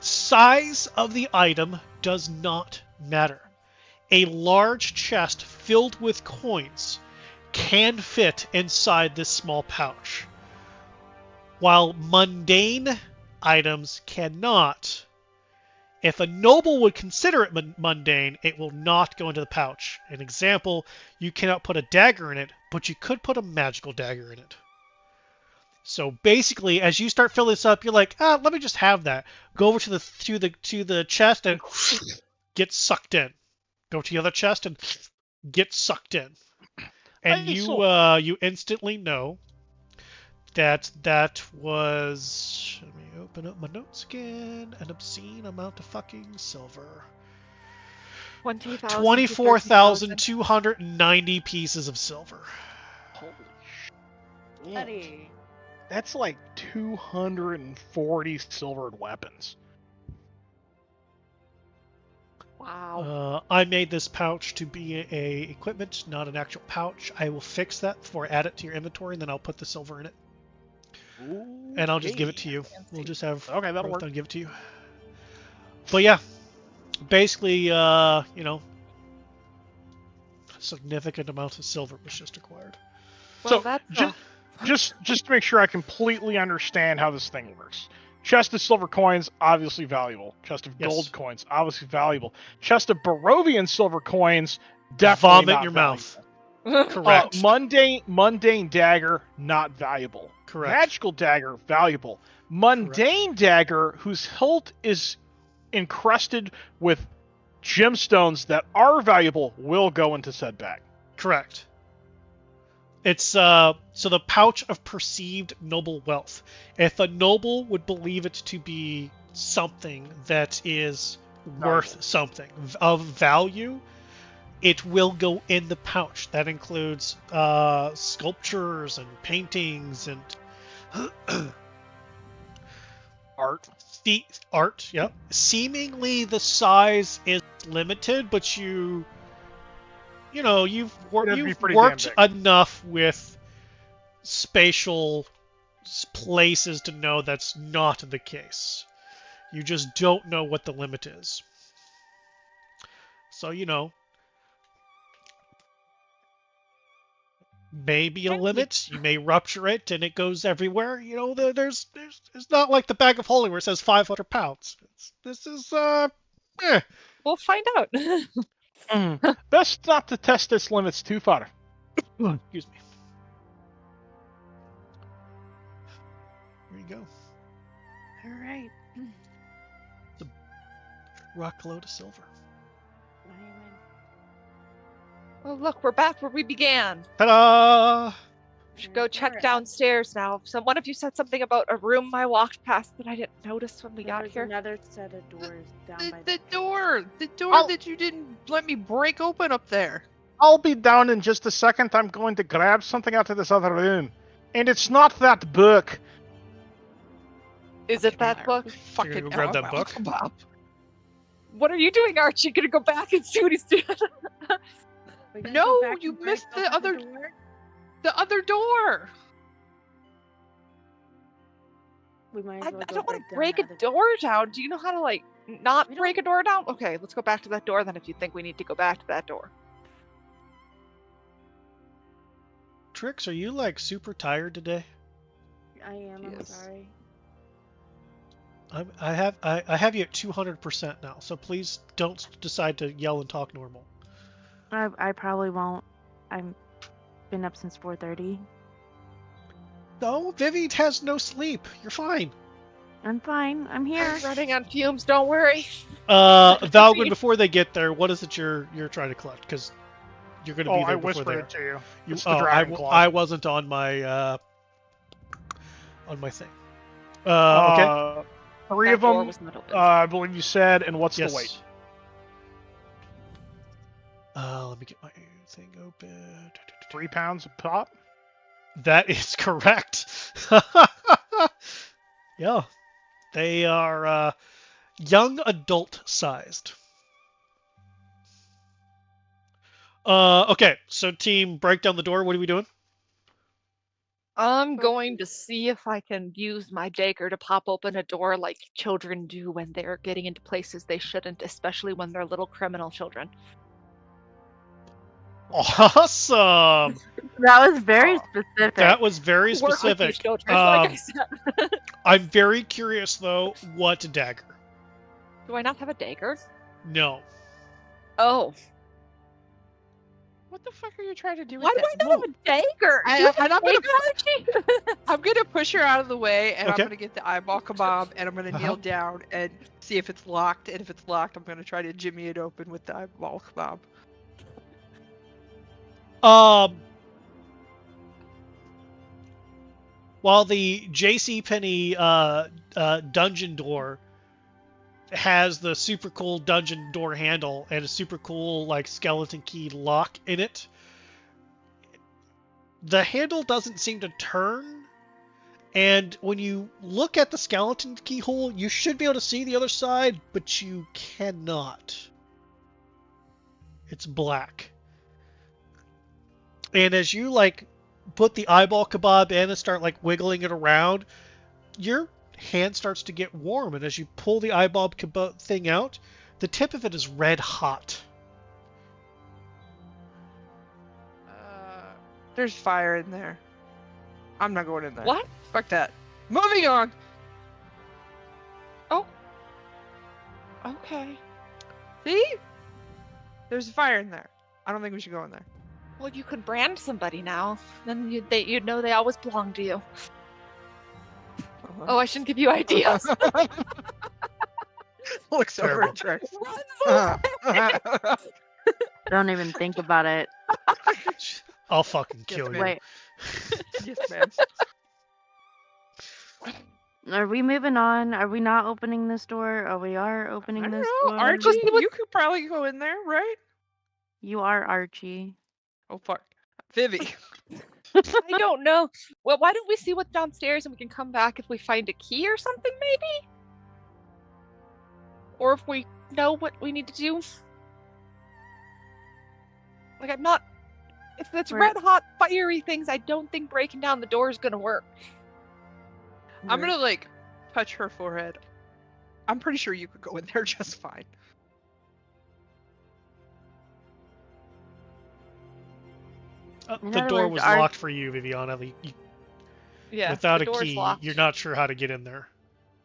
Size of the item does not matter. A large chest filled with coins can fit inside this small pouch, while mundane items cannot. If a noble would consider it mundane, it will not go into the pouch. An example, you cannot put a dagger in it, but you could put a magical dagger in it. So basically, as you start filling this up, you're like, let me just have that. Go over to the chest and get sucked in. Go to the other chest and get sucked in. And you instantly know that was. Let me open up my notes again. An obscene amount of fucking silver.
20,000.
24,290 pieces of silver.
Holy shit.
Buddy.
That's like 240 silvered weapons.
Wow.
I made this pouch to be a equipment, not an actual pouch. I will fix that before I add it to your inventory, and then I'll put the silver in it. And I'll just give it to you. We'll just have
Okay, that'll work.
I'll give it to you. But yeah, basically, you know, a significant amount of silver was just acquired.
Well,
So,
that's
just to make sure I completely understand how this thing works. Chest of silver coins, obviously valuable. Chest of
Yes.
gold coins, obviously valuable. Chest of Barovian silver coins, definitely
Vomit
not
your
valuable.
mouth. Correct.
Mundane dagger, not valuable.
Correct.
Magical dagger, valuable. Mundane dagger, whose hilt is encrusted with gemstones that are valuable, will go into said bag.
Correct. It's so the pouch of perceived noble wealth. If a noble would believe it to be something that is worth something of value, it will go in the pouch. That includes sculptures and paintings and
Art.
art. Yep. Seemingly the size is limited, but you've
It'd be pretty
worked
damn big.
enough with spatial places to know that's not the case. You just don't know what the limit is. So, maybe a limit. You may rupture it and it goes everywhere. There's it's not like the bag of holy where it says 500 pounds. This is
We'll find out.
Best not to test its limits too far.
Excuse me. There you go.
All right.
Rockload of silver.
Oh, look, we're back where we began.
Ta-da!
We should go check downstairs now. So one of you said something about a room I walked past that I didn't notice when we got
There's
here.
another set of doors down by
The door
I'll-
that you didn't let me break open up there.
I'll be down in just a second. I'm going to grab something out of this other room. And it's not that book.
Is it that book?
Fucking
You're gonna go grab that book?
Bob.
What are you doing, Archie? Gonna go back and see what he's doing?
We gotta
No,
go back
you
and break
missed the
open
other-
door?
The other door.
We might as
I
well go
don't want
break
to
down
break
the
a
other
door down. Do you know how to, like, not
We don't-
break a door down? Okay, let's go back to that door then if you think we need to go back to that door.
Trix, are you like super tired today?
I am. I'm
Yes.
sorry.
I have you at 200% now, so please don't decide to yell and talk normal.
I probably won't. I've been up since 4:30.
No, Vivi has no sleep. You're fine.
I'm fine. I'm here.
I'm running on fumes, don't worry.
Valgren, before they get there, what is it you're trying to collect? Because you're going to be
Oh,
there
I
before
whispered
there.
it to you.
You-
It's the
oh,
dragon claw.
I wasn't on my thing. Okay.
Three
That
of
door
them,
was not open.
I believe you said, and what's
Yes.
the weight?
Let me get my thing open.
3 pounds a pop?
That is correct. Yeah. They are young adult sized. Okay, so team, break down the door. What are we doing?
I'm going to see if I can use my dagger to pop open a door like children do when they're getting into places they shouldn't, especially when they're little criminal children.
Awesome.
That was very specific.
That was very
Work with
specific.
these children, like I
Um,
said.
I'm very curious though, what dagger?
Do I not have a dagger?
No.
Oh,
What the fuck are you trying to do with
why do
that?
I not have a dagger?
I-
Do you have
and
a
I'm gonna-
dagger, Archie?
I'm gonna push her out of the way, and
Okay.
I'm gonna get the eyeball kebab, and I'm gonna kneel down and see if it's locked. And if it's locked, I'm gonna try to jimmy it open with the eyeball kebab.
while the JCPenney dungeon door has the super cool dungeon door handle and a super cool like skeleton key lock in it, the handle doesn't seem to turn. And when you look at the skeleton keyhole, you should be able to see the other side, but you cannot. It's black. And as you like put the eyeball kebab in and start like wiggling it around, your hand starts to get warm. And as you pull the eyeball kebab thing out, the tip of it is red hot.
There's fire in there. I'm not going in there.
What?
Fuck that. Moving on.
Oh. Okay.
See? There's a fire in there. I don't think we should go in there.
Well, you could brand somebody now. Then you'd know they always belong to you. Oh, I shouldn't give you ideas.
Looks over
Terrible.
at Trex.
Don't even think about it.
I'll fucking kill you.
Wait,
Yes, ma'am.
are we moving on? Are we not opening this door? Or we are
I
opening
don't
this
know.
door?
Archie, you could probably go in there, right?
You are Archie.
Oh, fuck. Vivi.
I don't know. Well, why don't we see what's downstairs and we can come back if we find a key or something, maybe? Or if we know what we need to do. Like, I'm not... If it's
Right.
red hot, fiery things, I don't think breaking down the door is gonna work.
I'm gonna, like, touch her forehead. I'm pretty sure you could go in there just fine.
In
The
other
door
words,
was
Ar-
locked for you, Viviana.
Yeah.
Without
the
a
door's
key,
locked.
you're not sure how to get in there.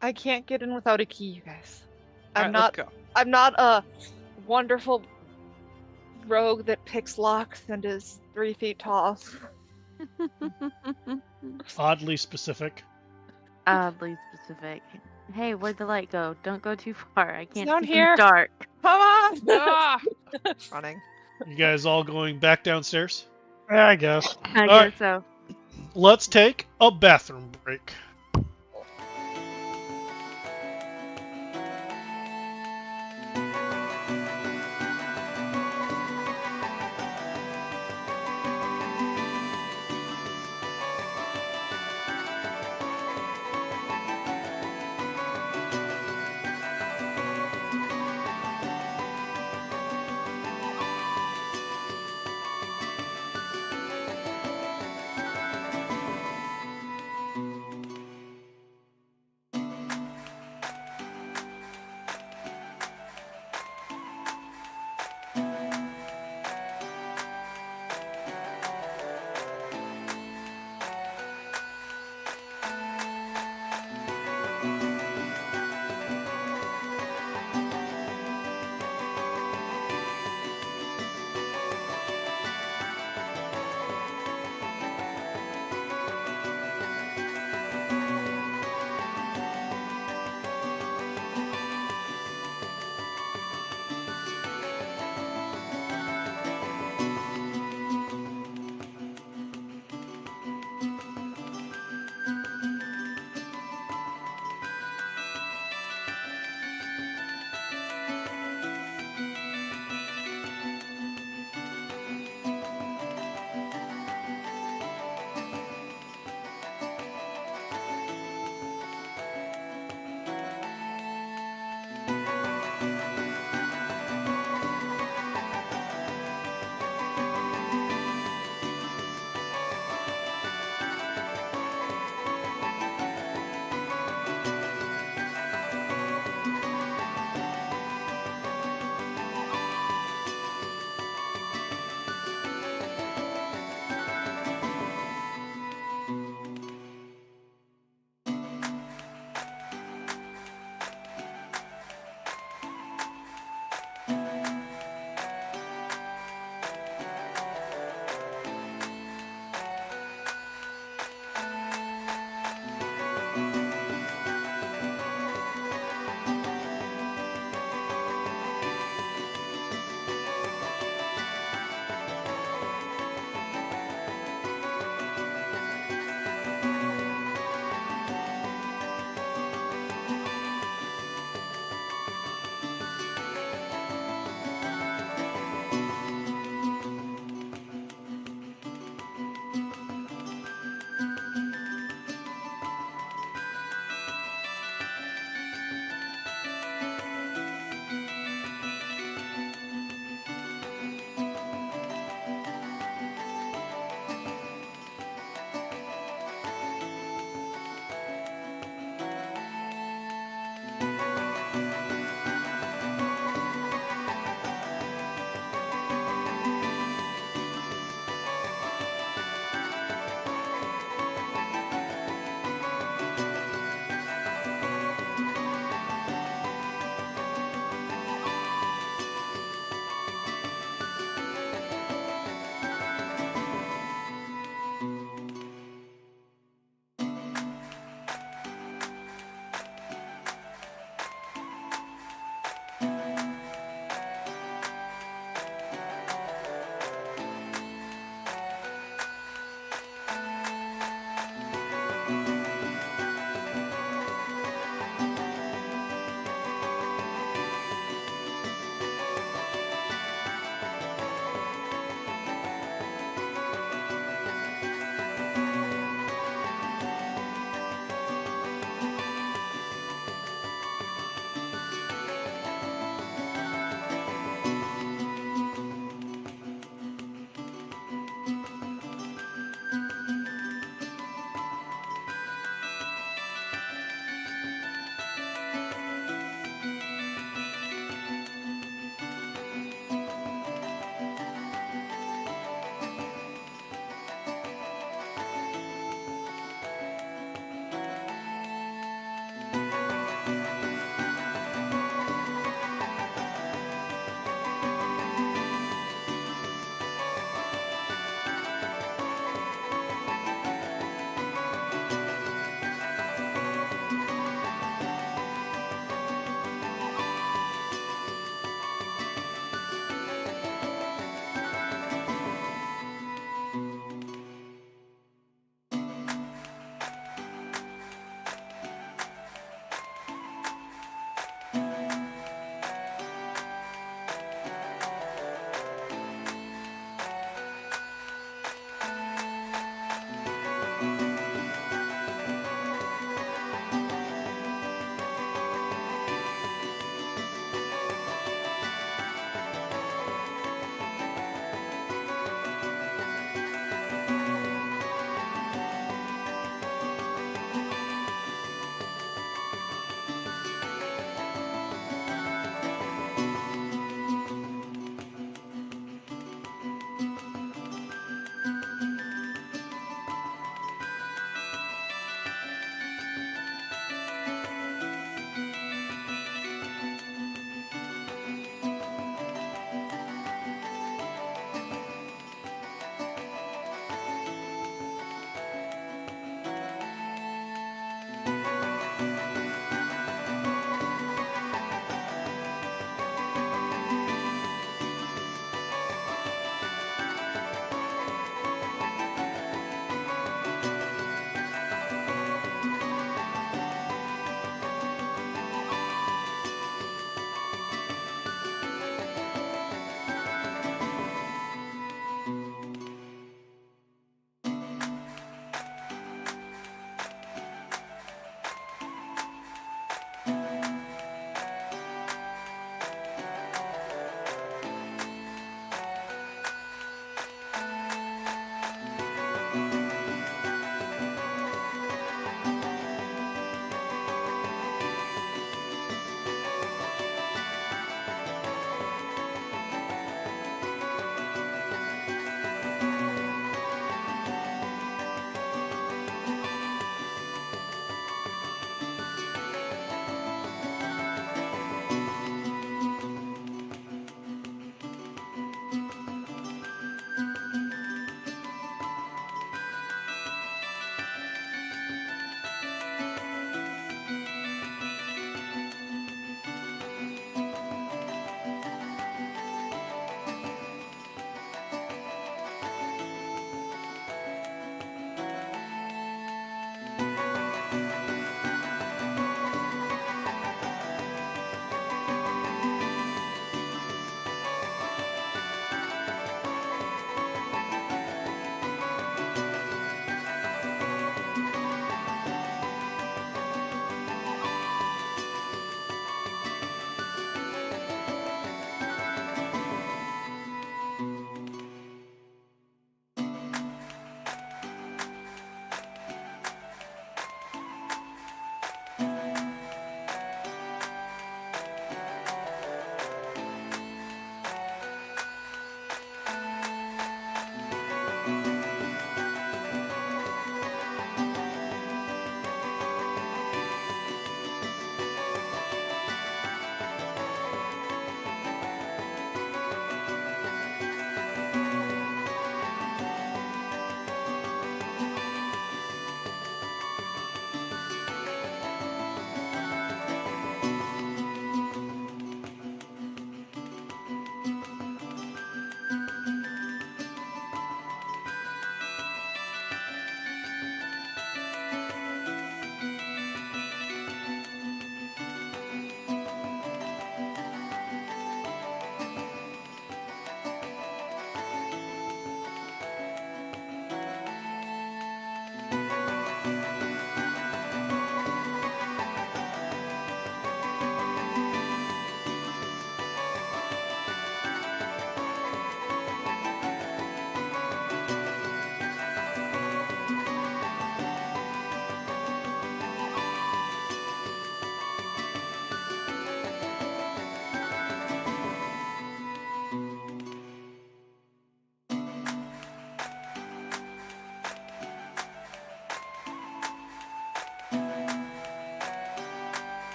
I can't get in without a key, you guys.
Alright, let's go.
I'm not a wonderful rogue that picks locks and is 3 feet tall.
Oddly specific.
Oddly specific. Hey, where'd the light go? Don't go too far. I can't
down
see in
here.
the dark.
Come on!
Ah! Running.
You guys all going back downstairs?
Yeah, I guess.
I
Alright.
guess so.
Let's take a bathroom break.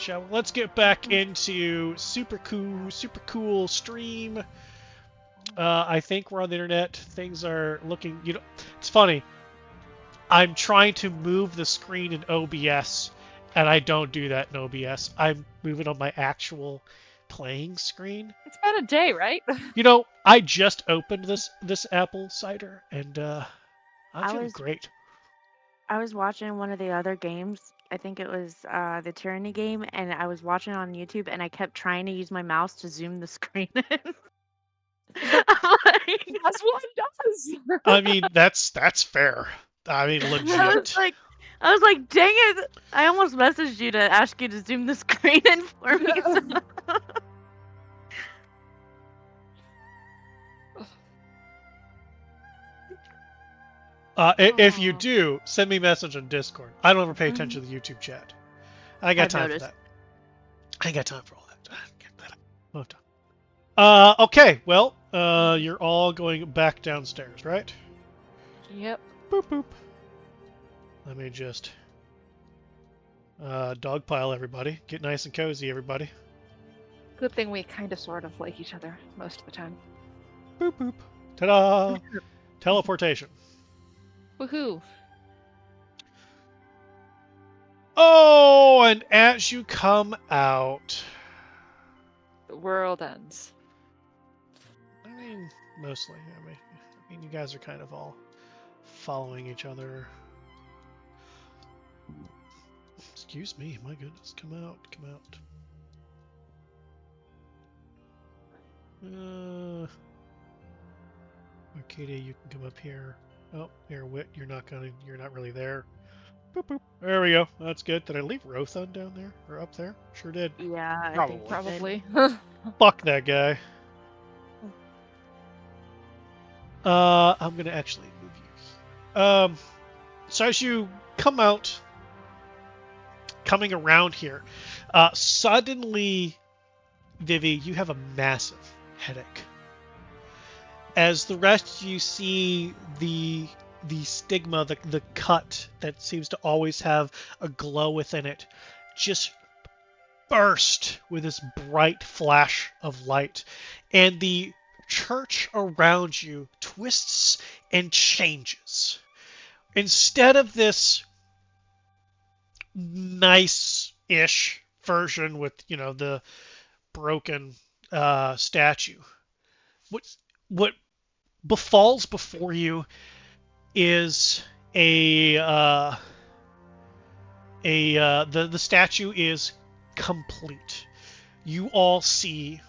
shall we? Let's get back into super cool stream. I think we're on the internet. Things are looking, it's funny. I'm trying to move the screen in OBS, and I don't do that in OBS. I'm moving on my actual playing screen.
It's been a day, right?
I just opened this apple cider, and I'm feeling great.
I was watching one of the other games. I think it was the Tyranny game, and I was watching on YouTube, and I kept trying to use my mouse to zoom the screen in. I'm like,
As one does.
I mean, that's fair. I mean, legit.
I was like, dang it! I almost messaged you to ask you to zoom the screen in for me.
If you do, send me a message on Discord. I don't ever pay attention to the YouTube chat. I ain't got time for that. I ain't got time for all that. Get that out. Moved on. Okay, well, you're all going back downstairs, right?
Yep.
Boop, boop. Let me just dogpile everybody. Get nice and cozy, everybody.
Good thing we kind of sort of like each other most of the time.
Boop, boop. Ta-da! Teleportation.
Woohoo!
Oh, and as you come out...
The world ends.
I mean, mostly. I mean, you guys are kind of all following each other. Excuse me, my goodness. Come out, come out. Arcadia, you can come up here. Oh, here, Wit, you're not really there. Boop, boop. There we go. That's good. Did I leave Rothan down there? Or up there? Sure did.
Yeah, I
Probably.
think
Probably.
Fuck that guy. I'm gonna actually move you. So as you come out, coming around here, suddenly, Vivi, you have a massive headache. As the rest of you see the stigma, the cut that seems to always have a glow within it, just burst with this bright flash of light, and the church around you twists and changes. Instead of this nice-ish version with, the broken statue, what befalls before you is the statue is complete. You all see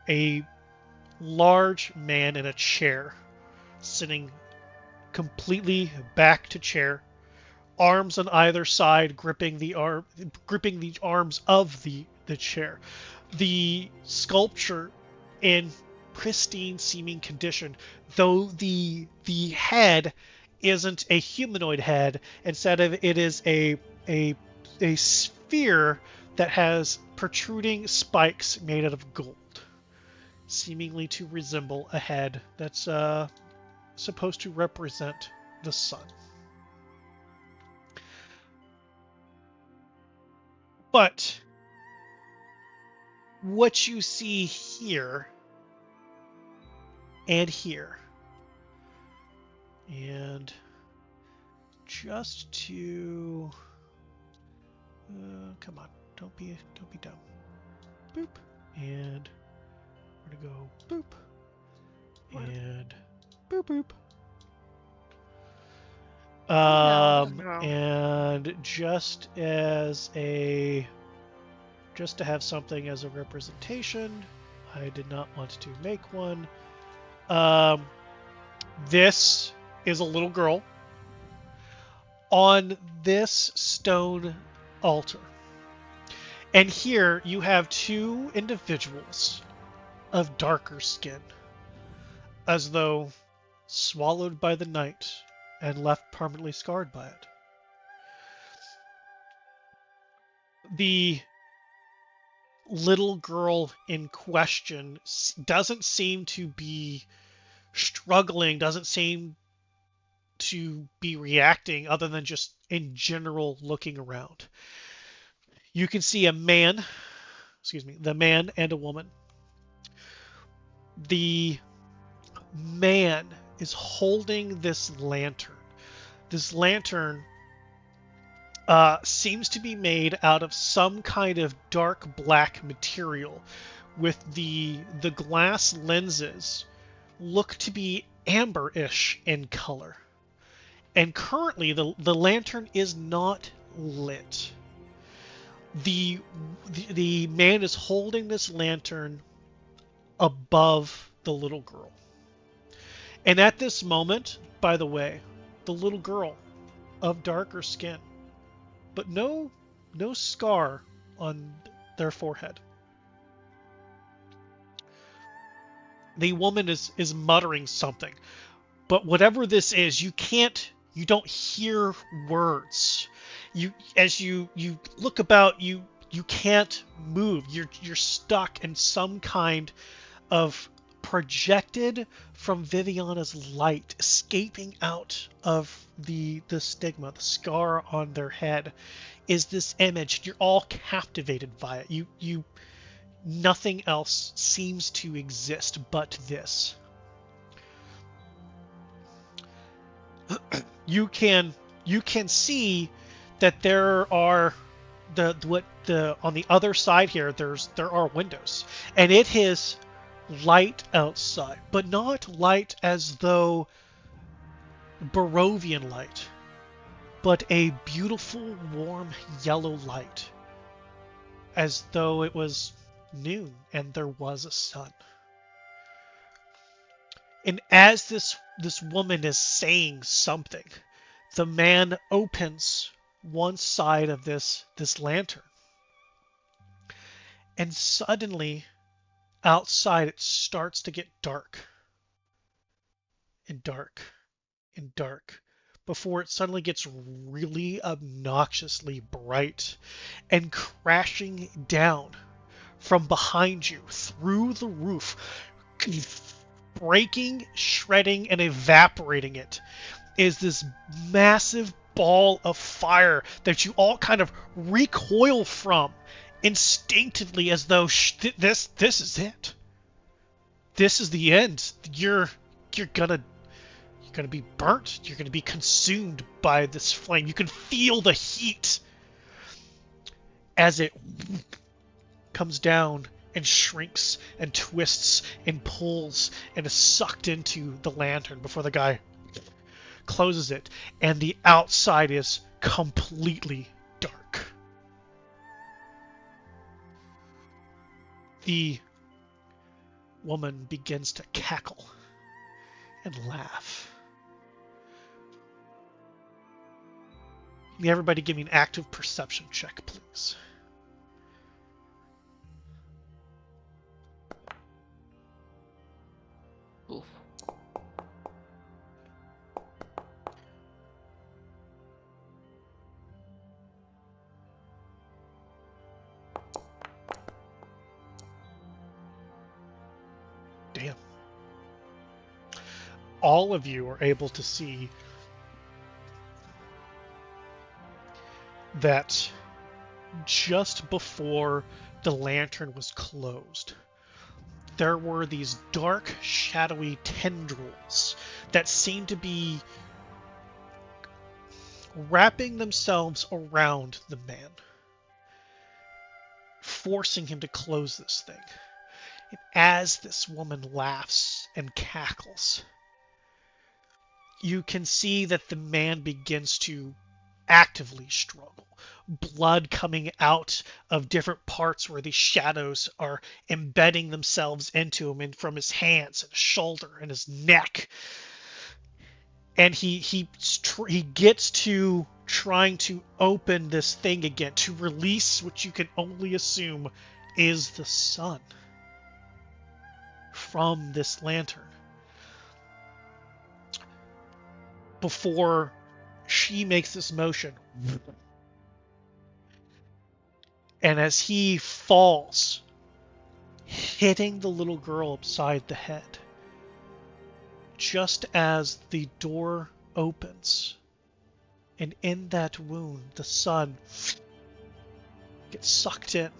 a large man in a chair, sitting completely back to chair, arms on either side, gripping the arms of the chair. The sculpture in pristine seeming condition, though the head isn't a humanoid head. Instead of it is a sphere that has protruding spikes made out of gold, seemingly to resemble a head that's supposed to represent the sun. But what you see here and here, and just to come on, don't be dumb. Boop, and we're gonna go boop, and boop boop. And just to have something as a representation, I did not want to make one. This is a little girl on this stone altar. And here you have two individuals of darker skin, as though swallowed by the night and left permanently scarred by it. The little girl in question doesn't seem to be struggling, doesn't seem to be reacting other than just in general looking around. You can see a man, the man and a woman. The man is holding this lantern. This lantern seems to be made out of some kind of dark black material, with the glass lenses look to be amber-ish in color. And currently the lantern is not lit. The man is holding this lantern above the little girl. And at this moment, by the way, the little girl of darker skin, but no scar on their forehead. The woman is muttering something, but whatever this is, you don't hear words. As you look about, you can't move. You're stuck in some kind of projected from Viviana's light, escaping out of the stigma, the scar on their head, is this image. You're all captivated by it. You nothing else seems to exist but this. You can see that there are on the other side here there are windows, and it is light outside, but not light as though Barovian light, but a beautiful warm yellow light, as though it was noon and there was a sun. And as this woman is saying something, the man opens one side of this lantern, and suddenly outside it starts to get dark and dark and dark, before it suddenly gets really obnoxiously bright, and crashing down from behind you through the roof, breaking, shredding, and evaporating it, is this massive ball of fire that you all kind of recoil from instinctively, as though this is it. This is the end. You're gonna be burnt. You're gonna be consumed by this flame. You can feel the heat as it comes down and shrinks and twists and pulls and is sucked into the lantern before the guy closes it, and the outside is completely dark. The woman begins to cackle and laugh. Everybody give me an active perception check, please.
Oof.
Damn. All of you are able to see that just before the lantern was closed, there were these dark, shadowy tendrils that seemed to be wrapping themselves around the man, forcing him to close this thing. And as this woman laughs and cackles, you can see that the man begins to actively struggle. Blood coming out of different parts where these shadows are embedding themselves into him, and from his hands and his shoulder and his neck. And he gets to trying to open this thing again, to release what you can only assume is the sun from this lantern, before she makes this motion. And as he falls, hitting the little girl upside the head, just as the door opens, and in that wound, the sun get sucked in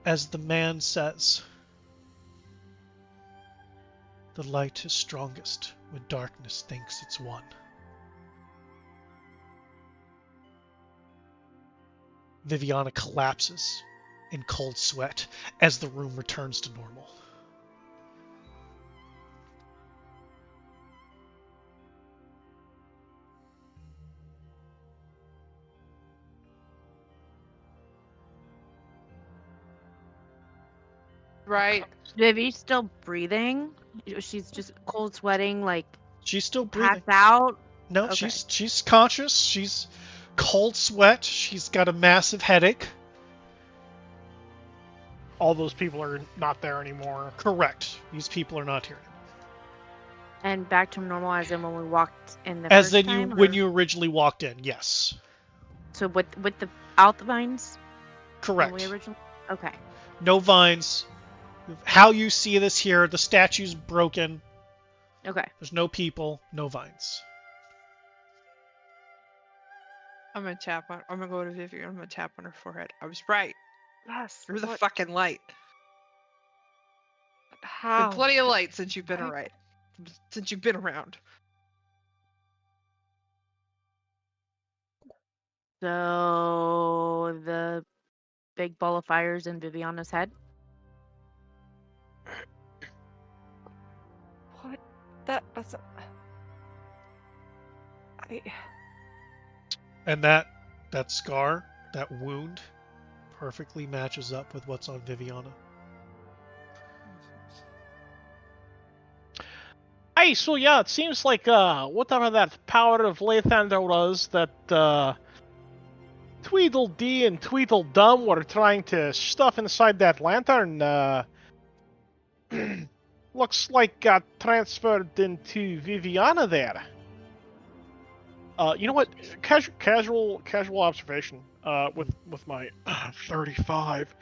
as the man says, "The light is strongest when darkness thinks it's won." Viviana collapses in cold sweat as the room returns to normal.
Right.
Vivi's still breathing. She's just cold sweating, like
She's still breathing.
passed out.
No,
Okay.
she's conscious. She's cold sweat. She's got a massive headache.
All those people are not there anymore.
Correct. These people are not here.
And back to normal as in when we walked in the
As
first
then
time,
when
or-
you originally walked in, yes.
So with the out the vines?
Correct.
When we originally. Okay.
No vines. How you see this here, the statue's broken.
Okay.
There's no people, no vines.
I'm gonna go to Vivian. I'm gonna tap on her forehead. I was right.
Yes.
You're the
what-
fucking light.
How?
Been plenty of light since you've been
I-
alright. Since you've been around.
So the big ball of fire's in Viviana's head.
What? That doesn't.
And that scar, that wound, perfectly matches up with what's on Viviana.
Hey, so yeah, it seems like whatever that power of Lathander was that Tweedledee and Tweedledum were trying to stuff inside that lantern, looks like got transferred into Viviana there. You know what? Casual observation. With my 35.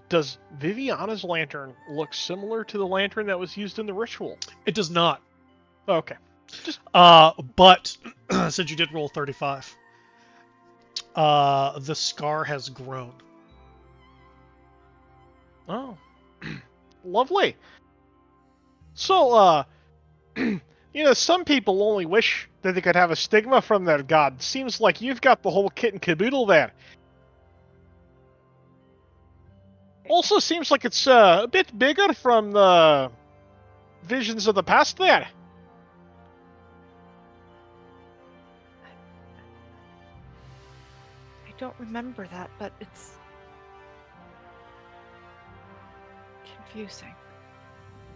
Does Viviana's lantern look similar to the lantern that was used in the ritual?
It does not.
Okay.
But since you did roll 35, the scar has grown.
Oh. Lovely. So, some people only wish that they could have a stigma from their god. Seems like you've got the whole kit and caboodle there. Also seems like it's a bit bigger from the visions of the past there.
I don't remember that, but it's confusing.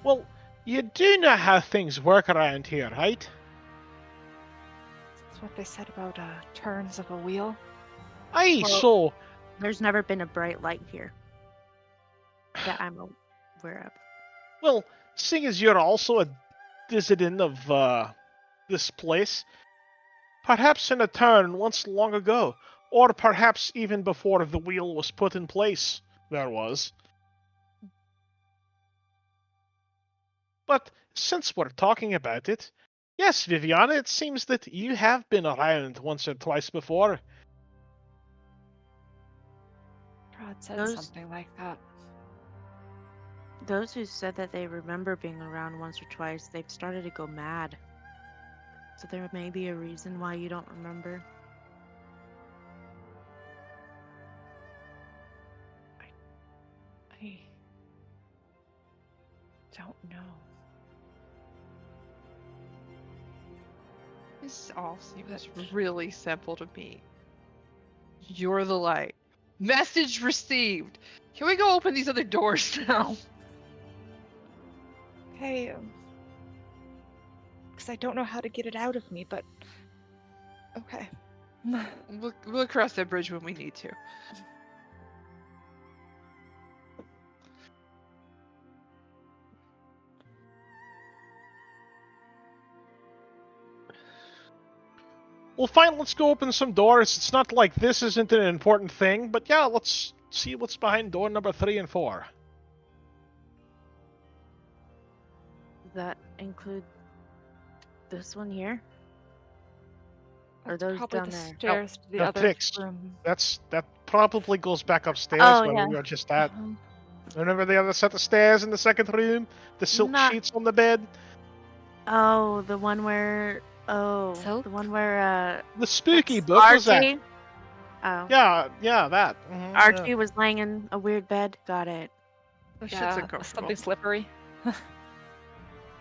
Well, you do know how things work around here, right?
That's what they said about turns of a wheel.
Aye,
Well-
so
There's never been a bright light here that I'm aware of.
well, seeing as you're also a dissident of this place, perhaps in a turn once long ago, or perhaps even before the wheel was put in place, there was. But since we're talking about it, yes, Viviana, it seems that you have been around once or twice before.
Rod said
Those-
something like that.
Those who said that they remember being around once or twice, they've started to go mad. So there may be a reason why you don't remember.
I don't know.
This all seems really simple to me. You're the light. Message received. Can we go open these other doors now?
Okay, because I don't know how to get it out of me, but okay.
We'll cross that bridge when we need to.
Well, fine, let's go open some doors. It's not like this isn't an important thing, but yeah, let's see what's behind door number 3 and 4.
Does that include this one here? Are
That's
those
probably
down
the
there?
stairs to the
no,
other
fixed.
room.
That probably goes back upstairs
Oh,
where
yeah.
we were just at.
Uh-huh.
Remember the other set of stairs in the second room? The silk
Not-
sheets on the bed?
Oh, the one where
Silk?
the one where
The spooky
That's
book was that?
Archie. Oh,
Yeah, that.
Archie was laying in a weird bed. Got it.
That shit's
Yeah,
uncomfortable.
something slippery.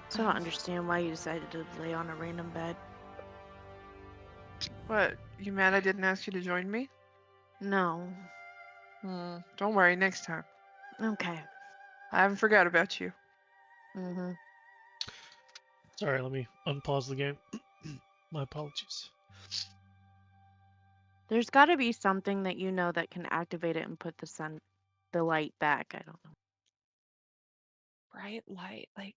So I don't understand why you decided to lay on a random bed.
What? You mad I didn't ask you to join me?
No.
Don't worry, next time.
Okay.
I haven't forgot about you.
Mm-hmm.
Sorry, let me unpause the game. My apologies.
There's got to be something that you know that can activate it and put the light back. I don't know.
Bright light, like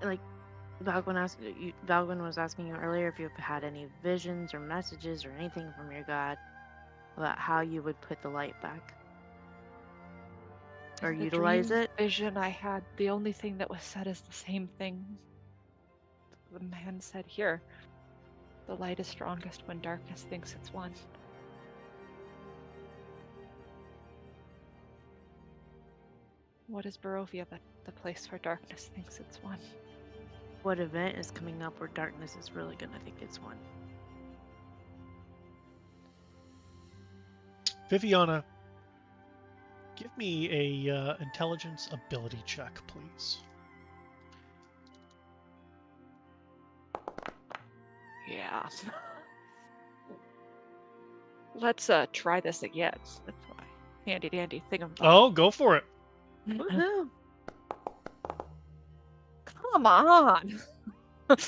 Like Valgwin was asking you earlier if you've had any visions or messages or anything from your god about how you would put the light back or
in the
utilize
dream
it.
vision I had. The only thing that was said is the same thing. The man said here, the light is strongest when darkness thinks it's won. What is Barovia but the place where darkness thinks it's won?
What event is coming up where darkness is really gonna think it's won?
Viviana, give me a intelligence ability check, please.
Yeah. Let's try this again. That's why. Handy dandy thingamabob.
Oh, go for it.
Woohoo!
Come on.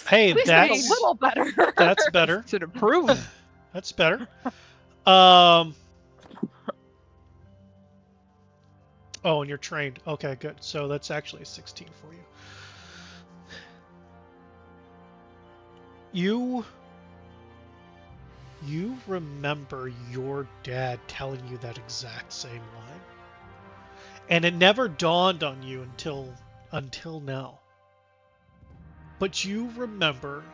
Hey,
At least a
that's
little better.
that's better.
It's an improvement.
That's better. Oh, and you're trained. Okay, good. So that's actually a 16 for you. You remember your dad telling you that exact same line. And it never dawned on you until now. But you remember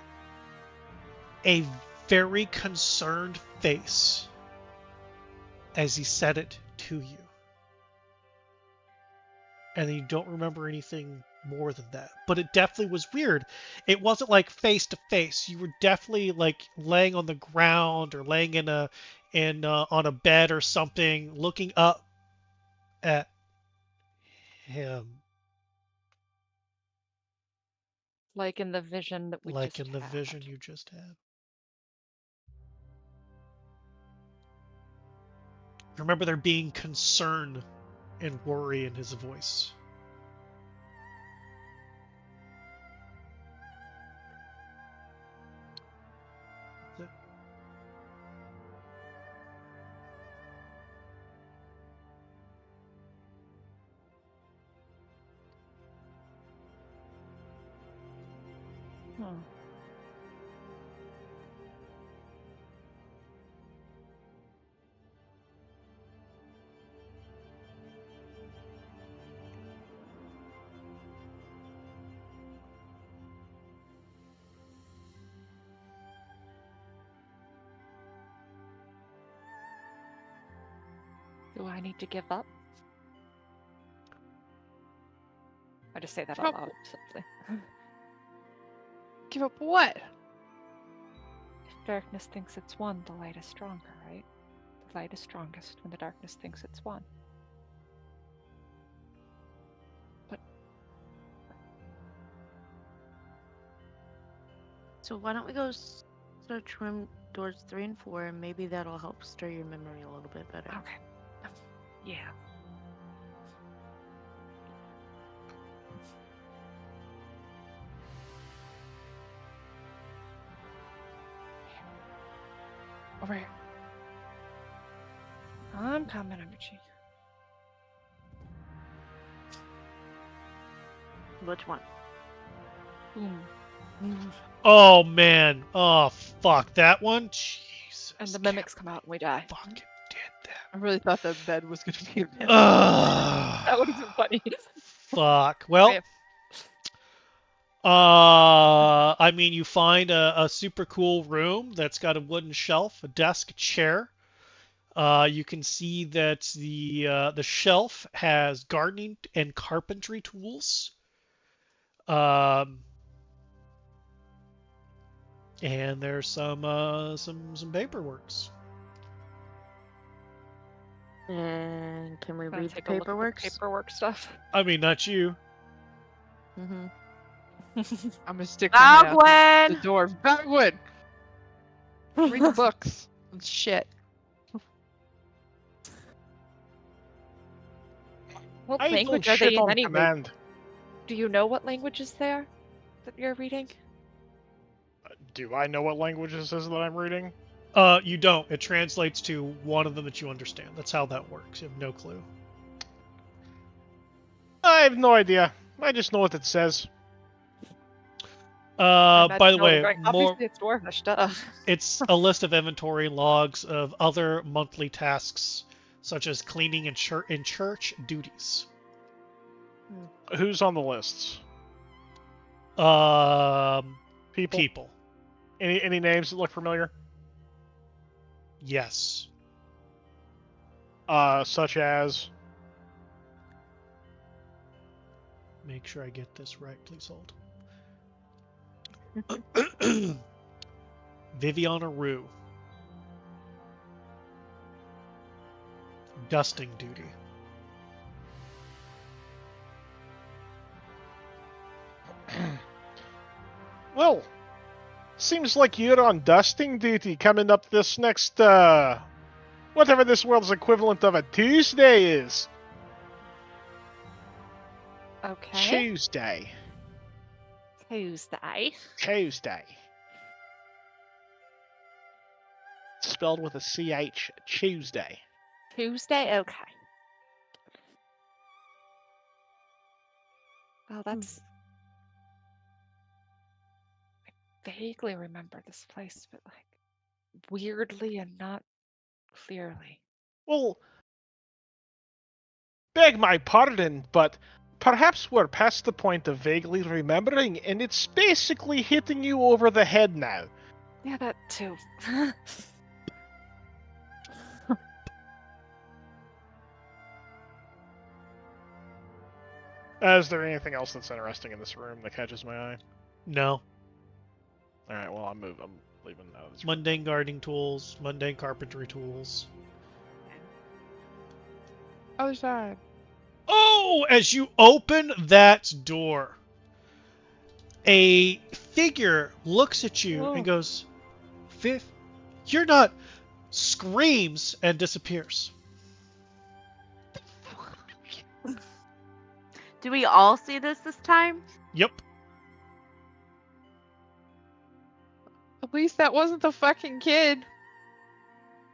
a very concerned face as he said it to you. And you don't remember anything more than that. But it definitely was weird. It wasn't like face to face. You were definitely like laying on the ground or laying on a bed or something, looking up at him.
Like in the vision that we
Like
just
in the
had.
vision you just had. Remember there being concern and worry in his voice.
Hmm. Do I need to give up? I just say that out loud, simply.
Give up what?
If darkness thinks it's won, the light is stronger, right? The light is strongest when the darkness thinks it's won. But
So why don't we go search room doors 3 and 4, and maybe that'll help stir your memory a little bit better.
okay. Yeah.
Over here.
I'm coming, Archie.
Which one?
Boom.
Oh man. Oh fuck. That one? Jesus.
And the mimics come out and we die.
Fucking did that.
I really thought the bed was gonna be a minute.
Ugh.
That would have been funny.
Fuck. Well,
Right.
I mean, you find a super cool room that's got a wooden shelf, a desk, a chair. You can see that the shelf has gardening and carpentry tools. Um, and there's some paperworks.
And can we
Gonna
read the
take a look at
paperwork?
paperwork stuff.
I mean, not you.
Mm-hmm.
I'm gonna stick my head out the
Bagwin!
door. Bagwood! Read the books. Shit.
What
I
language
do
are they
shit
in
on
anyway?
command.
Do you know what language is there that you're reading?
Do I know what language this is that I'm reading?
You don't. It translates to one of them that you understand. That's how that works. You have no clue.
I have no idea. I just know what it says.
I
By the
imagine all
way,
going, obviously it's Dwarvish, duh.
it's a list of inventory logs of other monthly tasks, such as cleaning and church duties.
Who's on the lists?
People.
People. Any names that look familiar?
Yes.
Such as.
Make sure I get this right. Please hold. Viviana Rue. Dusting duty.
Well, seems like you're on dusting duty coming up this next, whatever this world's equivalent of a Tuesday is.
Okay.
Tuesday.
Tuesday.
Spelled with a CH. Tuesday.
Tuesday? Okay. Well, that's... I vaguely remember this place, but, like, weirdly and not clearly.
Well, beg my pardon, but perhaps we're past the point of vaguely remembering, and it's basically hitting you over the head now.
Yeah, that too.
Is there anything else that's interesting in this room that catches my eye?
No.
Alright, well, I'm leaving out of this room.
Mundane gardening tools, mundane carpentry tools.
Other side.
Oh, as you open that door, a figure looks at you and goes, "Viv, you're not," screams and disappears.
Do we all see this time?
Yep.
At least that wasn't the fucking kid.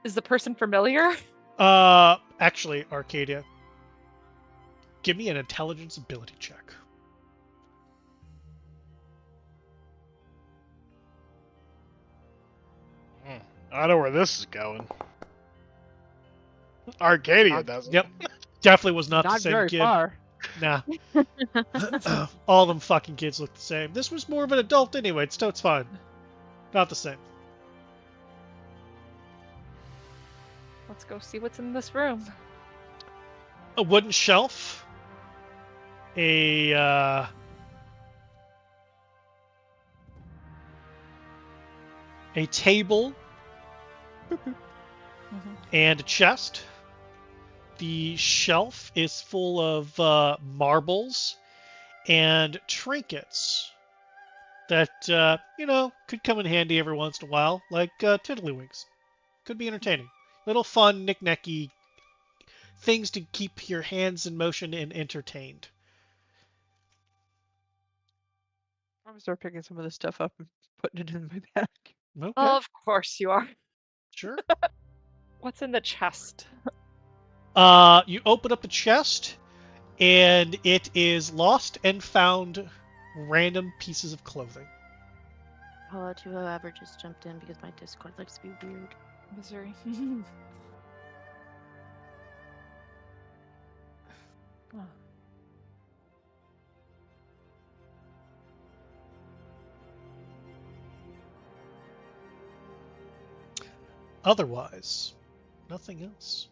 Is the person familiar?
Actually, Arcadia, give me an intelligence ability check.
I know where this is going. Arcadia doesn't.
Yep. Definitely was not the
Not
same
very
kid.
far.
Nah. All them fucking kids look the same. This was more of an adult anyway, so it's fine. Not the same.
Let's go see what's in this room.
A wooden shelf. A table. And a chest. The shelf is full of marbles and trinkets that, could come in handy every once in a while, like tiddlywinks. Could be entertaining. Little fun, knick-knacky things to keep your hands in motion and entertained.
I'm gonna start picking some of this stuff up and putting it in my bag.
Okay,
Of course you are.
sure.
What's in the chest?
You open up the chest, and it is lost and found random pieces of clothing.
Hello to whoever just jumped in because my Discord looks to be weird.
Missouri.
Otherwise, nothing else.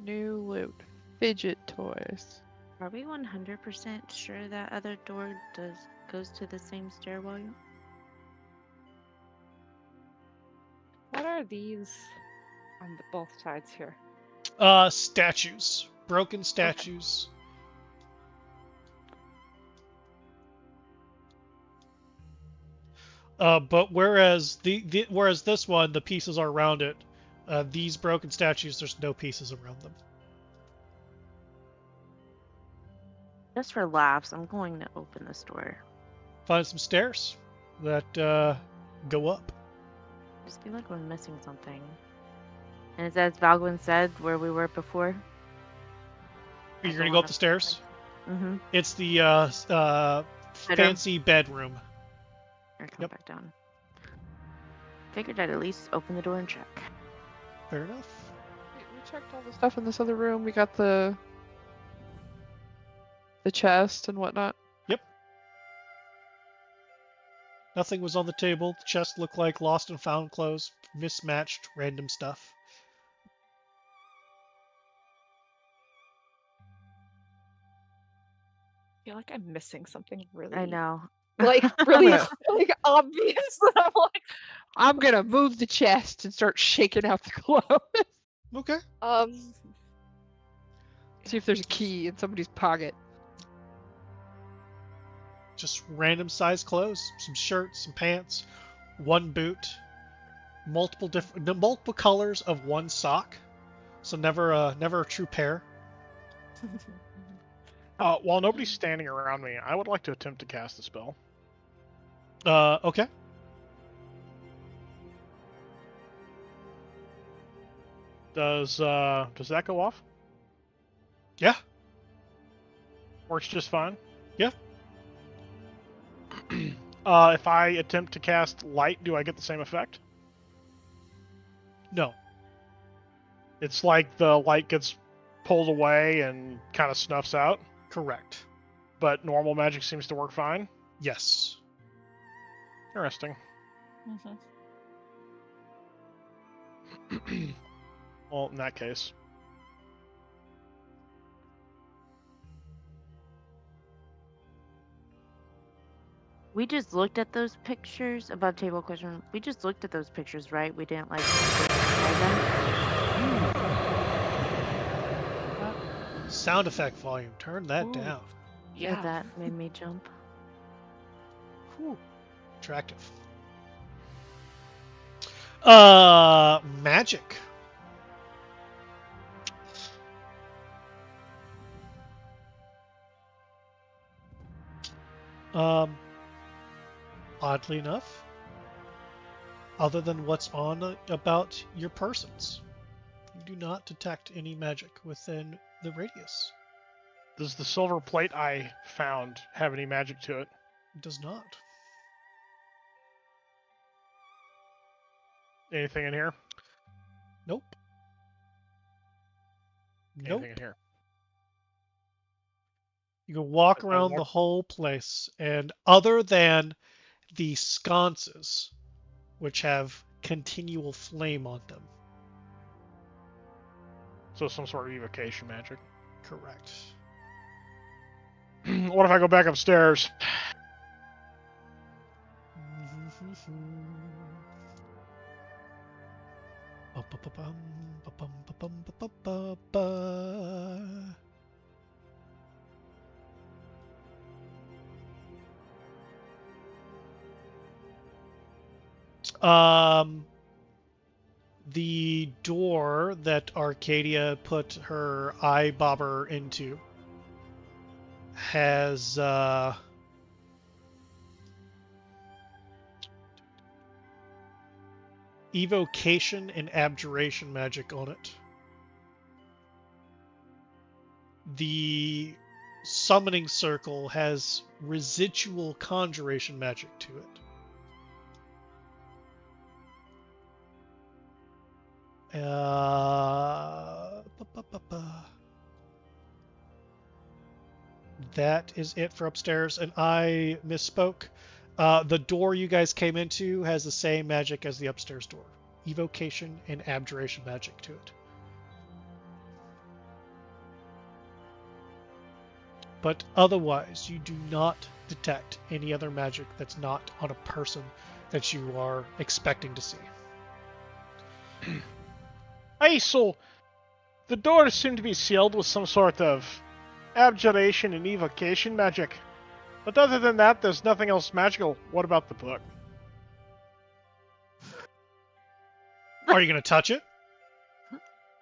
New loot. Fidget toys.
Are we 100% sure that other door goes to the same stairwell?
What are these on both sides here?
Statues. Broken statues. But whereas whereas this one, the pieces are around it, these broken statues, there's no pieces around them.
Just for laughs, I'm going to open this door.
Find some stairs that go up.
Just feel like we're missing something. And it's as Valgwin said, where we were before.
You're gonna go up the stairs?
Mm-hmm.
It's the fancy bedroom.
Or come back down. Figured I'd at least open the door and check.
Fair enough.
We checked all the stuff in this other room. We got the chest and whatnot.
Yep. Nothing was on the table. The chest looked like lost and found clothes, mismatched, random stuff.
I feel like I'm missing something really.
I know.
Like really, like obvious. That I'm like,
I'm gonna move the chest and start shaking out the clothes.
Okay.
See if there's a key in somebody's pocket.
Just random size clothes, some shirts, some pants, one boot, multiple colors of one sock, so never a true pair.
While nobody's standing around me, I would like to attempt to cast the spell.
Okay.
Does that go off?
Yeah.
Works just fine.
Yeah.
If I attempt to cast light, do I get the same effect?
No.
It's like the light gets pulled away and kind of snuffs out,
Correct.
but normal magic seems to work fine.
Yes.
Interesting. Well, in that case.
We just looked at those pictures. Above table question. We just looked at those pictures, right? We didn't like them.
Sound effect volume. Turn that down.
Yeah, that made me jump.
Whew. Attractive. Magic. Oddly enough, other than what's on about your persons, you do not detect any magic within the radius.
Does the silver plate I found have any magic to it?
It does not.
Anything in here?
Nope.
Anything in here?
You can walk around the whole place, and other than the sconces, which have continual flame on them.
So some sort of evocation magic.
Correct.
What if I go back upstairs?
The door that Arcadia put her eye bobber into has evocation and abjuration magic on it. The summoning circle has residual conjuration magic to it. that is it for upstairs, and I misspoke. The door you guys came into has the same magic as the upstairs door. Evocation and abjuration magic to it. But otherwise, you do not detect any other magic that's not on a person that you are expecting to see.
Hey, so the doors seem to be sealed with some sort of abjuration and evocation magic. But other than that, there's nothing else magical. What about the book?
Are you going to touch it?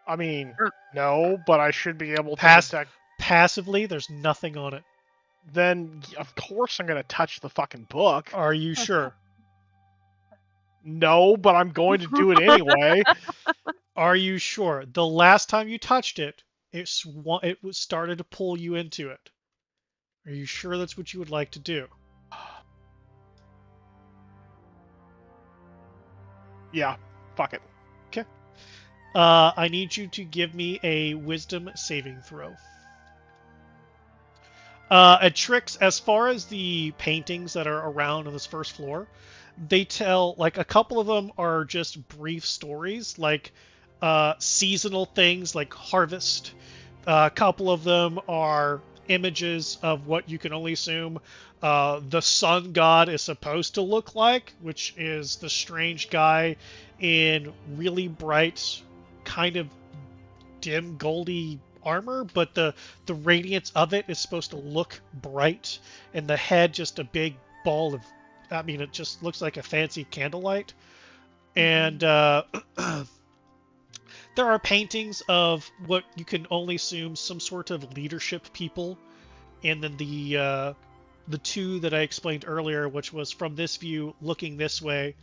I mean, no, but I should be able to detect.
Passively, there's nothing on it.
Then, of course, I'm gonna touch the fucking book.
Are you sure?
No, but I'm going to do it anyway.
Are you sure? The last time you touched it, it started to pull you into it. Are you sure that's what you would like to do?
Yeah, fuck it.
Okay. I need you to give me a wisdom saving throw. At Trix, as far as the paintings that are around on this first floor, they tell, like, a couple of them are just brief stories, like seasonal things like harvest. A couple of them are images of what you can only assume the sun god is supposed to look like, which is the strange guy in really bright, kind of dim goldy armor, but the radiance of it is supposed to look bright, and the head just a big ball of, I mean, it just looks like a fancy candlelight. And there are paintings of what you can only assume some sort of leadership people, and then the two that I explained earlier, which was from this view looking this way,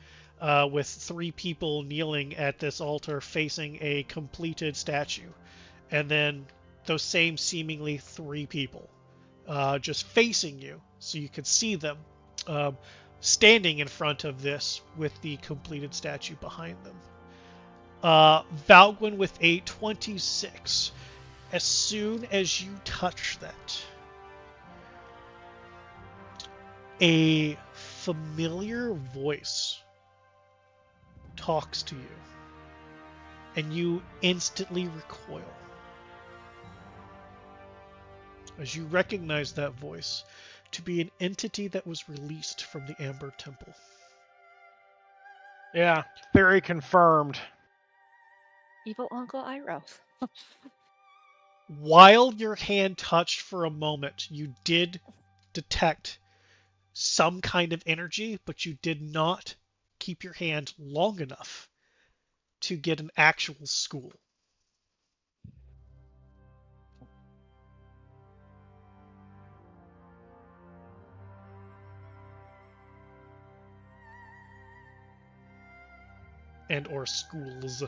with 3 people kneeling at this altar facing a completed statue. And then those same seemingly 3 people just facing you, so you could see them standing in front of this with the completed statue behind them. Valgwin with a 26. As soon as you touch that, a familiar voice talks to you, and you instantly recoil as you recognize that voice to be an entity that was released from the Amber Temple.
Yeah, theory confirmed.
Evil Uncle Iroh.
While your hand touched for a moment, you did detect some kind of energy, but you did not keep your hand long enough to get an actual school. And or schools.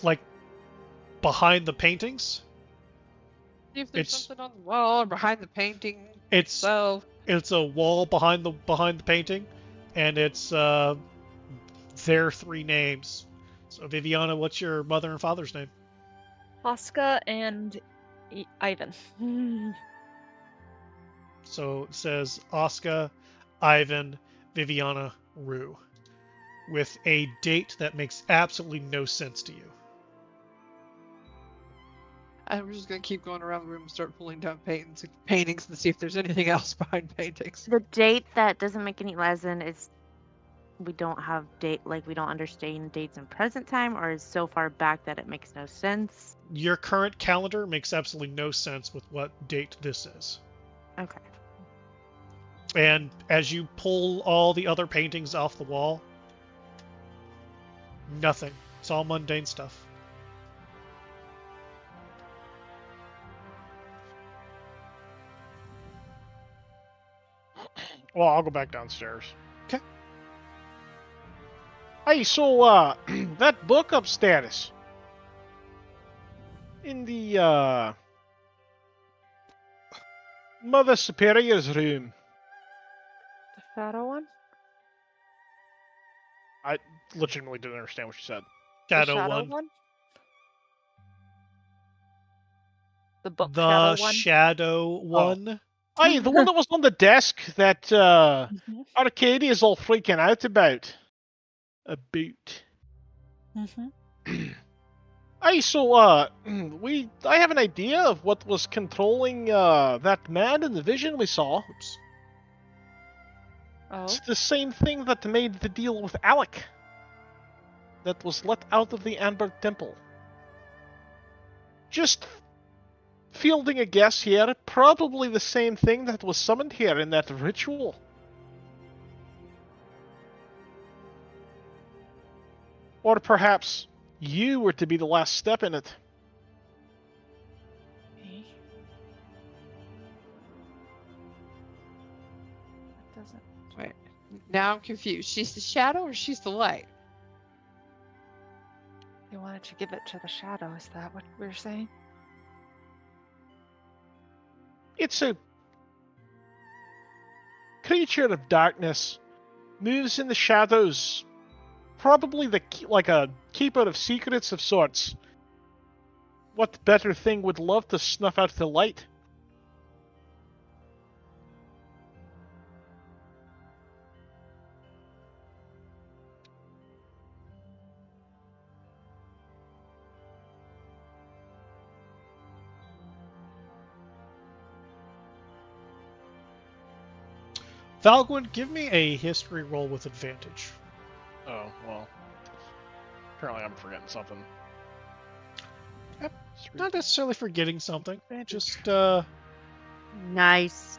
Like behind the paintings.
See if there's
It's-
something on the wall or behind the painting
It's
itself.
it's a wall behind the painting, and it's their 3 names. So Viviana, what's your mother and father's name?
Oscar and Ivan.
So it says Oscar, Ivan, Viviana, Rue, with a date that makes absolutely no sense to you.
I'm just gonna keep going around the room and start pulling down paintings and see if there's anything else behind paintings.
The date that doesn't make any lesson is we don't have date, like we don't understand dates in present time, or is so far back that it makes no sense.
Your current calendar makes absolutely no sense with what date this is.
Okay.
And as you pull all the other paintings off the wall, nothing. It's all mundane stuff.
Well, I'll go back downstairs.
Okay.
Hey, so, that book upstairs. In the, Mother Superior's room.
The shadow one?
I legitimately didn't understand what she said.
Shadow,
The shadow
one.
The book
The
shadow one?
shadow one.
Aye, the one that was on the desk that
Mhm.
Arcadia's all freaking out about. Aye, so I have an idea of what was controlling that man in the vision we saw.
Oops.
Oh.
It's the same thing that made the deal with Alec. That was let out of the Amber Temple. Just fielding a guess here, probably the same thing that was summoned here in that ritual. Or perhaps you were to be the last step in it.
Me? That doesn't.
Wait. Now I'm confused. She's the shadow or she's the light?
You wanted to give it to the shadow, is that what we're saying?
It's a creature of darkness, moves in the shadows, probably like a keeper of secrets of sorts. What better thing would love to snuff out the light?
Valgwin, give me a history roll with advantage.
Oh, well. Apparently I'm forgetting something.
Yep. Not necessarily forgetting something. Just
Nice.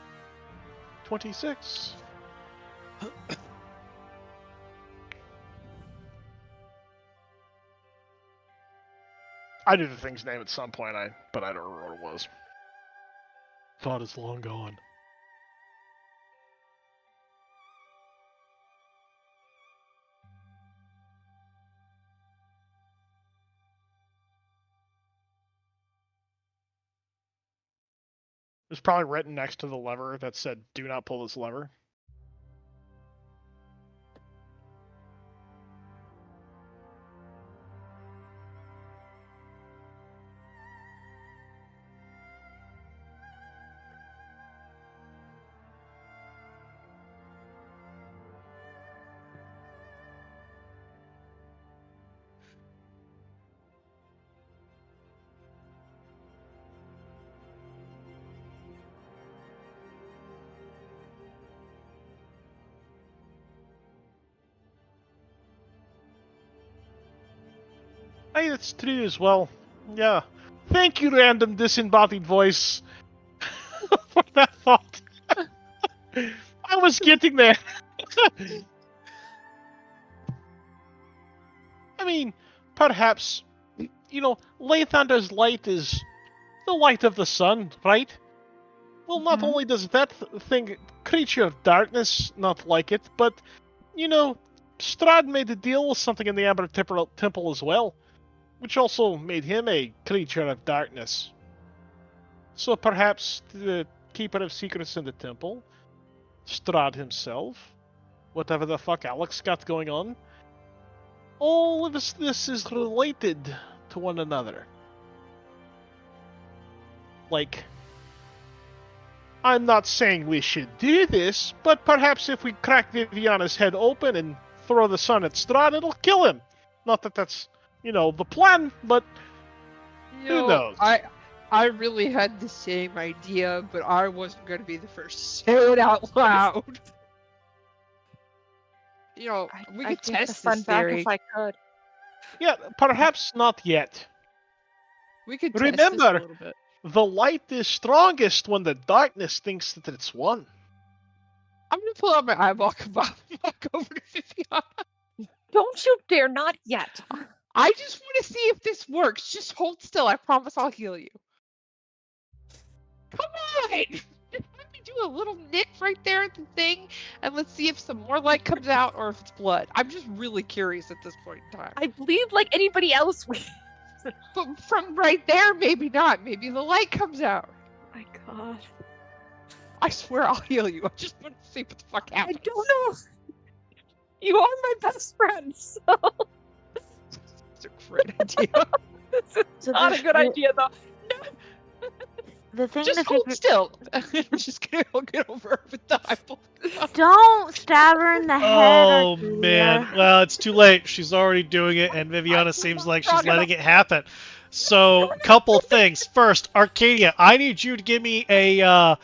26. I knew the thing's name at some point, but I don't remember what it was. Thought it's long gone. It was probably written next to the lever that said, "Do not pull this lever." Hey, that's true as well. Yeah. Thank you, random disembodied voice, for that thought. I was getting there. I mean, perhaps, Lathander's light is the light of the sun, right? Well, not
Mhm.
only does that creature of darkness not like it, but, Strahd made a deal with something in the Amber Temple as well, which also made him a creature of darkness. So perhaps the Keeper of Secrets in the Temple, Strahd himself, whatever the fuck Alex got going on, all of this is related to one another. Like, I'm not saying we should do this, but perhaps if we crack Viviana's head open and throw the sun at Strahd, it'll kill him. Not that that's, the plan, but who knows?
I really had the same idea, but I wasn't going to be the first to say it out loud. We could
I'd take the
test
sun
this
back
theory.
if I could.
Yeah, perhaps not yet.
We could test this a
Remember,
little bit.
the light is strongest when the darkness thinks that it's won.
I'm going to pull out my eyeball and walk over to Viviana.
Don't you dare, not yet.
I just want to see if this works. Just hold still. I promise I'll heal you. Come on! Just let me do a little nick right there at the thing, and let's see if some more light comes out or if it's blood. I'm just really curious at this point in time.
I bleed like anybody else.
But from right there, maybe not. Maybe the light comes out.
Oh my god.
I swear I'll heal you. I just want to see what the fuck
I
happens.
don't know. You are my best friend, so
It's a great idea.
this is
So
not a good idea, though.
The thing
Just
to
hold
figure,
still. I'm just gonna get over her with the eyeball.
don't stab her in the head.
Oh
Arcadia.
man, well it's too late. She's already doing it, and Viviana
I'm
seems
not
like
strong
she's letting it happen. So, couple things. First, Arcadia, I need you to give me an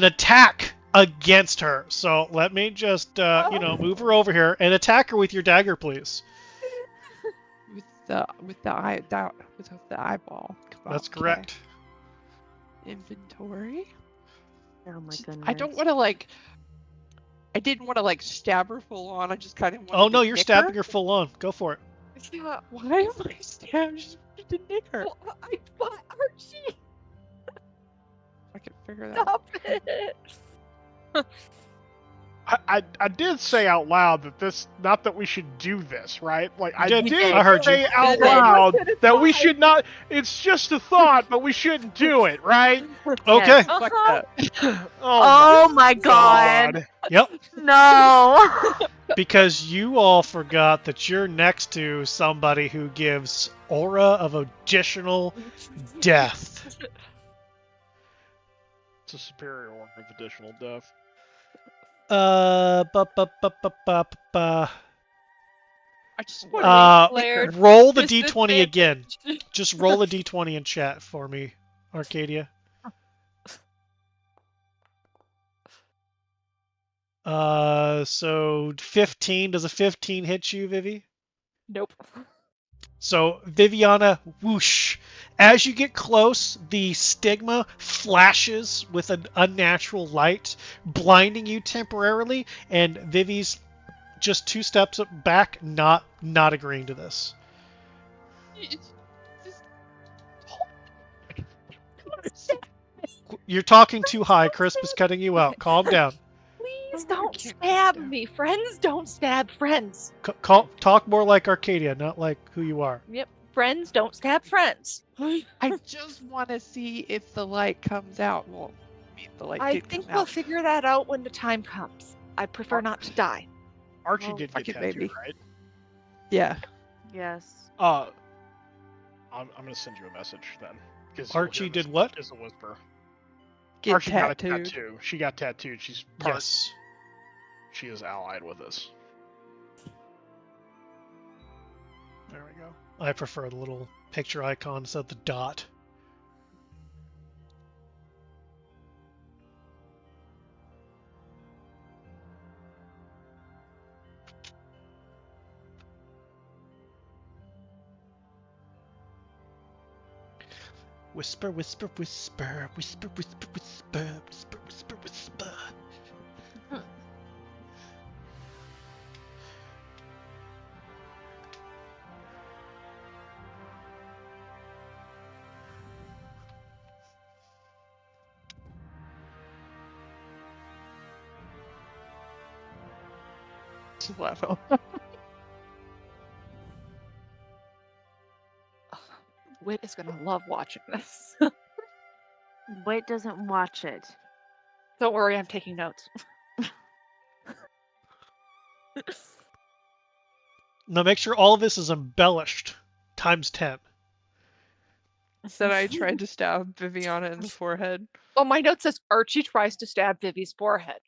attack against her. So let me just move her over here and attack her with your dagger, please.
With the eyeball.
That's
Okay.
correct.
Inventory.
Oh my goodness.
I don't want to I didn't want to stab her full on. I just kind of wanted
Oh no,
to
you're
nick
stabbing her full on. Go for it.
Yeah,
Why am I stabbing? Just wanted to nick her.
what, Archie?
I can figure that out.
Stop it.
I did say out loud that this, not that we should do this, right? Like I
did.
did
I heard you.
say out
Did it.
loud
It's
that we
fine.
should not. It's just a thought, but we shouldn't do it, right?
Okay.
Fuck
Uh-huh.
that.
Oh my god.
Yep.
No.
Because you all forgot that you're next to somebody who gives aura of additional death.
It's a superior one of additional death.
I just want
Uh,
to nick her.
roll the
Disadvantage.
d20 again. Just roll a d20 in chat for me, Arcadia. So 15. Does a 15 hit you, Vivi?
Nope.
So Viviana, whoosh. As you get close, the stigma flashes with an unnatural light, blinding you temporarily, and Vivi's just 2 steps back, not agreeing to this. You're talking too high. Crisp is cutting you out. Calm down.
Please
I
don't
can't
stab
stab.
me. Friends don't stab friends.
Talk more like Arcadia, not like who you are.
Yep. Friends don't stab friends.
I just want to see if the light comes out. Well, I mean, the light
I
did
think
come
we'll
out.
figure that out when the time comes. I prefer not to die.
Archie
Oh,
did
fuck
get
it,
tattooed,
baby.
right?
Yeah.
Yes.
I'm gonna send you a message then. 'Cause you'll
Archie
hear
did
this
what?
As a whisper.
Get
Archie got a
tattooed.
tattoo. She got tattooed. She's part.
Yes.
She is allied with us.
There we go. I prefer the little picture icon instead of the dot. Whisper, whisper, whisper, whisper, whisper, whisper, whisper, whisper, whisper.
Just laugh out.
Wit is gonna love watching this.
Wait doesn't watch it.
Don't worry, I'm taking notes.
Now make sure all of this is embellished times 10.
Said I tried to stab Viviana in the forehead.
Oh, my note says Archie tries to stab Vivi's forehead.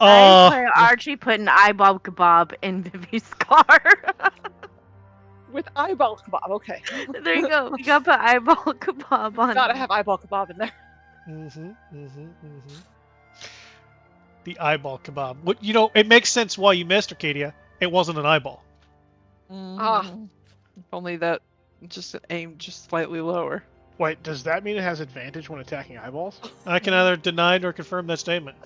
I put Archie put an eyeball kebab in Vivi's car.
With eyeball kebab, okay.
There you go. You gotta put eyeball kebab on.
Gotta have eyeball kebab in there.
The eyeball kebab. What, it makes sense why you missed, Arcadia. It wasn't an eyeball.
Mhm. If only that just aimed just slightly lower.
Wait, does that mean it has advantage when attacking eyeballs?
I can neither deny nor confirm that statement.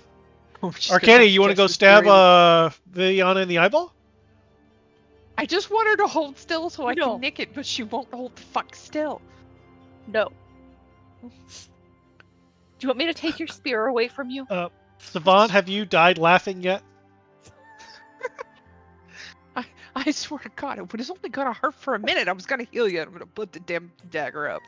We're just gonna
Arcadia, you want to
test
go
this
stab
theory.
Viviana in the eyeball?
I just want her to hold still so I
No.
can nick it, but she won't hold the fuck still.
No. Do you want me to take your spear away from you?
Savant, have you died laughing yet?
I swear to God, it was only gonna hurt for a minute. I was gonna heal you. I'm gonna put the damn dagger up.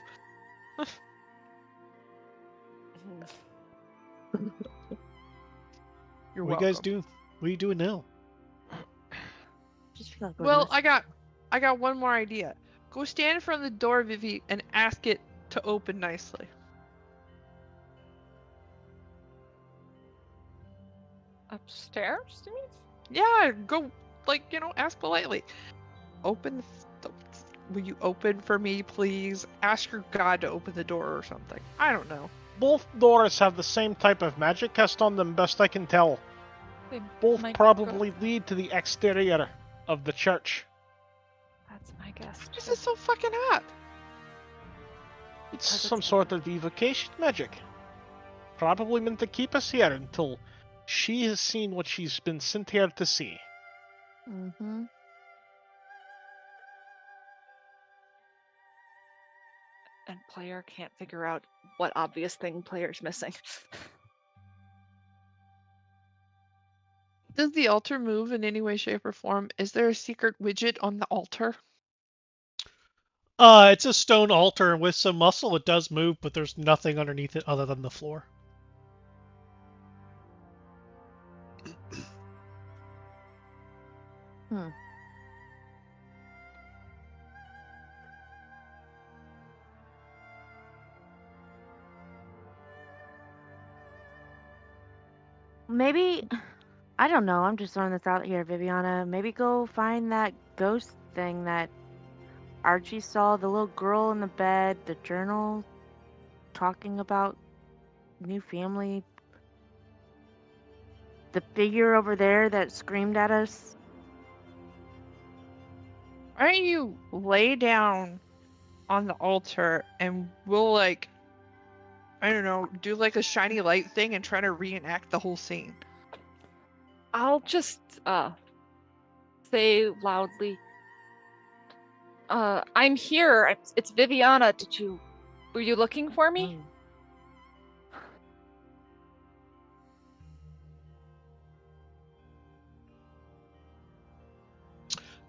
You're
What
welcome.
you guys do? What are you doing now?
Just feel like
Well,
going
I got one more idea. Go stand in front of the door, Vivi, and ask it to open nicely.
Upstairs, do you mean?
Yeah, go, ask politely. Will you open for me, please? Ask your god to open the door or something. I don't know.
Both doors have the same type of magic cast on them, best I can tell.
They
Both
might
probably
go-
lead to the exterior of the church.
That's my guess.
This
too.
is so fucking hot.
It's
Because
some
it's-
sort of evocation magic. Probably meant to keep us here until she has seen what she's been sent here to see.
Mm-hmm.
And player can't figure out what obvious thing player's missing.
Does the altar move in any way, shape, or form? Is there a secret widget on the altar?
It's a stone altar, and with some muscle, it does move, but there's nothing underneath it other than the floor.
Maybe, I don't know. I'm just throwing this out here, Viviana. Maybe go find that ghost thing that Archie saw. The little girl in the bed, the journal, talking about new family. The figure over there that screamed at us.
Why don't you lay down on the altar and we'll I don't know, do a shiny light thing and try to reenact the whole scene.
I'll just say loudly, I'm here. It's Viviana. Were you looking for me?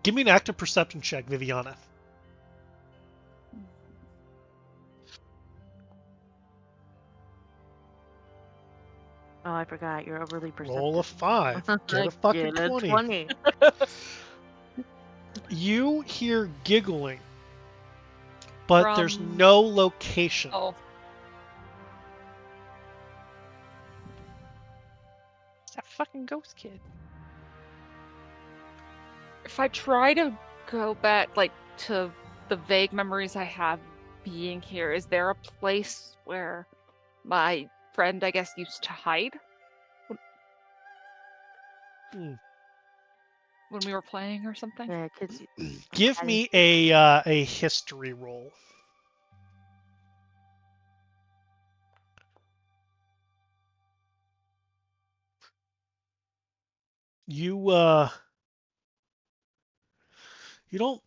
Give me an active perception check, Viviana.
Oh, I forgot. You're overly perceptive.
Roll a 5. Get a fucking
Get a
20. You hear giggling, but there's
From-
no location.
Oh,
It's that fucking ghost kid.
if I try to go back, to the vague memories I have being here, is there a place where my friend, I guess, used to hide? When we were playing or something?
Yeah, kids.
Give me a history roll. You don't.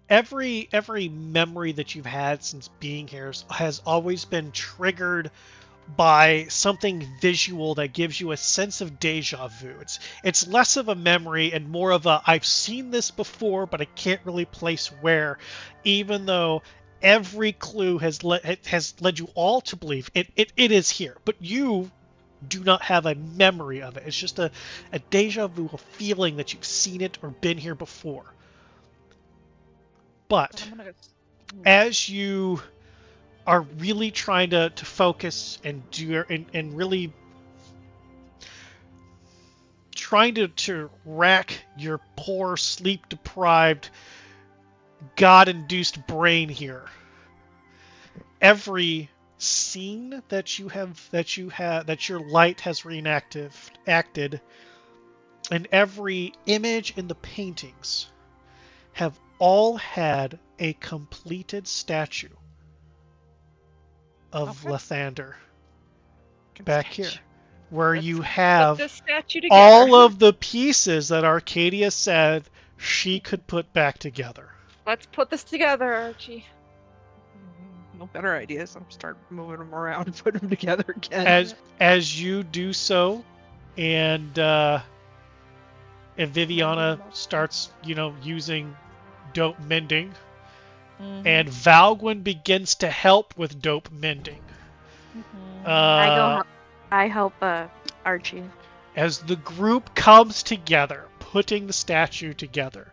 Every memory that you've had since being here has always been triggered by something visual that gives you a sense of deja vu. It's less of a memory and more of a I've seen this before, but I can't really place where, even though every clue has led you all to believe it is here, but you do not have a memory of it. It's just a deja vu, a feeling that you've seen it or been here before. But
I'm gonna
as you are really trying to focus and really trying to rack your poor sleep deprived god induced brain here, every scene that your light has acted, and every image in the paintings have all had a completed statue of
Okay.
Lathander back here, where
Let's
you
put
have
this statue together.
all of the pieces that Arcadia said she could put back together.
Let's put this together, Archie.
No better ideas. I'm start moving them around and putting them together again.
As you do so, and Viviana starts, using dope mending,
Mhm.
and Valgwyn begins to help with dope mending. Uh,
I help Archie.
as the group comes together, putting the statue together.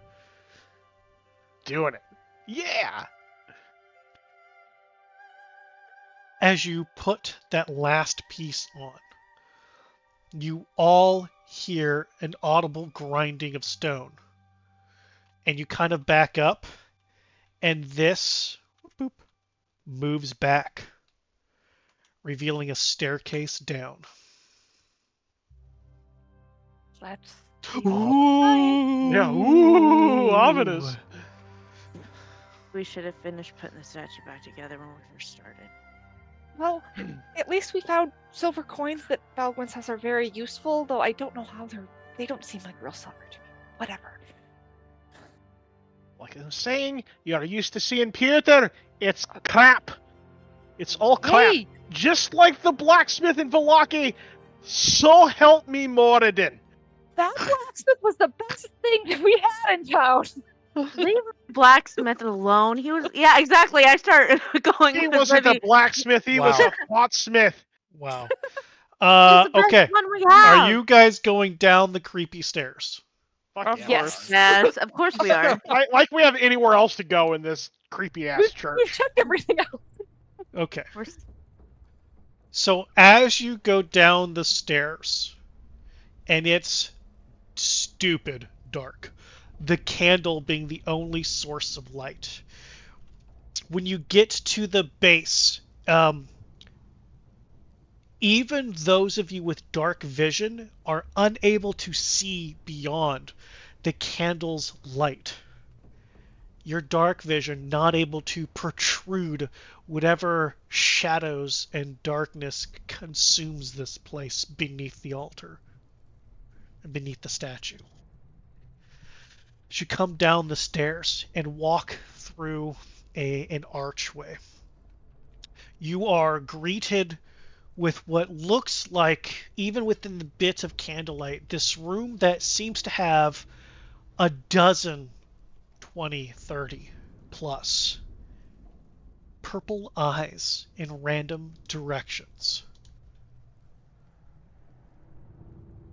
Doing it. Yeah.
As you put that last piece on, you all hear an audible grinding of stone. And you kind of back up, and this boop, moves back, revealing a staircase down.
Let's.
Ooh.
Yeah. Ooh, ominous.
We should have finished putting the statue back together when we first started.
Well, at least we found silver coins that Valgwin says are very useful, though I don't know how they don't seem like real silver to me. Whatever.
Like I'm saying, you're used to seeing Peter. It's crap. It's all crap.
Hey!
Just like the blacksmith in Vallaki. So help me, Moradin.
That blacksmith was the best thing we had in town.
Leave the blacksmith alone. He was, yeah, exactly. I start going.
He
with
wasn't a
Libby.
blacksmith. He was
Wow.
a potsmith.
Wow.
He's the best
Okay.
one we have.
Are you guys going down the creepy stairs?
Fuck
Of
yeah.
Yes.
Yes, of course we are.
Like we have anywhere else to go in this creepy ass
We've
church.
checked everything out.
Okay.
We're
So as you go down the stairs, and it's stupid dark, the candle being the only source of light. When you get to the base, even those of you with dark vision are unable to see beyond the candle's light. Your dark vision not able to protrude whatever shadows and darkness consumes this place beneath the altar and beneath the statue. As you come down the stairs and walk through an archway, you are greeted with what looks like, even within the bit of candlelight, this room that seems to have a dozen, 20, 30 plus purple eyes in random directions.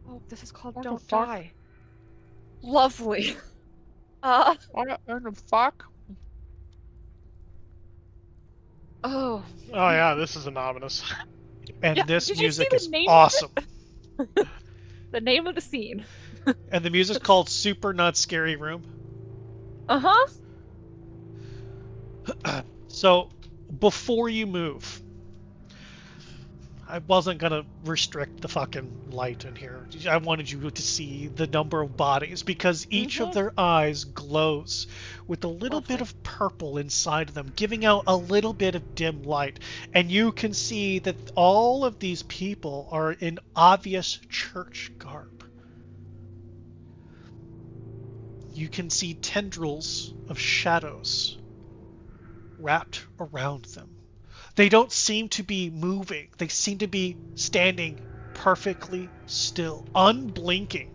Oh, this is called
What the
Don't
fuck?
Die. Lovely.
What in the fuck?
Oh.
Oh yeah, this is an ominous.
And
Yeah,
this
did you see
music
the
is
name of it?
awesome.
The name of the scene.
And the music's called Super Not Scary Room.
Uh-huh.
So, before you move, I wasn't gonna restrict the fucking light in here. I wanted you to see the number of bodies because each of their eyes glows with a little bit of purple inside of them, giving out a little bit of dim light. And you can see that all of these people are in obvious church garb. You can see tendrils of shadows wrapped around them. They don't seem to be moving. They seem to be standing perfectly still, unblinking,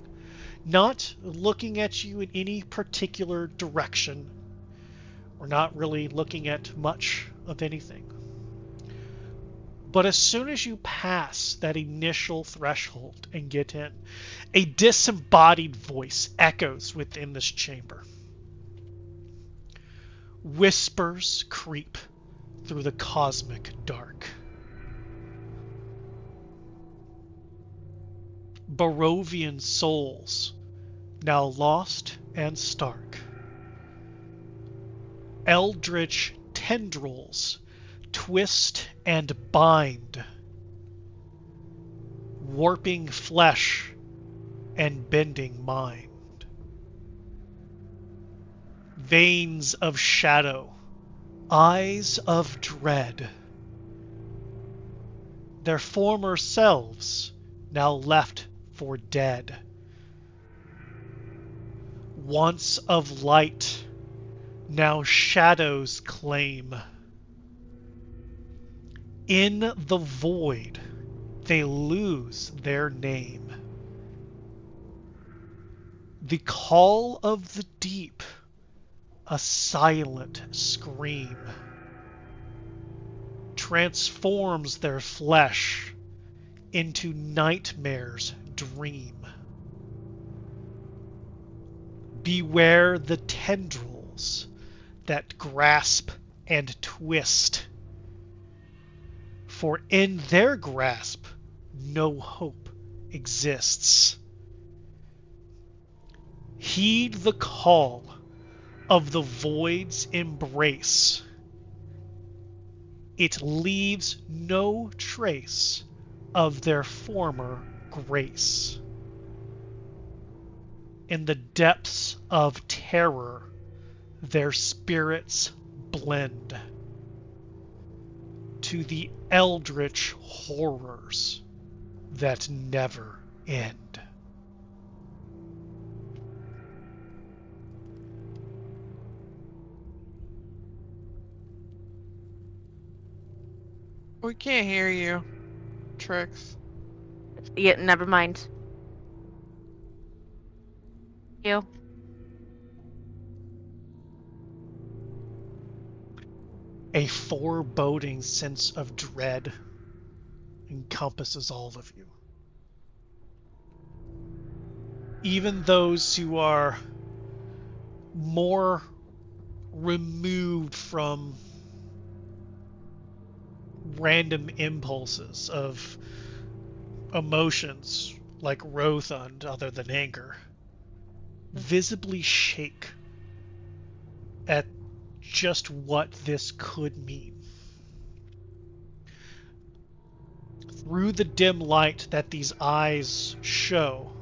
not looking at you in any particular direction, or not really looking at much of anything. But as soon as you pass that initial threshold and get in, a disembodied voice echoes within this chamber. Whispers creep through the cosmic dark. Barovian souls, now lost and stark. Eldritch tendrils twist and bind, warping flesh and bending mind. Veins of shadow, eyes of dread. Their former selves now left for dead. Once of light, now shadows claim. In the void, they lose their name. The call of the deep, a silent scream. transforms their flesh into Nightmare's dream. Beware the tendrils that grasp and twist, for in their grasp no hope exists. Heed the call of the void's embrace. It leaves no trace of their former grace. In the depths of terror, their spirits blend to the eldritch horrors that never end.
We can't hear you, Trix.
Yeah, never mind. You.
A foreboding sense of dread encompasses all of you. Even those who are more removed from random impulses of emotions like Rothund, other than anger, visibly shake at just what this could mean. Through the dim light that these eyes show,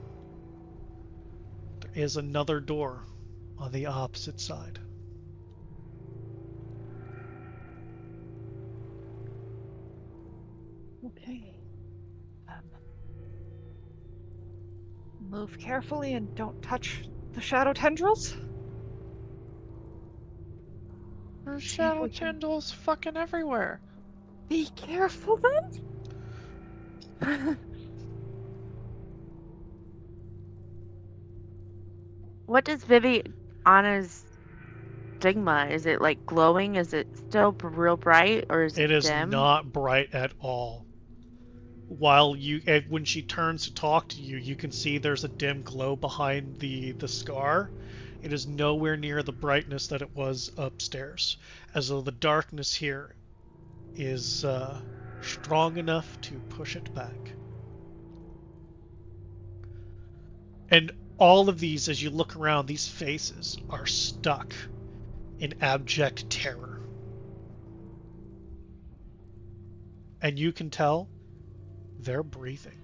there is another door on the opposite side.
Okay. Move carefully and don't touch the shadow tendrils.
There's
See if
shadow
we can-
tendrils fucking everywhere.
Be careful then.
What does Viviana's stigma? Is it like glowing? Is it still real bright, or is it
It is
dim?
not bright at all. When she turns to talk to you, you can see there's a dim glow behind the scar. It is nowhere near the brightness that it was upstairs, as though the darkness here is strong enough to push it back. And all of these, as you look around, these faces are stuck in abject terror. And you can tell they're breathing.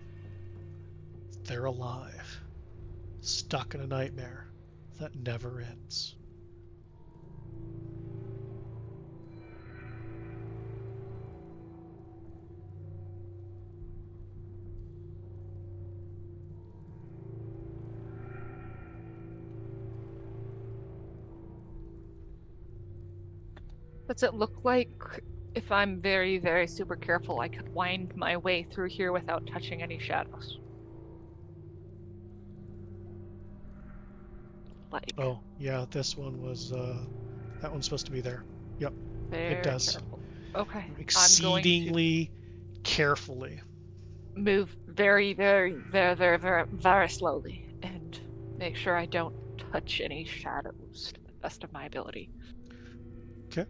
They're alive. Stuck in a nightmare that never ends.
Does it look like if I'm very, very super careful, I could wind my way through here without touching any shadows? Like,
Oh, yeah, this one was, that one's supposed to be there. Yep,
very
does.
careful. Okay.
Exceedingly carefully.
Move very, very, very, very, very, very slowly and make sure I don't touch any shadows to the best of my ability.
Okay.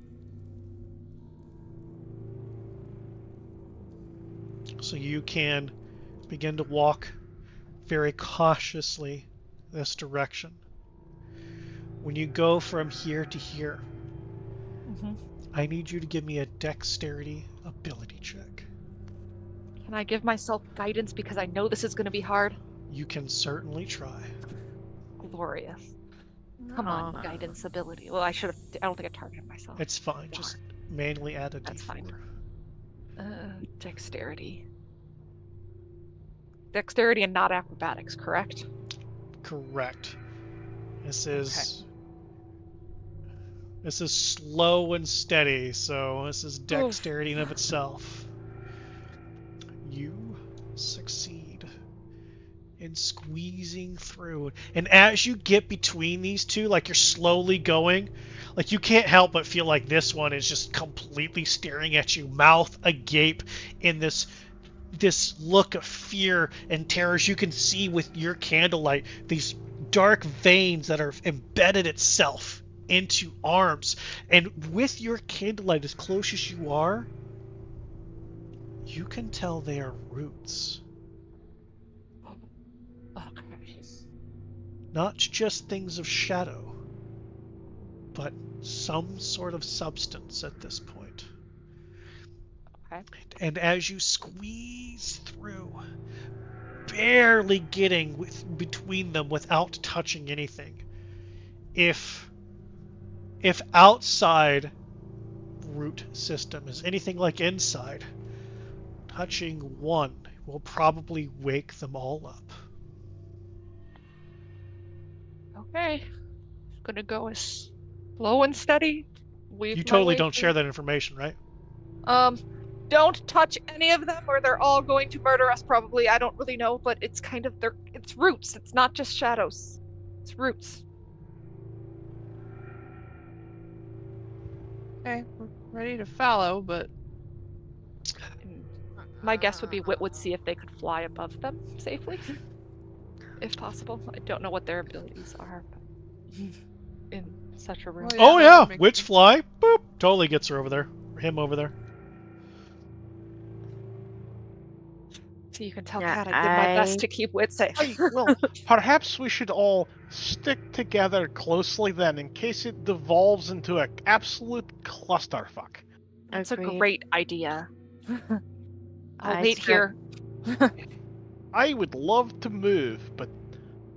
So you can begin to walk very cautiously this direction. When you go from here to here, I need you to give me a dexterity ability check.
Can I give myself guidance because I know this is going to be hard?
You can certainly try.
Glorious. Come on,
Aw.
guidance ability. Well, I don't think I targeted myself.
It's fine. Just manually add a
That's
d4.
fine. Dexterity. Dexterity and not acrobatics, correct?
Correct. This is slow and steady, so this is dexterity in of itself. You succeed and squeezing through. And as you get between these two, like you're slowly going, like you can't help but feel like this one is just completely staring at you, mouth agape, in this look of fear and terror. As you can see with your candlelight, these dark veins that are embedded itself into arms. And with your candlelight, as close as you are, you can tell they are roots.
Okay.
Not just things of shadow, but some sort of substance at this point.
Okay.
And as you squeeze through, barely getting between them without touching anything, if outside root system is anything like inside, touching one will probably wake them all up.
Okay. Gonna go as slow and steady. Weave
You
my
totally
way
don't
through.
share that information, right?
Don't touch any of them or they're all going to murder us probably. I don't really know, but it's kind of it's roots. It's not just shadows. It's roots.
Okay, we're ready to follow, but
And my guess would be Wit would see if they could fly above them safely. If possible. I don't know what their abilities are, but in such a room.
Well,
Oh
that
yeah,
would make
wits
sense.
fly. Boop. Totally gets her over there. Or him over there.
So you can tell
Yeah,
Kat I did my best
I-
to keep Wit safe.
Well, perhaps we should all stick together closely then, in case it devolves into an absolute clusterfuck.
That's
Agreed.
a great idea. I'll
I
wait
spread-
here.
I would love to move, but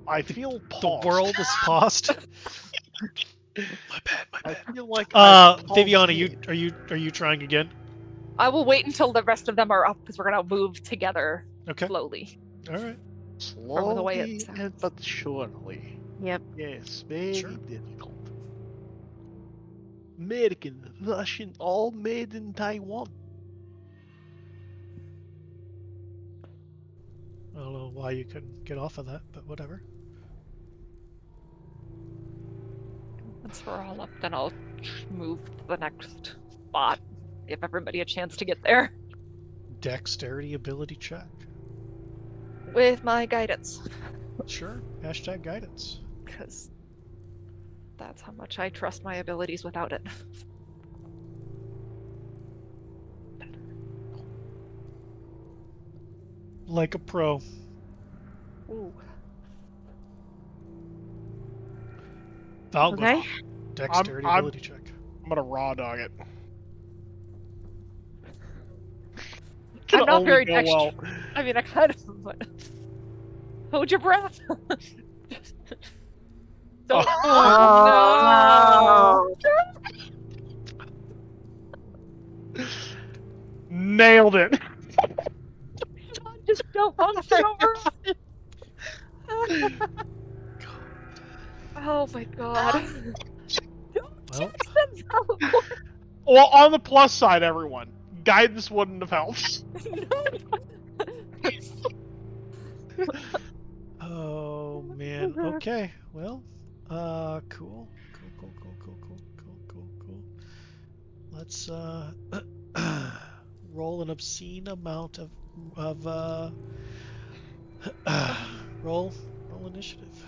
I feel
The
paused.
world is paused. My bad.
I feel like I've paused
Vivian,
it.
are you trying again?
I will wait until the rest of them are up because we're gonna move together
Okay.
slowly.
All right.
From the way it
Slowly but surely.
Yep.
Yes, very
Sure.
difficult. American, Russian, all made in Taiwan.
I don't know why you couldn't get off of that, but whatever.
Once we're all up, then I'll move to the next spot. Give everybody a chance to get there
Dexterity ability check.
with my guidance,
Sure. Hashtag guidance.
because that's how much I trust my abilities without it.
Like a pro.
Ooh.
Valgo.
Okay.
Dexterity
I'm-
ability check.
I'm gonna raw dog it.
I'm
Can
not
only
very
go
dexterous.
well.
I mean, I kind of. But... Hold your breath. Don't.
Oh,
no!
Nailed it.
Just don't punch it over. Oh my god.
Well,
Well, on the plus side, everyone, guidance wouldn't have helped.
oh man. Okay. Well, cool. Cool. Let's roll an obscene amount of roll initiative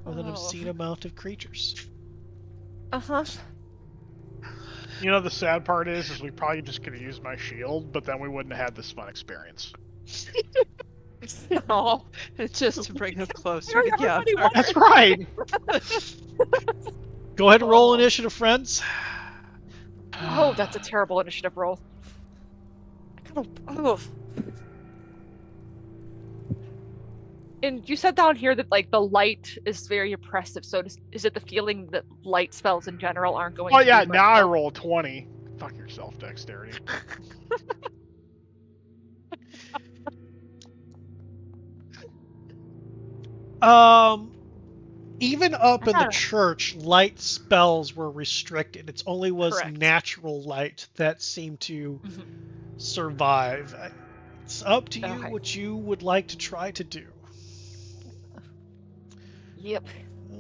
with an
Oh.
obscene amount of creatures.
Uh-huh.
You know, the sad part is we probably just could have used my shield, but then we wouldn't have had this fun experience.
No, it's just to bring them closer
Sorry,
together.
everybody wants-
That's right.
Go ahead and roll
Oh.
initiative, friends.
Oh, that's a terrible initiative roll. Oh. And you said down here that like the light is very oppressive. So is it the feeling that light spells in general aren't going?
Oh
to
yeah,
be
now I
merciful?
roll 20. Fuck yourself, dexterity.
Even up in the
Yeah.
church, light spells were restricted. It's only was
Correct.
natural light that seemed to
Mhm.
survive. It's up to you
Okay.
what you would like to try to do.
Yep. A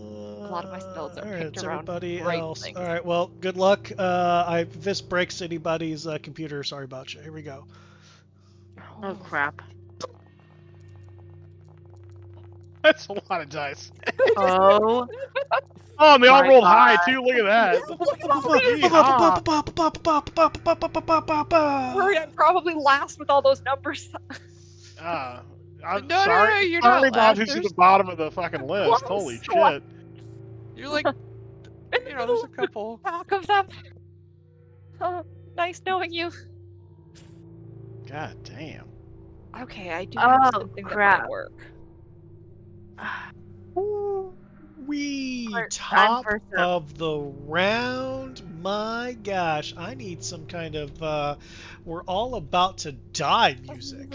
lot of my spells are
All right,
picked
it's
around
everybody
right
else.
things.
All right, well, good luck. If this breaks anybody's computer, sorry about you. Here we go.
Oh crap.
That's a lot of dice.
Oh
Oh, and they all
my
rolled
God.
high too. Look at that.
Worried I'm probably last with all those numbers.
Ah, I'm
No,
sorry.
you're
Sorry
not
about
last.
who's at the
There's,
bottom of the fucking list. Holy
Close.
shit.
you're like,
In the
you know, there's a
middle
couple.
back of them. Oh, nice knowing you.
God damn.
Okay, I do have
Oh,
something that
crap.
might work.
We
I'm
top
first up.
of the round. My gosh, I need some kind of we're all about to die music.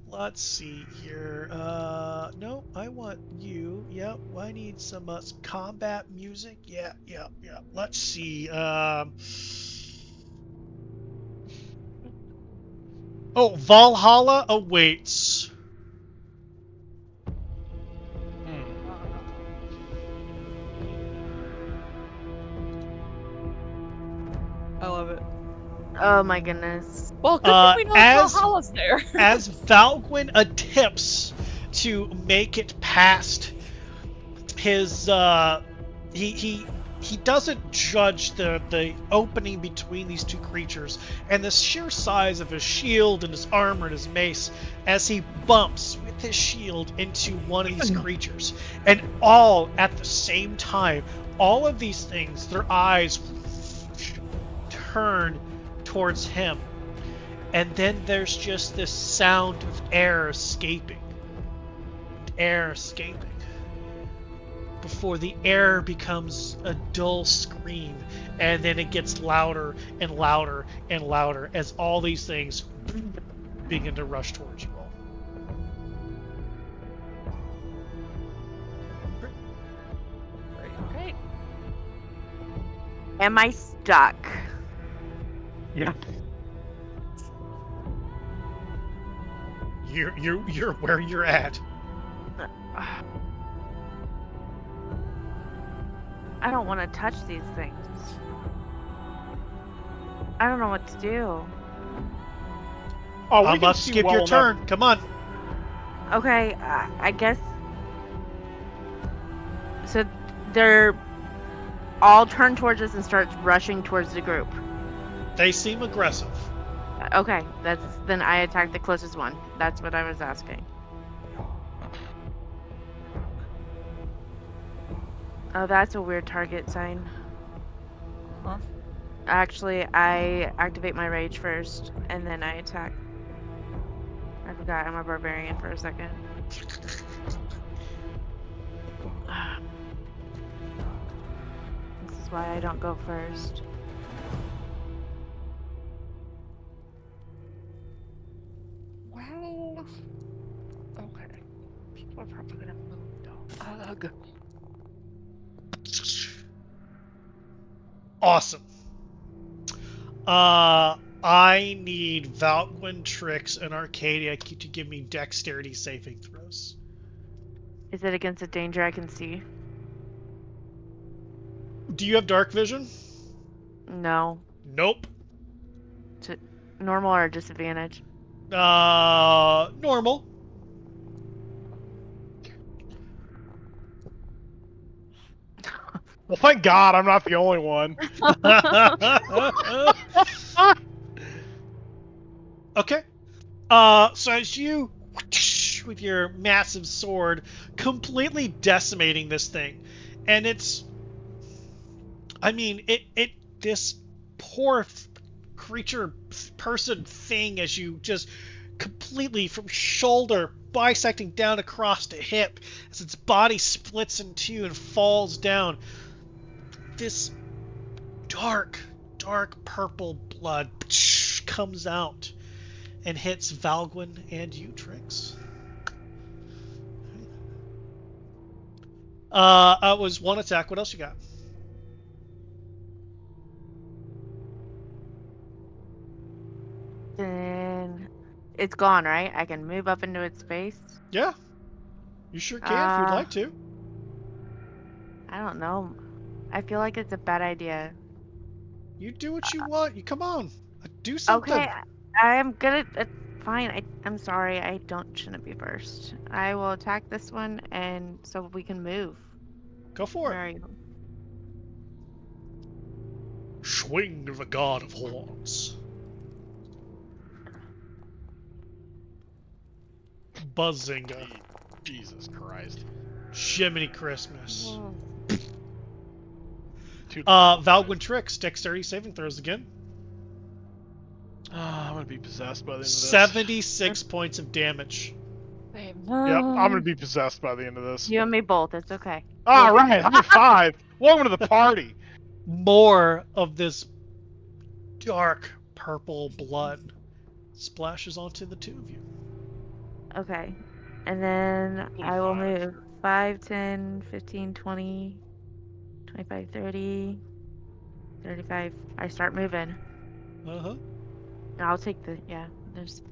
Let's see here. No, I want you. Yep, I need some combat music. Yeah. Let's see. Oh, Valhalla awaits.
I love it.
Oh my goodness.
Well, good thing we know
as
Valhalla's there.
as Valgwyn attempts to make it past his he doesn't judge the opening between these two creatures and the sheer size of his shield and his armor and his mace as he bumps with his shield into one of these creatures, and all at the same time, all of these things, their eyes turn towards him, and then there's just this sound of air escaping before the air becomes a dull scream, and then it gets louder and louder and louder as all these things begin to rush towards you all.
Great.
Am I stuck?
Yeah.
You're where you're at.
I don't want to touch these things. I don't know what to do.
Oh, we
I'm
can
about to
see
skip
well
your
enough.
turn. Come on.
Okay, I guess. So they're all turn towards us and start rushing towards the group.
They seem aggressive.
Okay, then I attack the closest one. That's what I was asking. Oh, that's a weird target sign.
Huh?
Actually, I activate my rage first, and then I attack. I forgot I'm a barbarian for a second. This is why I don't go first.
Well, okay. People are probably gonna move though. Ugh.
Awesome. I need Valgwyn, Trix, and Arcadia to give me dexterity saving throws.
Is it against a danger I can see?
Do you have dark vision?
No.
Nope.
Normal or disadvantage?
Normal.
Well, thank God I'm not the only one.
Okay. So as you, with your massive sword, completely decimating this thing, and this poor creature, person, thing, as you just completely from shoulder bisecting down across the hip, as its body splits in two and falls down. This dark purple blood comes out and hits Valgwyn and you, Trix. It was one attack. What else you got?
Then it's gone, right? I can move up into its space.
Yeah. You sure can if you'd like to.
I don't know. I feel like it's a bad idea.
You do what you want. You come on. Do something.
Okay, I am gonna. Fine. I'm sorry. I shouldn't be first. I will attack this one, and so we can move.
Go for
Where
it.
are you?
Swing of the God of Horns. Buzzinga.
Jesus Christ.
Jiminy Christmas.
Oh.
Valgwin Tricks, dexterity saving throws again.
I'm gonna be possessed by the end of this.
76 points of damage.
Same.
Yep, I'm gonna be possessed by the end of this.
You and me both. It's okay.
All right, high five. Welcome to the party.
More of this dark purple blood splashes onto the two of you.
Okay. And then
Only
I will
5.
move 5, 10, 15, 20, 25, 30, 35. I start moving.
Uh-huh.
I'll take the, yeah, there's...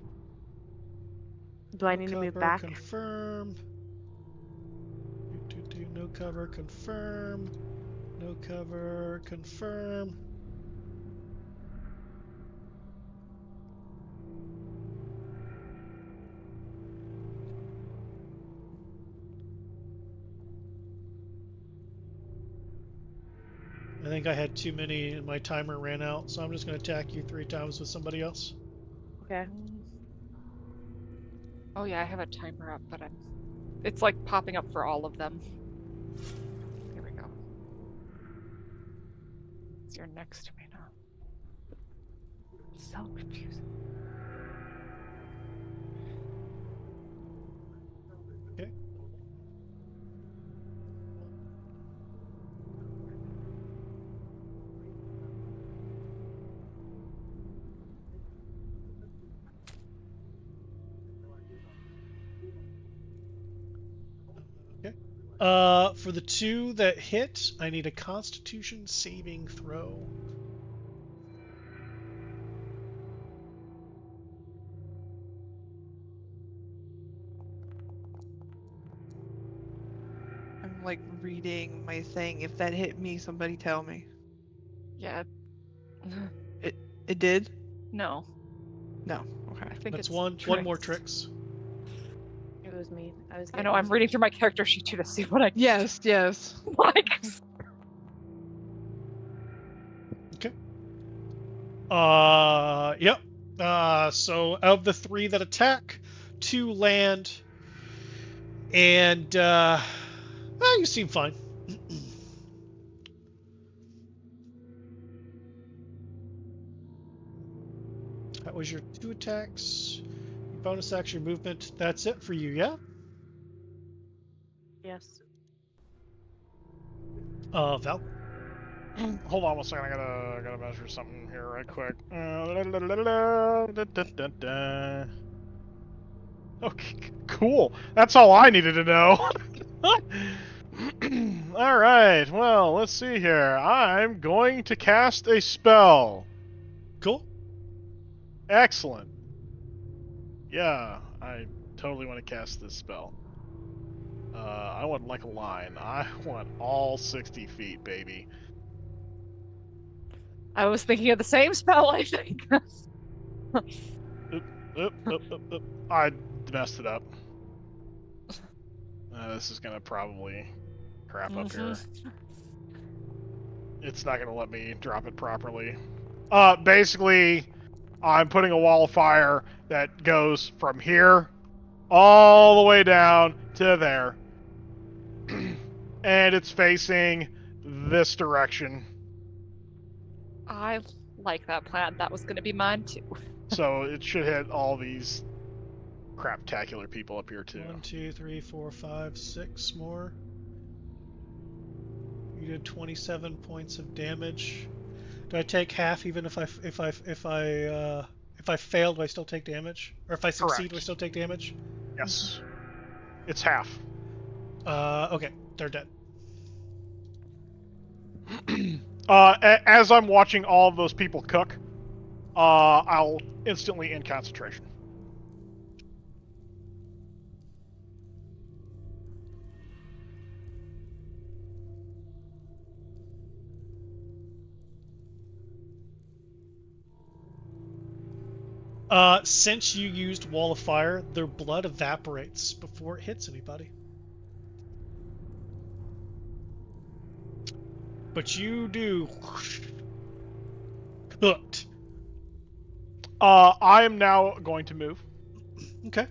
Do I need to move
Cover,
back?
confirm. No cover, confirm. No cover, confirm. I think I had too many and my timer ran out, so I'm just going to attack you 3 times with somebody else.
Okay.
Oh yeah, I have a timer up, but it's like popping up for all of them. Here we go. You're next to me now. So confusing.
Okay. For the 2 that hit, I need a Constitution saving throw.
I'm like reading my thing. If that hit me, somebody tell me.
Yeah.
It did?
No,
No. Okay.
I think
That's
it's
one more
tricks.
tricks.
It was me.
I know. I'm reading through my character sheet too to see what I
Yes, yes.
like.
Okay. Yep. So of the 3 that attack, 2 land, and you seem fine. That was your 2 attacks. Bonus action movement. That's it for you, yeah?
Yes.
Val.
Hold on one second. I gotta measure something here right quick. Okay, cool. That's all I needed to know. All right. Well, let's see here. I'm going to cast a spell.
Cool.
Excellent. Yeah, I totally want to cast this spell. I want like a line. I want all 60 feet, baby.
I was thinking of the same spell, I think.
I messed it up. This is gonna probably crap up here. It's not gonna let me drop it properly. Basically, I'm putting a wall of fire that goes from here all the way down to there. And it's facing this direction.
I like that plan. That was going to be mine too.
So it should hit all these craptacular people up here too.
1, 2, 3, 4, 5, 6 more. You did 27 points of damage. Do I take half even if I fail? Do I still take damage? Or if I succeed,
Correct.
do I still take damage?
Yes. It's half.
Okay, they're dead.
As I'm watching all of those people cook, I'll instantly end concentration.
Since you used Wall of Fire, their blood evaporates before it hits anybody. But you do cooked.
I am now going to move.
Okay.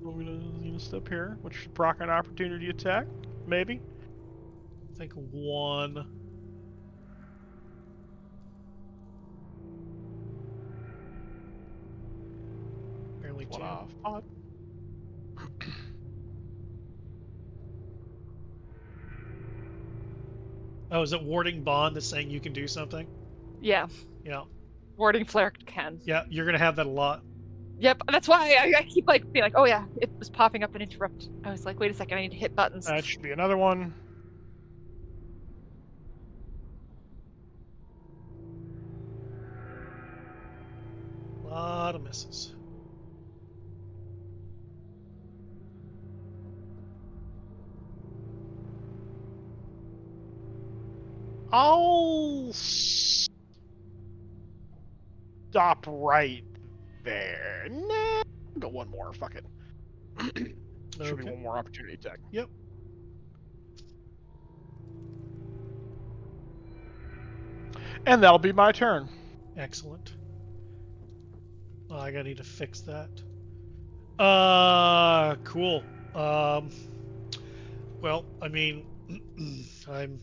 I'm gonna step here, which should proc an opportunity attack, maybe.
I think 1. Barely 2.
1 off. Odd.
Oh, is it warding bond that's saying you can do something?
Yeah,
Yeah.
warding flare can.
Yeah, you're gonna have that a lot.
Yep, that's why I keep like being like, oh yeah, it was popping up and interrupt. I was like, wait a second, I need to hit buttons.
That should be another one.
A lot of misses.
I'll stop right there. Nah, I'll go one more. Fuck it. Should be
Okay.
one more opportunity attack.
Yep.
And that'll be my turn.
Excellent. Oh, I gotta need to fix that. Cool. Well, I mean, I'm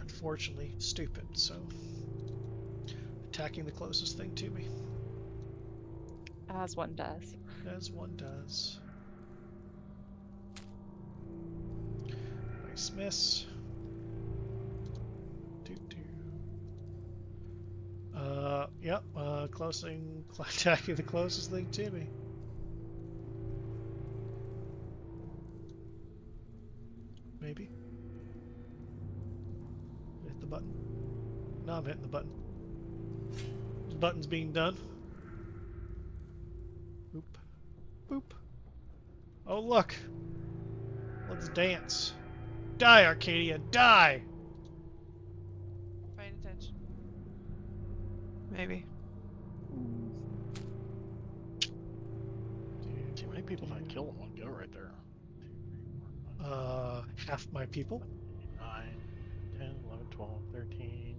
unfortunately stupid, so attacking the closest thing to me,
As one does.
as one does. Nice miss. Yep, attacking the closest thing to me. Maybe. Hit the button. No, I'm hitting the button. The button's being done. Boop. Boop. Oh, look. Let's dance. Die, Arcadia, die!
Paying attention. Maybe.
See, how many people if I kill in one go right there?
Half my people.
9, 10, 11, 12, 13,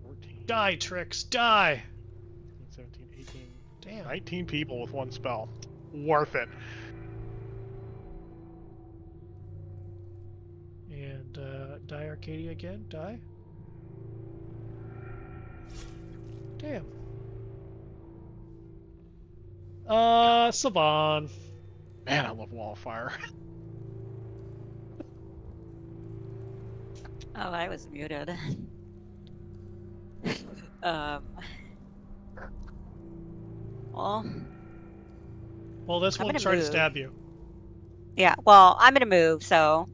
14,
Die, Trix, die!
17, 18,
Damn.
19 people with one spell. Worth it.
And, die, Arcadia again, die. Damn. Saban.
Man, I love Wall of Fire.
Oh, I was muted. Well,
Well, this
I'm
one
gonna
tried to
move.
stab you.
yeah. Well, I'm gonna move. So,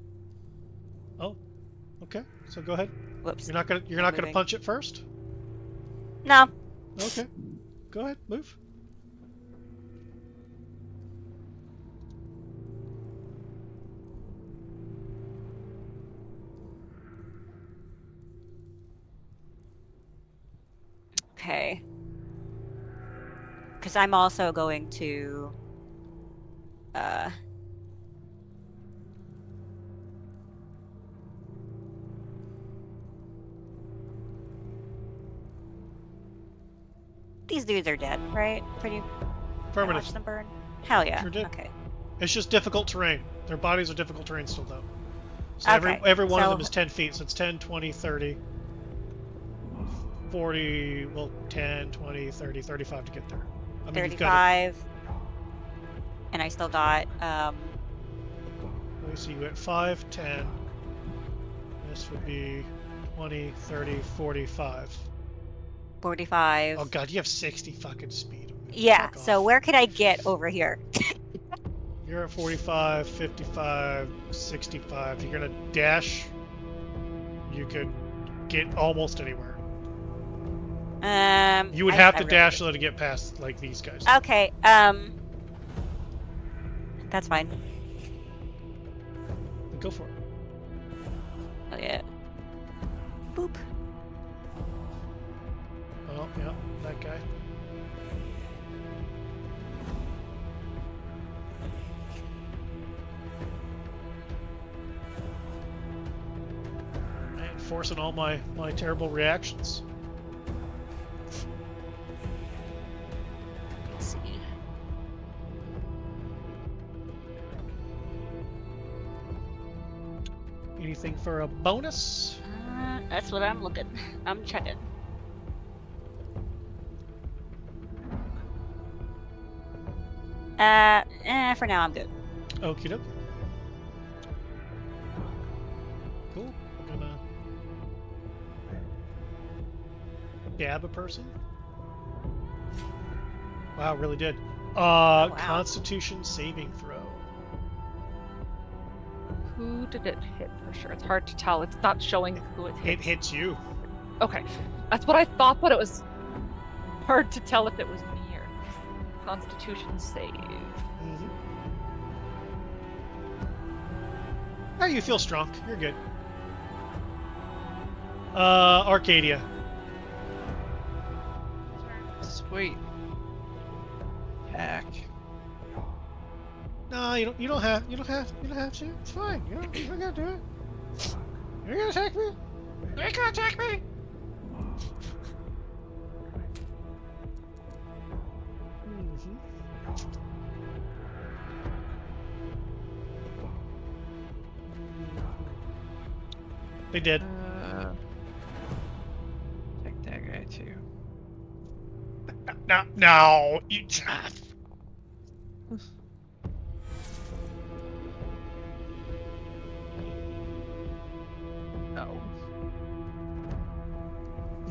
Oh, okay. So go ahead.
whoops.
You're not gonna
moving.
punch it first?
No.
Okay. Go ahead, move.
Okay. Because I'm also going to. These dudes are dead, right? Pretty.
Affirmative.
Watch them burn. Hell yeah.
Sure did.
Okay.
It's just difficult terrain. Their bodies are difficult terrain still, though. So
Okay,
every one of
so-
them is 10 feet, so it's 10, 20, 30, 40, well, 10, 20, 30, 35 to get there. I mean, you've got
35. And I still got.
Let me see, you at 5, 10. This would be 20, 30, 45.
45.
Oh god, you have 60 fucking speed.
Yeah,
Fuck
so
off.
where could I get over here?
You're at 45, 55, 65. You're gonna dash. You could get almost anywhere. You would have to dash though to get past like these guys.
Okay, that's fine.
Go for it.
Oh yeah. Boop.
Oh yeah, that guy. reinforcing all my terrible reactions.
Let's see.
Anything for a bonus?
That's what I'm looking. I'm checking. For now I'm good.
Okie doke. Cool. I'm gonna stab a person. Wow, really did.
wow.
Constitution saving throw.
Who did it hit for sure? It's hard to tell. It's not showing who it hit.
It hits you.
Okay, that's what I thought, but it was hard to tell if it was me or Constitution save.
Mm-hmm. Oh, you feel strong. You're good. Arcadia.
Sweet. Attack.
No, you don't have to. It's fine. You don't gotta do it. You're gonna attack me? You're gonna attack me? They did.
Take that guy too.
No.
No.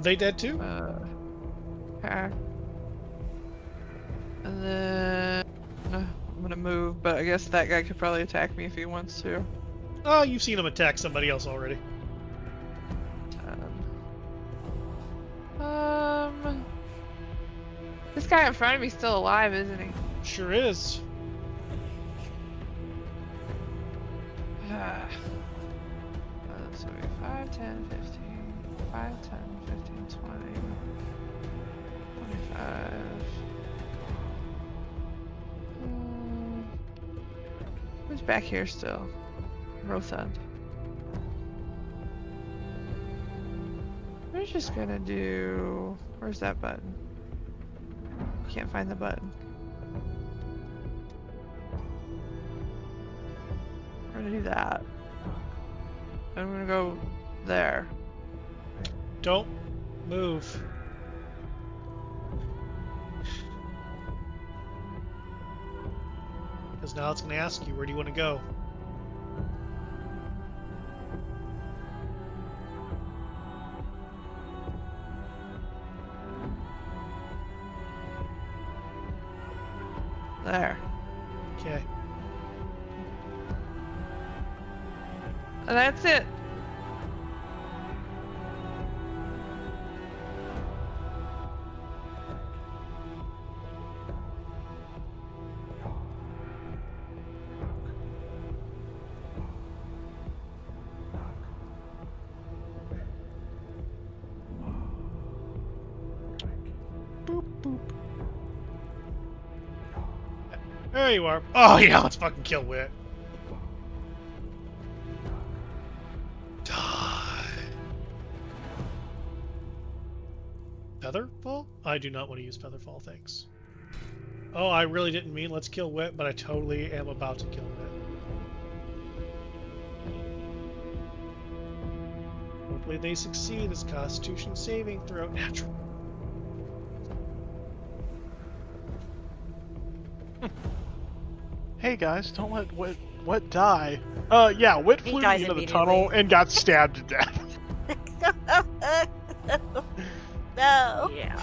They dead too?
Okay. And then I'm gonna move, but I guess that guy could probably attack me if he wants to.
Oh, you've seen him attack somebody else already.
This guy in front of me is still alive, isn't he?
Sure is.
So 5, 10, 15, 5, 10, 15, 20, 25. Who's back here still? Rothund. We're just gonna do... Where's that button? Can't find the button. We're gonna do that. I'm gonna go there.
Don't move. Because now it's going to ask you, where do you want to go?
There.
Okay.
And that's it.
Boop, boop. There you are. Oh yeah, let's fucking kill Wit. Die. Featherfall? I do not want to use Featherfall, thanks. Oh, I really didn't mean let's kill Wit, but I totally am about to kill Wit. Hopefully they succeed. It's Constitution saving throw. Natural.
Hey guys, don't let Wit die. Yeah, Wit
He
flew
dies
into the tunnel and got stabbed to death.
No.
Yeah.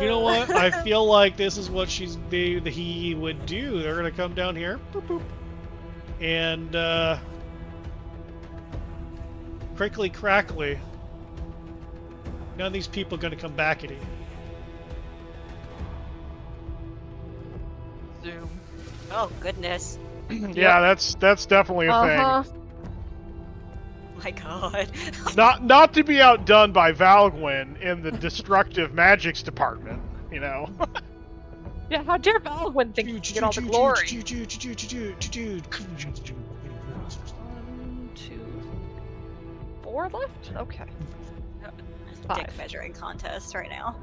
You know what? I feel like this is what he would do. They're gonna come down here, boop, boop, and crickly crackly. None of these people are gonna come back at you.
Zoom.
Oh goodness.
Yeah, that's definitely a
Uh-huh.
thing.
My God.
Not to be outdone by Valgwyn in the destructive magics department, you know.
Yeah, how dare Valgwyn think he can get all the glory? 1, 2, 3, 4, 4 left? Okay.
Dick
5.
measuring contest right now.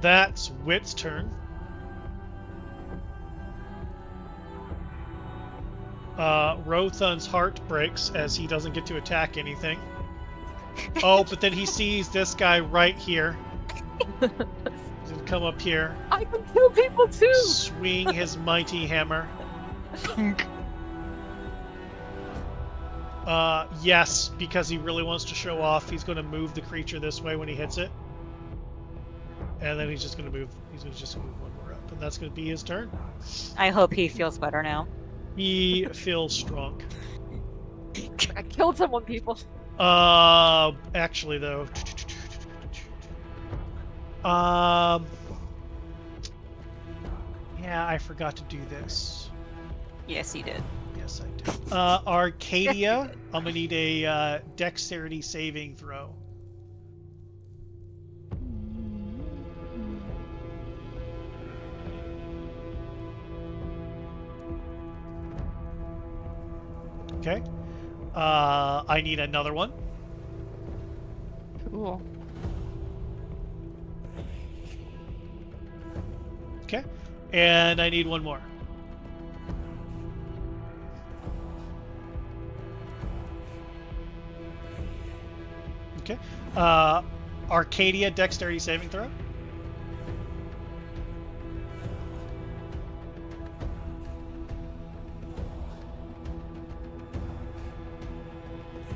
That's Wit's turn. Rothun's heart breaks as he doesn't get to attack anything. Oh, but then he sees this guy right here. He's gonna come up here,
I can kill people too!
swing his mighty hammer. Yes, because he really wants to show off, he's going to move the creature this way when he hits it. And then he's just going to move. He's just going to move one more up, and that's going to be his turn.
I hope he feels better now.
He feels strong.
I killed someone, people.
Actually though, yeah, I forgot to do this.
Yes, he did.
Yes, I did. Arcadia, I'm gonna need a dexterity saving throw. Okay. I need another one.
Cool.
Okay. And I need one more. Okay. Arcadia, dexterity saving throw.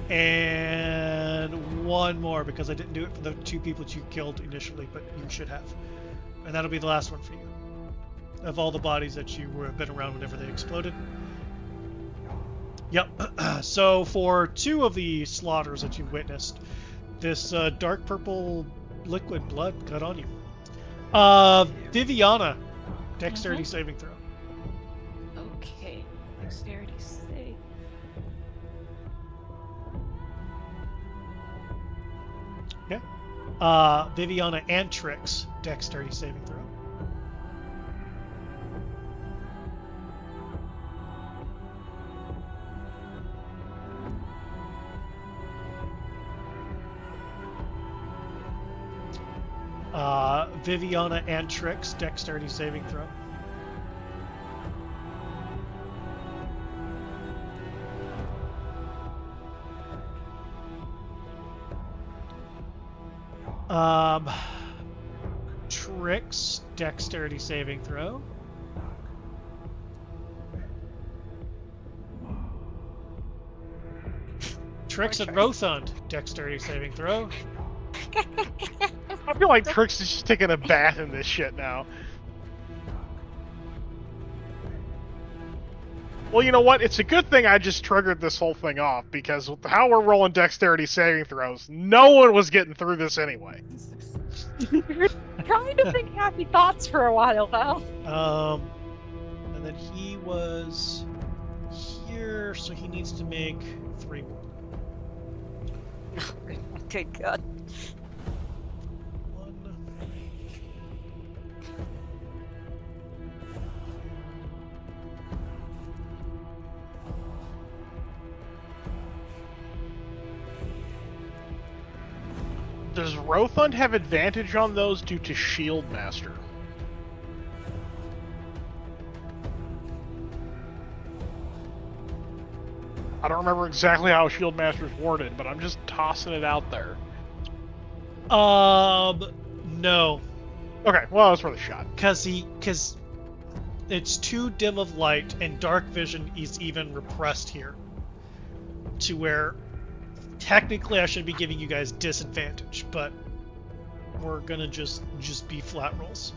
And one more, because I didn't do it for the 2 people that you killed initially, but you should have. And that'll be the last one for you. Of all the bodies that you have been around whenever they exploded. Yep. So for 2 of the slaughters that you've witnessed, this dark purple liquid blood got on you. Viviana, dexterity saving throw.
Okay. Dexterity save.
Okay. Viviana and Trix, dexterity saving throw. Viviana and Trix, dexterity saving throw. Trix, dexterity saving throw. Trix and Rothund, dexterity saving throw.
I feel like Trix is just taking a bath in this shit now. Well, you know what? It's a good thing I just triggered this whole thing off, because with how we're rolling dexterity saving throws, no one was getting through this anyway.
You're trying to think happy thoughts for a while now.
And then he was here, so he needs to make 3 more.
Good God.
1.
Does Rothund have advantage on those due to Shield Master? I don't remember exactly how Shield Master's worded, but I'm just tossing it out there.
No.
Okay, well, that's worth a shot.
Because it's too dim of light, and dark vision is even repressed here. To where, technically I should be giving you guys disadvantage, but we're gonna just be flat rolls.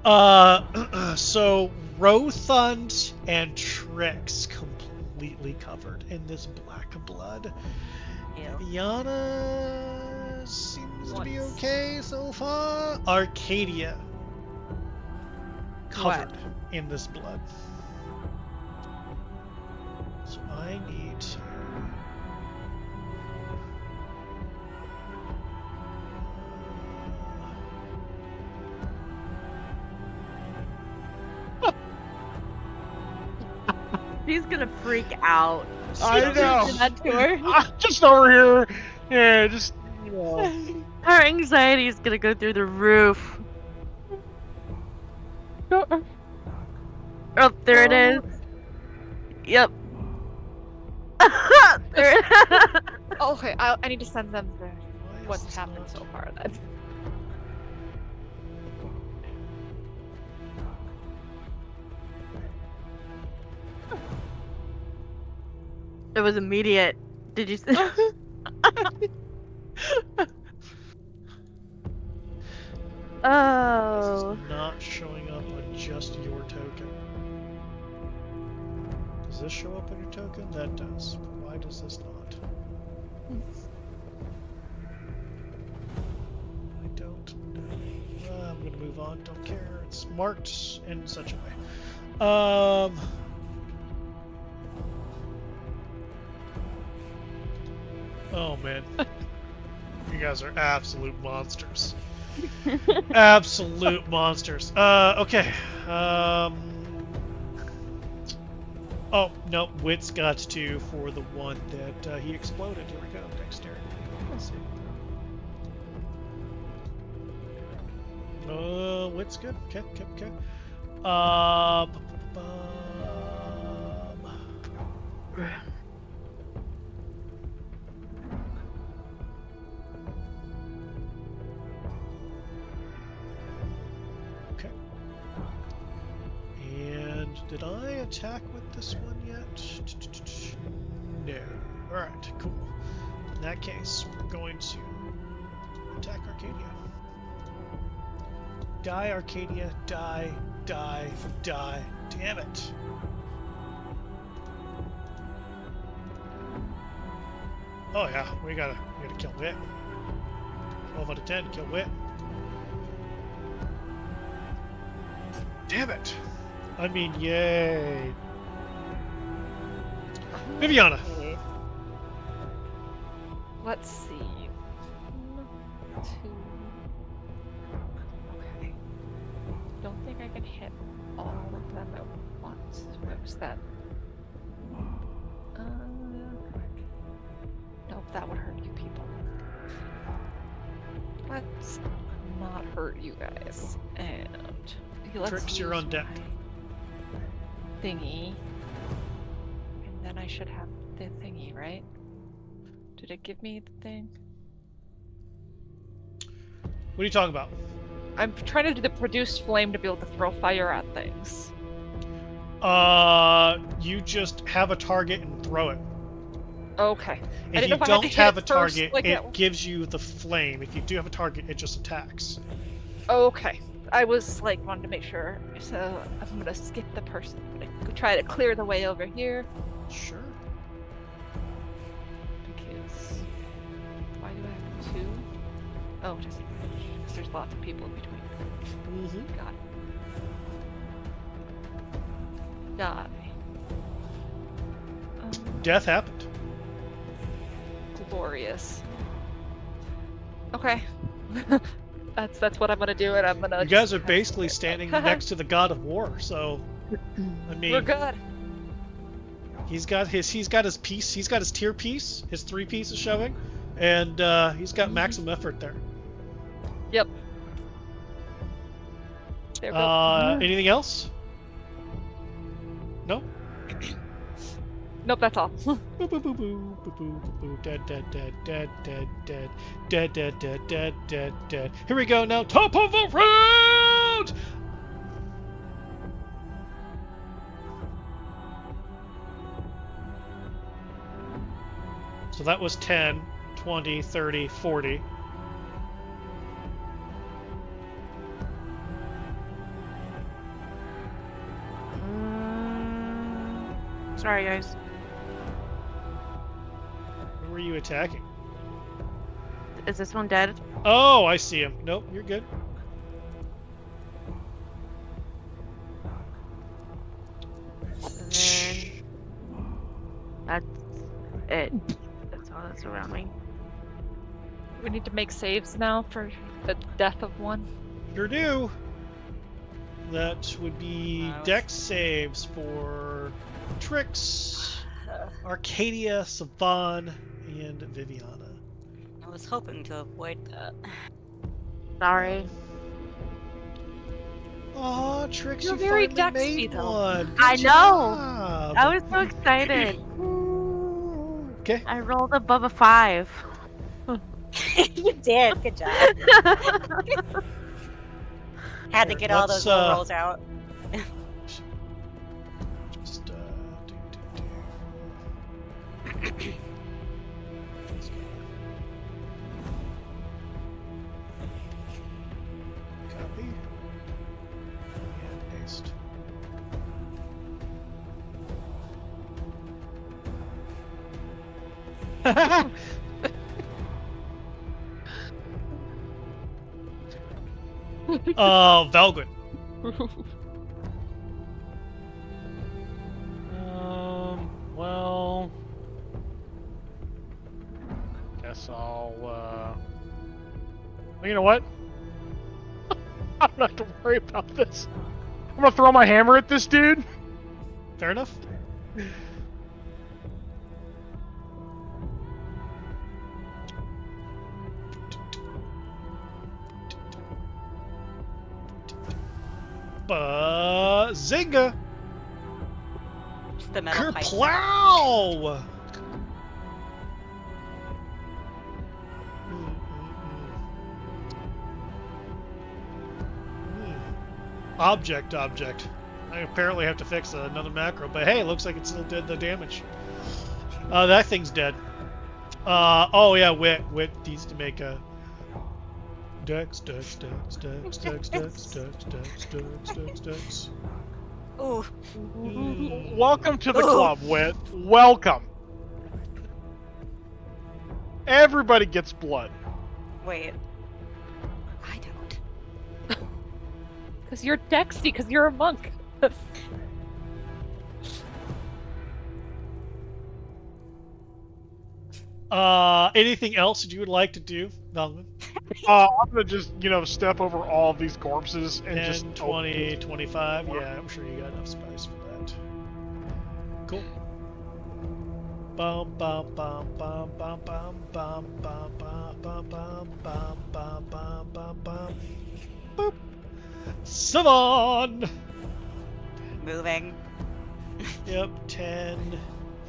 So Rothund and Trix completely covered in this black blood.
Ew.
Yana seems to be
Once.
okay so far. Arcadia covered in this blood. So I need to...
She's gonna freak out.
I know.
Do that to her.
Just over here. Yeah, just you know.
Her anxiety is gonna go through the roof. Oh, there it is. Yep. There it
Okay, I need to send them the,
Why is
what's
this
happened
not-
so far then.
It was immediate. Did you see? Oh.
This is not showing up on just your token. Does this show up on your token? That does. Why does this not? I don't know. I'm gonna move on. Don't care. It's marked in such a way. Oh man. You guys are absolute monsters. Absolute monsters. Okay. Oh, no. Wit's got 2 for the one that he exploded. Here we go. Dexterity. Let's see. Wit's good. Okay. Okay. And did I attack with this one yet? No. Alright, cool. In that case, we're going to attack Arcadia. Die, Arcadia. Die. Damn it. Oh yeah, we gotta kill Wit. 12 out of 10, kill Wit. Damn it! I mean, yay. Viviana.
Okay. Let's see. 1, 2. Okay. Don't think I can hit all of them at once. What was that? Nope, that would hurt you people. Let's not hurt you guys. And let's
Tricks, you're
use
on deck.
my thingy. And then I should have the thingy, right? Did it give me the thing?
What are you talking about?
I'm trying to do the produce flame to be able to throw fire at things.
You just have a target and throw it.
Okay. I
If
didn't
you
know if I had to
don't
hit
have a
it first,
target,
like
it gives you the flame. If you do have a target, it just attacks.
Okay. I was like wanted to make sure. So I'm gonna skip the person. I'm gonna try to clear the way over here.
Sure.
Because why do I have 2? Oh, just because there's lots of people in between.
Mm-hmm.
Got it. Die.
Death happened.
Glorious. Okay. that's what I'm gonna do, and I'm gonna.
You guys
just
are
kinda
basically
skip it.
standing next to the god of war, so I mean,
We're good.
he's got his piece, he's got his tier piece, his 3 pieces showing, and he's got maximum effort there.
Yep. There we go.
Anything else? No?
Nope, that's all.
Boo boo boo boo boo boo boo boo dead. Here we go now, top of the round! So that was 10, 20, 30, 40.
Sorry, guys.
Who were you attacking?
Is this one dead?
Oh, I see him. Nope, you're good.
And then that's it. That's all that's around me.
We need to make saves now for the death of one.
Sure do. That would be
Wow.
dex saves for Trix, Arcadia, Savan, and Viviana.
I was hoping to avoid that.
Sorry.
Aw, Trix,
You're
you
very
finally
Dexy,
made
though.
one. Good
I know.
job.
I was so excited.
Okay.
I rolled above a 5.
You did. Good job. Had to
Here,
get all those low rolls out.
Just copy and paste. Valgrind.
Well, guess I'll, well, you know what? I'm not gonna worry about this. I'm gonna throw my hammer at this dude.
Fair enough. Zinga!
Just the metal pipe.
Kerplow! Object. I apparently have to fix another macro, but hey, it looks like it still did the damage. That thing's dead. Oh yeah, Wit needs to make a Dex.
Ooh.
Welcome to the club, Wit. Welcome. Everybody gets blood.
Wait. I don't.
Because you're Dexy, because you're a monk.
Anything else that you would like to do, Valgrind?
I'm gonna just, step over all of these corpses and just
20, 25. Yeah, I'm sure you got enough spice for that. Cool. Bum bum bum bum bum bum bum bum bum bum bum bum bum bum bum bum. Boop. Savan.
Moving.
Yep, 10,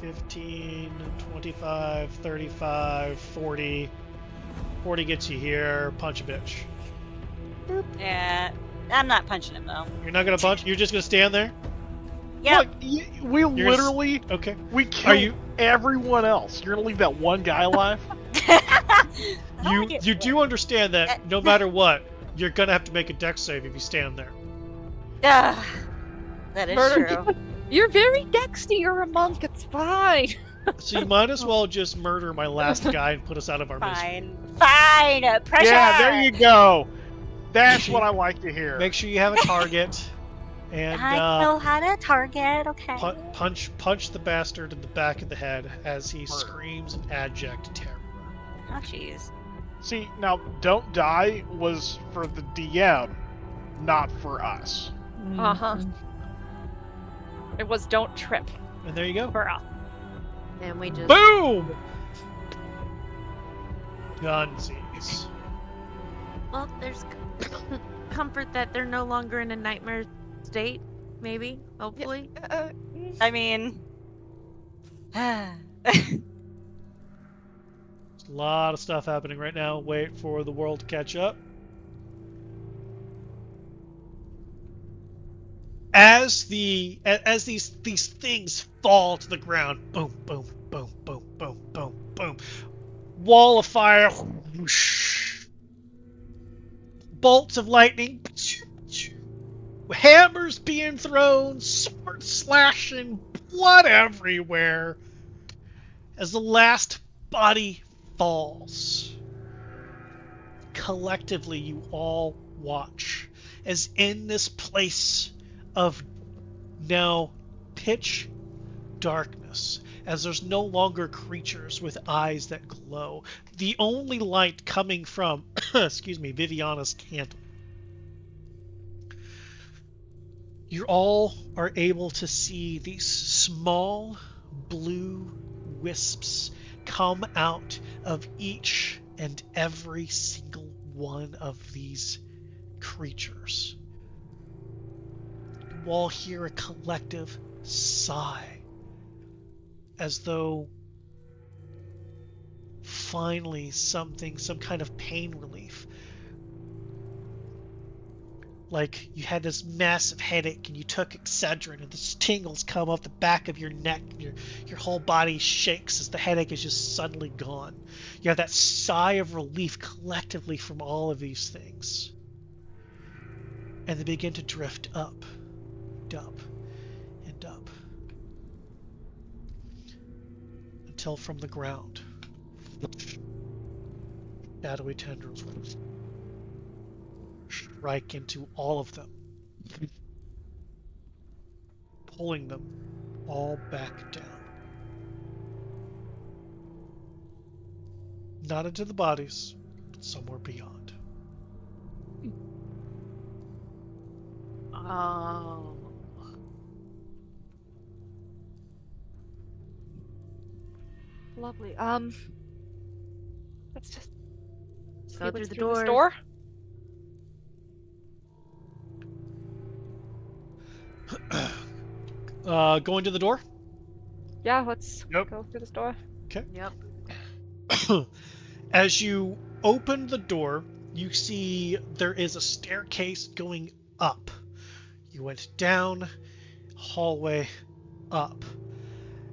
15, 25, 35, 40. 40 gets you here. Punch a bitch. Boop.
Yeah. I'm not punching him though.
You're not gonna punch? You're just gonna stand there?
Yeah.
Look, we
You're
literally,
Okay.
we killed everyone else. You're gonna leave that one guy alive?
You do understand that no matter what, you're gonna have to make a dex save if you stand there.
That is
Murder.
true.
You're very Dexy, you're a monk, it's fine.
So you might as well just murder my last guy and put us out of our misery.
Fine. Pressure.
Yeah, there you go. That's what I like to hear.
Make sure you have a target, and
I know how to target. Okay.
punch the bastard in the back of the head as he screams in abject terror.
Oh jeez.
See, now, don't die was for the DM, not for us.
Uh-huh. It was don't trip
And there you go.
for us.
And we just
Boom! Gunsies.
well, there's comfort that they're no longer in a nightmare state. Maybe, hopefully.
I mean.
There's a lot of stuff happening right now. Wait for the world to catch up. As these things fall to the ground, boom, boom, boom, boom, boom, boom, boom. Wall of fire. Whoosh. Bolts of lightning. Hammers being thrown, swords slashing, blood everywhere. As the last body falls, collectively you all watch as in this place of now pitch darkness, as there's no longer creatures with eyes that glow, the only light coming from Viviana's candle. You all are able to see these small blue wisps come out of each and every single one of these creatures. You all hear a collective sigh, as though finally some kind of pain relief. Like you had this massive headache and you took Excedrin and the tingles come up the back of your neck and your whole body shakes as the headache is just suddenly gone. You have that sigh of relief collectively from all of these things. And they begin to drift up, and up, and up. Until from the ground, shadowy tendrils strike into all of them, pulling them all back down. Not into the bodies, but somewhere beyond.
Oh.
Lovely. Let's just see
Go
what's
through the
through this
doors.
door.
Going to the door?
Yeah, let's
Yep.
go through this door.
Yep.
As you open the door, you see there is a staircase going up. You went down, hallway, up.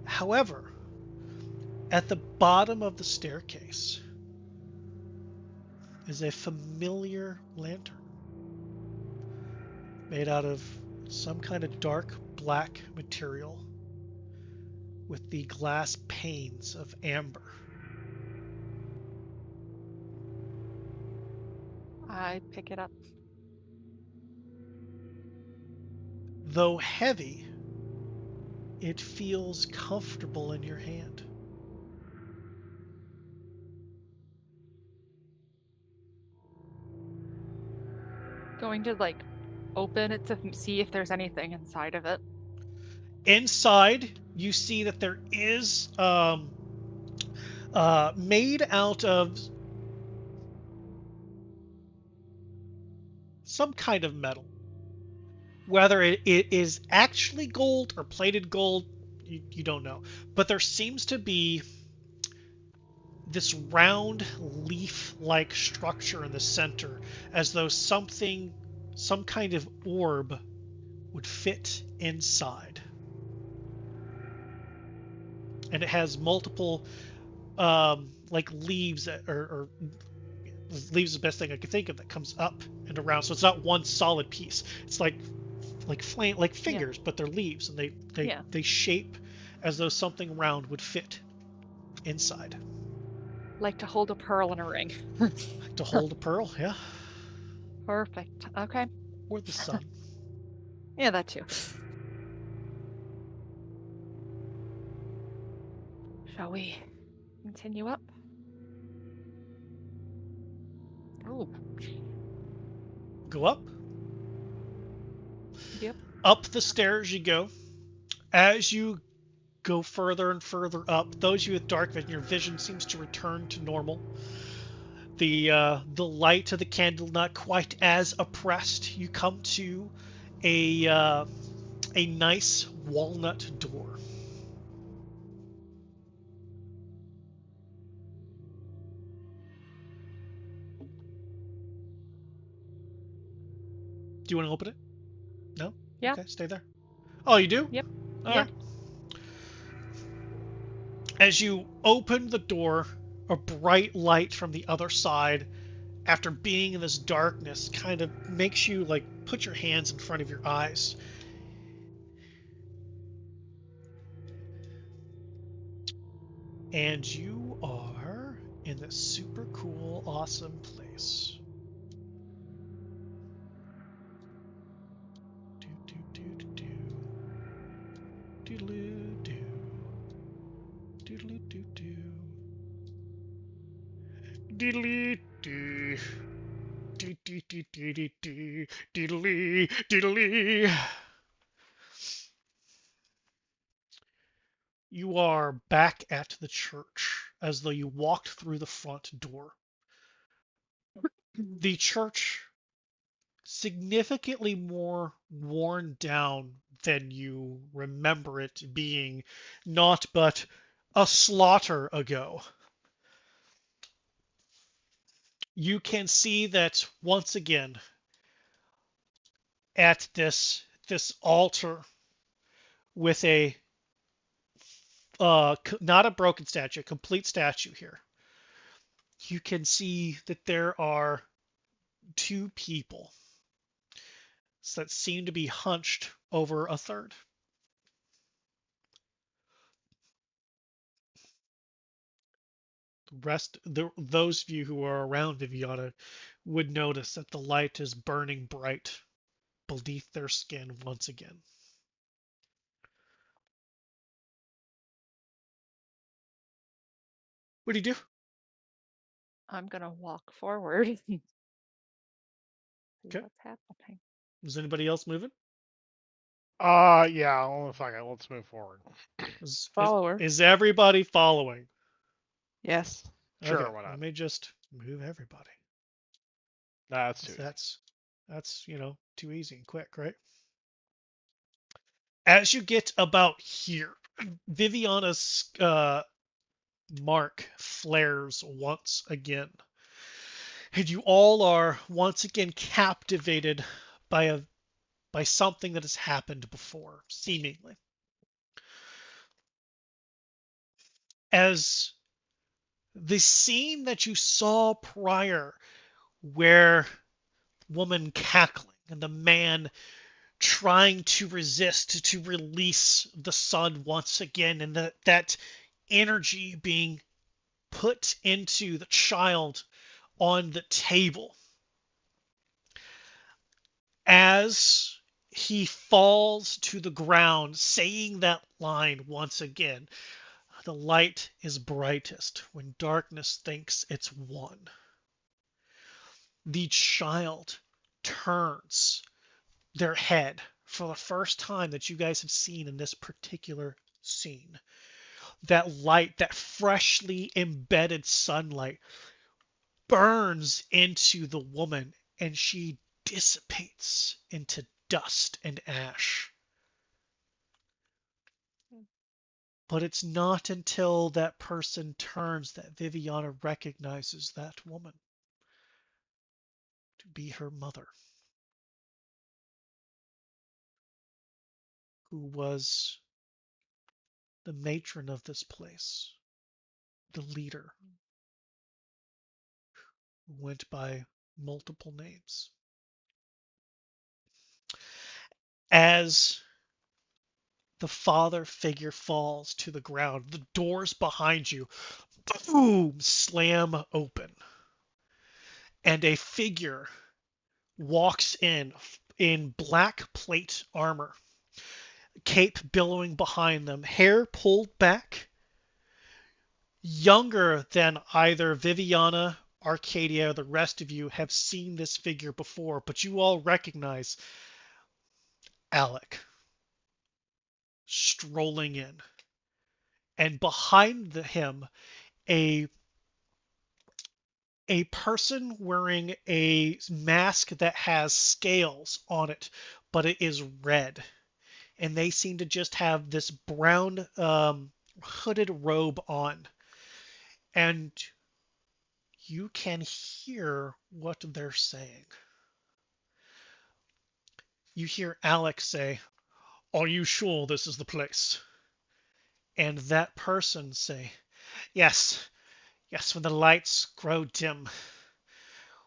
However, at the bottom of the staircase is a familiar lantern made out of some kind of dark black material with the glass panes of amber.
I pick it up.
Though heavy, it feels comfortable in your hand.
Going to like open it to see if there's anything inside of it.
Inside, you see that there is made out of some kind of metal. Whether it is actually gold or plated gold, you don't know. But there seems to be this round leaf-like structure in the center, as though some kind of orb would fit inside. And it has multiple like leaves or leaves is the best thing I could think of that comes up and around. So it's not one solid piece. It's like fingers, but they're leaves, and they shape as though something round would fit inside.
Like to hold a pearl in a ring.
To hold a pearl, yeah.
Perfect. Okay.
Or the sun.
Yeah, that too. Shall we continue up? Oh.
Go up.
Yep.
Up the stairs you go. As you go further and further up, those of you with dark vision, your vision seems to return to normal. The light of the candle not quite as oppressed. You come to a nice walnut door. Do you want to open it? No?
Yeah.
Okay, stay there. Oh, you do?
Yep.
All
Yeah.
right. As you open the door, a bright light from the other side, after being in this darkness, kind of makes you like put your hands in front of your eyes. And you are in this super cool, awesome place. Doodaloo-doo. Doodaloo-doo-doo. Diddly-doo. Dee-dee-dee-dee-dee. Diddly-diddly. You are back at the church as though you walked through the front door. The church significantly more worn down than you remember it being not but a slaughter ago. You can see that once again at this altar with a not a broken statue, a complete statue here. You can see that there are two people that seem to be hunched over a third. Those of you who are around Viviana would notice that the light is burning bright beneath their skin once again. What do you do?
I'm gonna walk forward. See
Okay.
what's happening.
Is anybody else moving?
Yeah, hold on a second. Let's move forward.
Follower.
Is everybody following?
Yes.
Sure,
Okay,
why not?
let me just move everybody.
That's too easy.
That's too easy and quick, right? As you get about here, Viviana's mark flares once again. And you all are once again captivated by something that has happened before, seemingly. As the scene that you saw prior, where the woman cackling and the man trying to resist to release the sun once again, and that energy being put into the child on the table. As he falls to the ground, saying that line once again, the light is brightest when darkness thinks it's won. The child turns their head for the first time that you guys have seen in this particular scene. That light, that freshly embedded sunlight, burns into the woman and she dissipates into dust and ash. But it's not until that person turns that Viviana recognizes that woman to be her mother, who was the matron of this place, the leader, who went by multiple names. As the father figure falls to the ground, the doors behind you, boom, slam open. And a figure walks in black plate armor, cape billowing behind them, hair pulled back, younger than either Viviana, Arcadia, or the rest of you have seen this figure before, but you all recognize Alec strolling in. And behind him, a person wearing a mask that has scales on it, but it is red. And they seem to just have this brown hooded robe on. And you can hear what they're saying. You hear Alex say, "Are you sure this is the place?" And that person say, Yes, when the lights grow dim.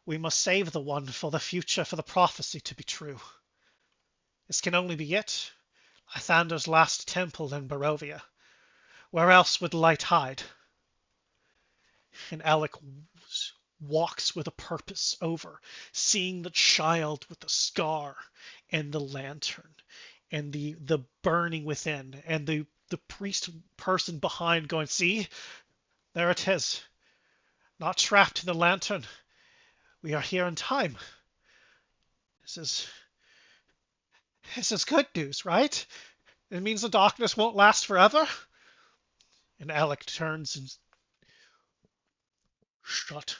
We must save the one for the future, for the prophecy to be true. This can only be it. Lythander's last temple in Barovia. Where else would light hide?" And Alec walks with a purpose over, seeing the child with the scar and the lantern and the burning within, and the priest person behind going, "See, there it is. Not trapped in the lantern. We are here in time. This is good news, right? It means the darkness won't last forever." And Alec turns and shut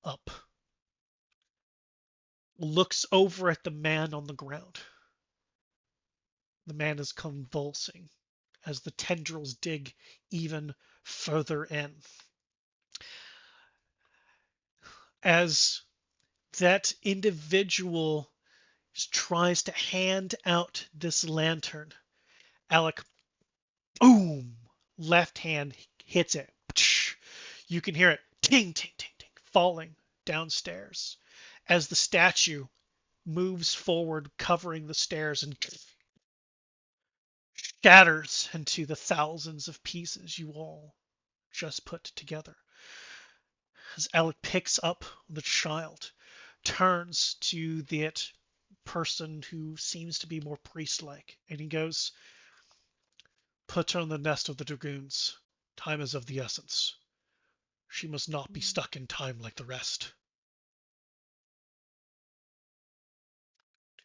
up. Looks over at the man on the ground. The man is convulsing as the tendrils dig even further in. As that individual tries to hand out this lantern, Alec, boom, left hand hits it. You can hear it ting, ting, ting, ting, falling downstairs as the statue moves forward, covering the stairs and shatters into the thousands of pieces you all just put together. As Alec picks up the child, turns to that person who seems to be more priest-like, and he goes, "Put her in the nest of the dragoons. Time is of the essence. She must not be stuck in time like the rest."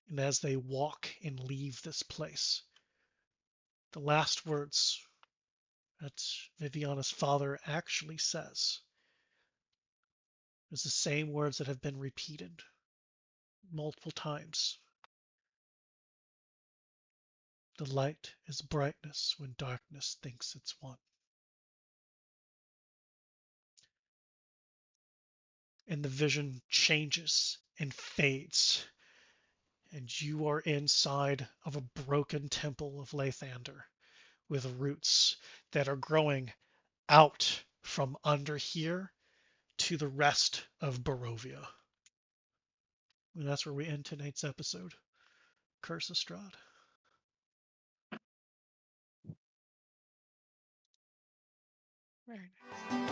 And as they walk and leave this place, the last words that Viviana's father actually says is the same words that have been repeated multiple times. The light is brightness when darkness thinks it's one. And the vision changes and fades, and you are inside of a broken temple of Lathander with roots that are growing out from under here to the rest of Barovia. And that's where we end tonight's episode. Curse of Strahd.
Very nice.